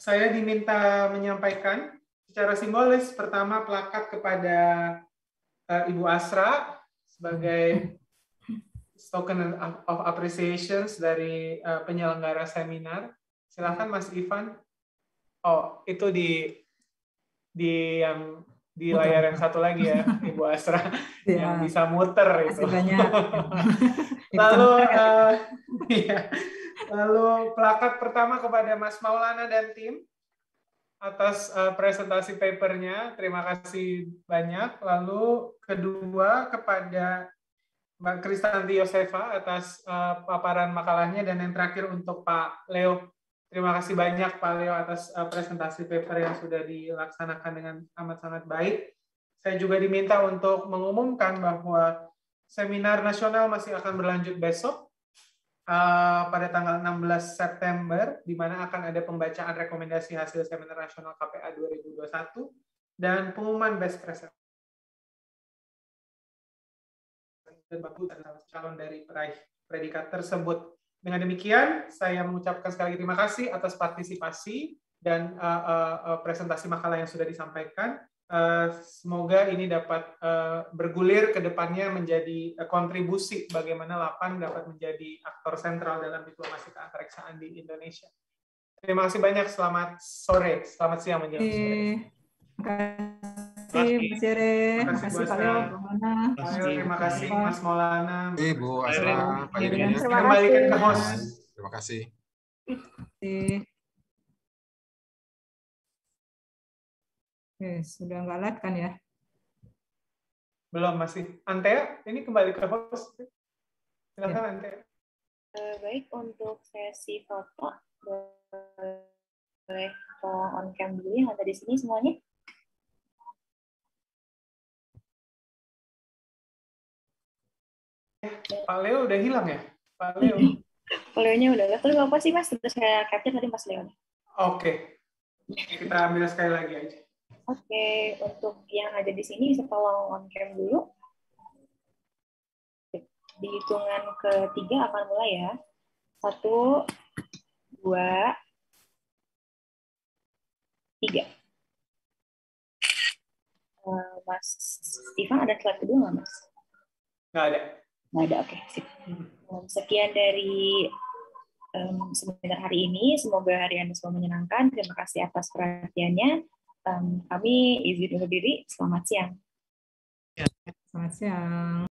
Saya diminta menyampaikan secara simbolis pertama plakat kepada Ibu Asra sebagai token of appreciation dari penyelenggara seminar. Silakan Mas Ivan. Oh, itu di layar yang satu lagi ya, Ibu Asra, yang bisa muter itu. Lalu Lalu plakat pertama kepada Mas Maulana dan tim atas presentasi papernya, terima kasih banyak. Lalu kedua kepada Mbak Kristanti Yosefa atas paparan makalahnya, dan yang terakhir untuk Pak Leo. Terima kasih banyak Pak Leo atas presentasi paper yang sudah dilaksanakan dengan amat sangat baik. Saya juga diminta untuk mengumumkan bahwa seminar nasional masih akan berlanjut besok pada tanggal 16 September, di mana akan ada pembacaan rekomendasi hasil seminar nasional KPA 2021 dan pengumuman best presenter dan calon dari peraih predikat tersebut. Dengan demikian, saya mengucapkan sekali lagi terima kasih atas partisipasi dan presentasi makalah yang sudah disampaikan. Semoga ini dapat bergulir ke depannya menjadi kontribusi bagaimana LAPAN dapat menjadi aktor sentral dalam diplomasi keantariksaan di Indonesia. Terima kasih banyak. Selamat sore, selamat siang menjelang sore. Terima kasih Mas Yere, Terima kasih Bu Asra. Terima kasih Mas Maulana. Bu Asra, Pak Yeri. Saya kembalikan ke host. Terima kasih. Oke, sudah nggak live kan ya? Belum, masih. Antea, ini kembali ke host. Silakan ya. Antea. Baik, untuk sesi foto, boleh tolong on cam dulu yang ada di sini semuanya. Pak Leo udah hilang ya? Pak Leo. Pak Leo-nya udah lihat. Terus apa sih Mas? Sudah saya capture tadi Mas Leo. Oke. Kita ambil sekali lagi aja. Oke, untuk yang ada di sini bisa tolong on cam dulu. Di hitungan ketiga akan mulai ya. 1, 2, 3. Mas Ivan ada slide kedua nggak Mas? Nggak ada. Nggak ada, oke. Sekian dari seminar hari ini. Semoga hari Anda semua menyenangkan. Terima kasih atas perhatiannya. Kami izin undur diri. Selamat siang. Selamat siang.